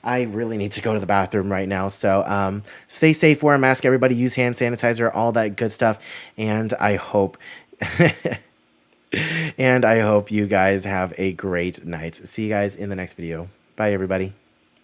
I really need to go to the bathroom right now. So stay safe, wear a mask, everybody, use hand sanitizer, all that good stuff. And I hope you guys have a great night. See you guys in the next video. Bye, everybody.